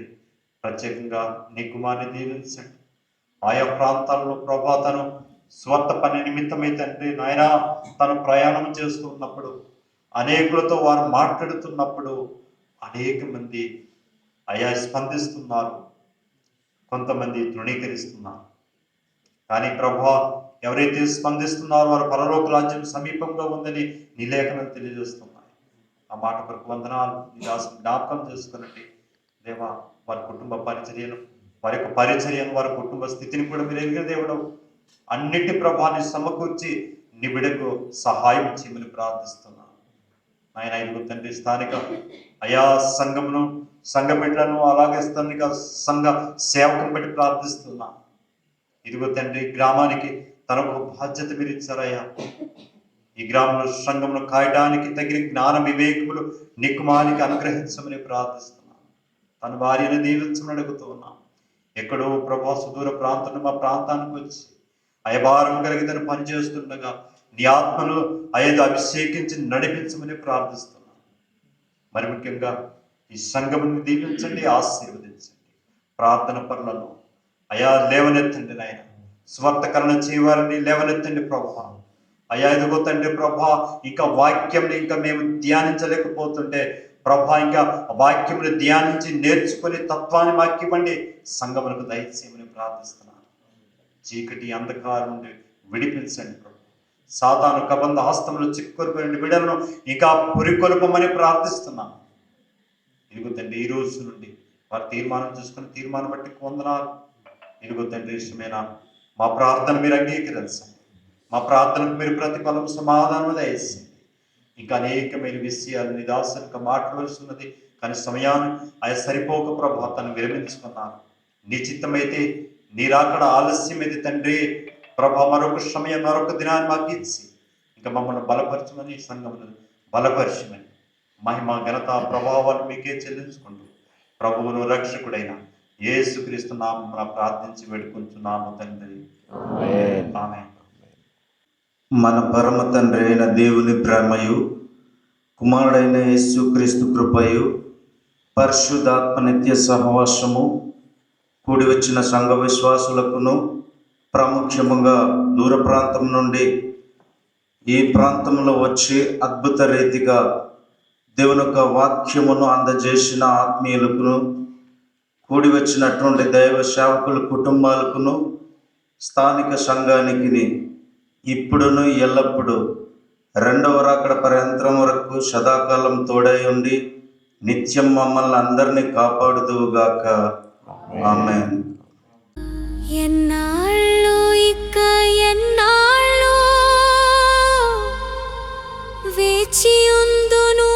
ప్రత్యేకంగా నీ కుమారుని దీవించండి. ఆయా ప్రాంతాల్లో ప్రభా తను స్వార్థ పని నిమిత్తమై తండ్రి నాయన తను ప్రయాణం చేస్తూ ఉన్నప్పుడు, అనేకులతో వారు మాట్లాడుతున్నప్పుడు అనేక మంది అయా స్పందిస్తున్నారు, కొంతమంది తృణీకరిస్తున్నారు. కానీ ప్రభా ఎవరైతే స్పందిస్తున్నారో వారు పరలోక రాజ్యం సమీపంగా ఉందని నీ లేఖనం తెలియజేస్తున్నాయి. ఆ మాట కొరకు వందనాలు. నీ దాసుని జ్ఞాపకం చేసుకున్నట్టు దేవా, వారి కుటుంబ పరిచర్యను, వారి యొక్క పరిచర్యను, వారి కుటుంబ స్థితిని కూడా మీరు ఎరిగిన దేవుడు. అన్నిటి ప్రభాన్ని సమకూర్చి నీ బిడ్డకు సహాయం చేయమని ప్రార్థిస్తున్నాను. ఆయన ఇదిగో తండ్రి స్థానిక అయా సంఘమును, సంఘ బిడ్డలను, అలాగే స్థానిక సంఘ సేవకుని బట్టి ప్రార్థిస్తున్నా. ఇదిగో తండ్రి, గ్రామానికి తనకు బాధ్యత మీరు ఇచ్చారయ్యా. ఈ గ్రామంలో సంఘమును కాయడానికి తగిన జ్ఞాన వివేకములు నీ కుమారునికి అనుగ్రహించమని ప్రార్థిస్తున్నాను. తన భార్యను దీవించమని అడుగుతూ ఉన్నాను. ఎక్కడో ప్రభా సుదూర ప్రాంతం మా ప్రాంతానికి వచ్చి అయభారం కలిగి తను పనిచేస్తుండగా నీ ఆత్మను అయ్యేది అభిషేకించి నడిపించమని ప్రార్థిస్తున్నాను. మరి ముఖ్యంగా ఈ సంఘముని దీవించండి, ఆశీర్వదించండి. ప్రార్థన పనులను అయా లేవనెత్తండి నాయన. స్వార్థకరణ చేయవారిని లేవనెత్తండి ప్రభా. అయా ఇదిగో తండ్రి ప్రభా, ఇంకా వాక్యం ఇంకా మేము ధ్యానించలేకపోతుంటే ప్రభా, ఇంకా వాక్యమును ధ్యానించి నేర్చుకుని తత్వాన్ని మాకు ఇవ్వండి, సంఘములకు దయచేయమని ప్రార్థిస్తున్నాను. చీకటి అంధకారం నుండి విడిపించండి ప్రభు. సాతాను కబంధ హస్తంలో చిక్కుకొనిపోయిన బిడ్డలను ఇంకా పురికొల్పమని ప్రార్థిస్తున్నాను. ఇదిగో తండ్రి, ఈ రోజు నుండి వారు తీర్మానం చేసుకుని తీర్మానం బట్టి వందనాలు. ఇదిగో తండ్రి, ఇష్టమైన మా ప్రార్థన మీరు అంగీకరించండి. మా ప్రార్థనకు మీరు ప్రతిఫలం సమాధానం దయచేయండి. ఇంకా అనేకమైన విషయాలు నీ దాసునిగా మాట్లాడవలసి ఉన్నది, కానీ సమయాన్ని ఆయన సరిపోక ప్రభా తను విరమించుకున్నాను. నీ చిత్తమైతే నీ రాకడ ఆలస్యమైతే తండ్రి ప్రభా మరొక సమయం మరొక దినాన్ని మాకు ఇచ్చి ఇంకా మమ్మల్ని బలపరచమని, సంఘమును బలపరచమని, మహిమ ఘనత ప్రభావాలు మీకే చెల్లించుకుంటూ ప్రభువును రక్షకుడైన యేసుక్రీస్తు నామమున ప్రార్థించి వేడుకుంటున్నాము తండ్రి. ఆమేన్. మన పరమ తండ్రి అయిన దేవుని ప్రేమయు, కుమారుడైన యేసుక్రీస్తు కృపయు, పరిశుద్ధాత్మ నిత్య సహవాసము కూడి వచ్చిన సంఘ విశ్వాసులకును, ప్రాముఖ్యముగా దూర ప్రాంతం నుండి ఈ ప్రాంతంలో వచ్చి అద్భుత రీతిగా దేవుని యొక్క వాక్యమును అందజేసిన ఆత్మీయులకును, కూడి వచ్చినటువంటి దైవ సేవకుల కుటుంబాలకును, స్థానిక సంఘానికి ఇప్పుడును ఎల్లప్పుడూ రెండవ రాకడ పర్యంతరం వరకు సదాకాలం తోడై ఉండి నిత్యం మమ్మల్ని అందరినీ కాపాడుదువుగాక. ఆమేన్. ఎన్నాళ్ళు ఇక ఎన్నాళ్ళు వేచి ఉందును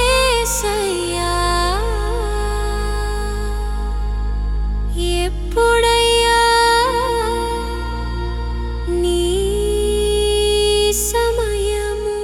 యేసయ్యా, ఎప్పుడయ్యా నీ సమయము?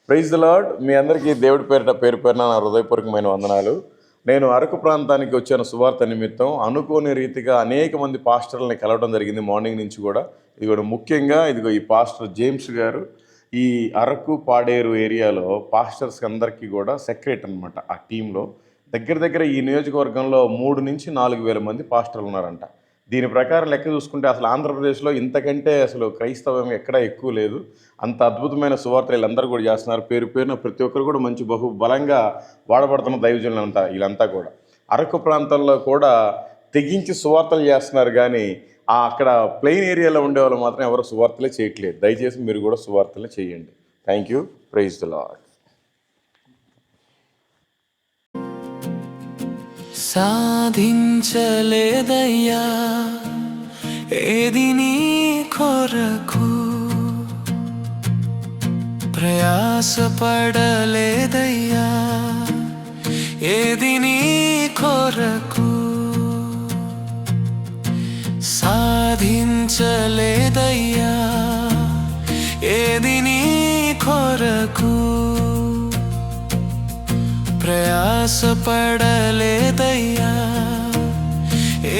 Praise the lord. మీ అందరికీ దేవుడి పేరున నా హృదయపూర్వకమైన వందనాలు. నేను అరకు ప్రాంతానికి వచ్చాను సువార్త నిమిత్తం. అనుకోని రీతిగా అనేక మంది పాస్టర్లని కలవడం జరిగింది మార్నింగ్ నుంచి కూడా. ఇదిగో ముఖ్యంగా ఈ పాస్టర్ జేమ్స్ గారు ఈ అరకు పాడేరు ఏరియాలో పాస్టర్స్ అందరికీ కూడా సెక్రటరీ అనమాట. ఆ టీంలో దగ్గర ఈ నియోజకవర్గంలో 3 నుంచి 4 వేల మంది పాస్టర్లు ఉన్నారంట. దీని ప్రకారం లెక్క చూసుకుంటే అసలు ఆంధ్రప్రదేశ్లో ఇంతకంటే అసలు క్రైస్తవం ఎక్కడా ఎక్కువ లేదు. అంత అద్భుతమైన సువార్తలు వీళ్ళందరూ కూడా చేస్తున్నారు. పేరున ప్రతి ఒక్కరు కూడా మంచి బలంగా వాడబడుతున్న దైవజనులు అంతా వీళ్ళంతా కూడా. అరకు ప్రాంతంలో కూడా తెగించి సువార్తలు చేస్తున్నారు, కానీ అక్కడ ప్లెయిన్ ఏరియాలో ఉండే వాళ్ళు మాత్రం ఎవరు సువార్తలే చేయట్లేదు. దయచేసి మీరు కూడా సువార్తలే చేయండి. Thank you. Praise the lord. సాధించలేదయ్యా ఏది నీ కొరకు, ప్రయాసపడలేదయ్యా ఏది నీ కొరకు, సాధించలేదయ్యా ఏది నీ కొరకు, ప్రయాసపడలేదయ్యా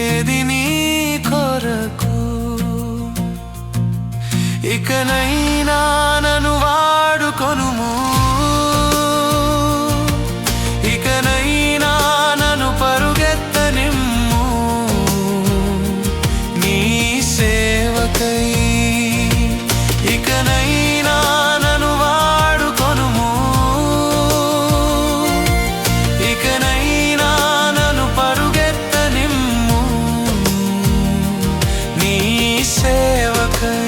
ఏది నీ కొరకు. ఇకనైనా నన్ను వాడుకొనుము, ఇకనైనా నన్ను పరుగెత్తనిమ్ము, నీ సేవకై ఇకనైనా నన్ను వాడుకొనుము, ఇకనైనా నన్ను పరుగెత్తనిమ్ము, నీ సేవకై.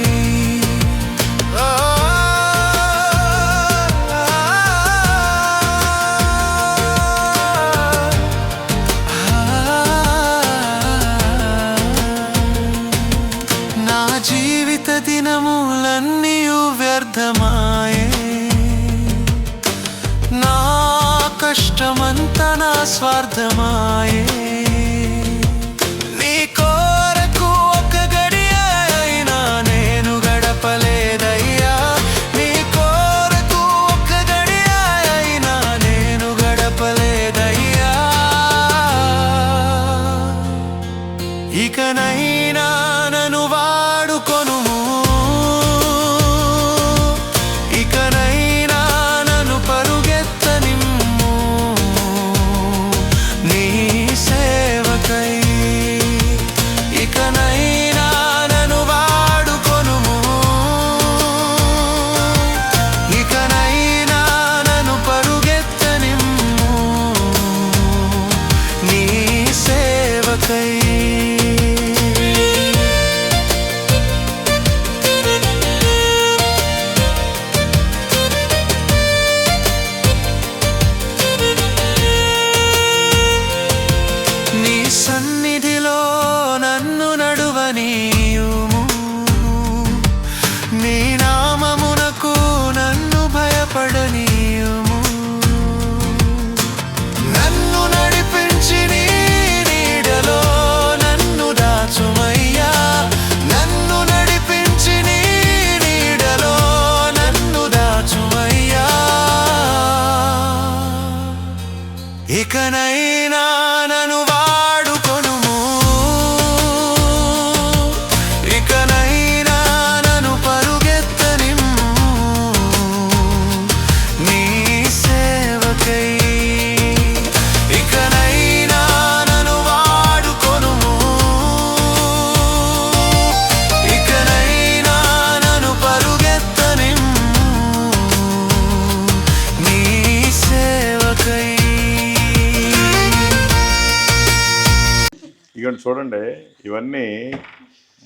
నా జీవిత దినములన్నీయు వ్యర్థమాయే, నా కష్టమంతా నా స్వార్థమాయే, నీ కొరకు ఒక గడియ అయినా నేను గడపలేదయ్యా, నీ కొరకు ఒక గడియ అయినా నేను గడపలేదయ్యా. ఇకనైనా నన్ను వాడుకొనుము, ఇకనైనా నన్ను పరుగెత్తనిమ్ము, నీ సేవకై ఇకనైనా నన్ను వాడుకొనుము, ఇకనైనా నన్ను పరుగెత్తనిమ్ము, నీ సేవకై. నీ సన్నిధిలో నన్ను నడువనీయుము, నీ నామమునకు నన్ను భయపడనీయుము, నన్ను నడిపించి నీ నీడలో నన్ను దాచుమయ్యా, నన్ను నడిపించి నీ నీడలో నన్ను దాచుమయ్యా. ఇకనైనా నన్ను వాడుకొనుము, ఇకనైనా నన్ను పరుగెత్తనిమ్ము, నీ సేవకై ఇకనైనా నన్ను వాడుకొనుము, ఇకనైనా నన్ను పరుగెత్తనిమ్ము, నీ సేవకై. ఇక చూడండి, ఇవన్నీ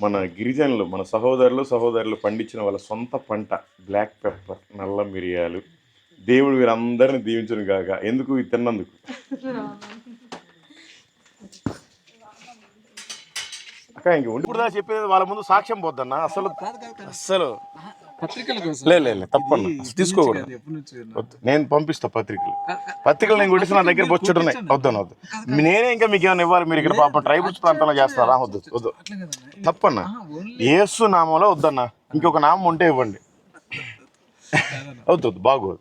మన గిరిజనులు, మన సహోదరులు పండించిన వాళ్ళ సొంత పంట. బ్లాక్ పెప్పర్, నల్ల మిరియాలు. దేవుడు వీరందరిని దీవించును గాక. ఎందుకు ఇది తిన్నందుకు. అక్క ఇంక ఇప్పుడు దా చెప్పేది వాళ్ళ ముందు సాక్ష్యం పోద్దన్న. అసలు లే తప్పన్న, తీసుకోకూడదు. వద్దు, నేను పంపిస్తా పత్రికలు నేను కొట్టేసి నా దగ్గర బొచ్చుడున్నాయి. వద్దు నేనే ఇంకా మీకు ఏమైనా ఇవ్వాలి. మీరు ఇక్కడ పాపం ట్రైబల్స్ ప్రాంతంలో చేస్తారా? వద్దు తప్పన్న. యేసు నామంలో వద్దన్న, ఇంకొక నామం ఉంటే ఇవ్వండి. అవుతుంది బాగోదు.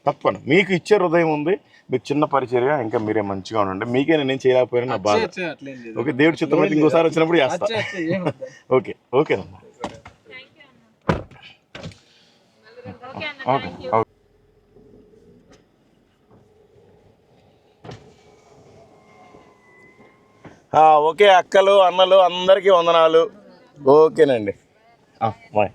తప్పను మీకు ఇచ్చే హృదయం ఉంది, మీకు చిన్న పరిచర్య, ఇంకా మీరే మంచిగా ఉండండి. మీకే నేను చేయలేకపోయినా నా బాధ. ఓకే, దేవుడి చిత్తం అయితే ఇంకోసారి వచ్చినప్పుడు చేస్తా. ఓకే ఓకేనమ్మా. Okay okay. ఓకే అక్కలు అన్నలు అందరికీ వందనాలు. ఓకేనండి, బాయ్.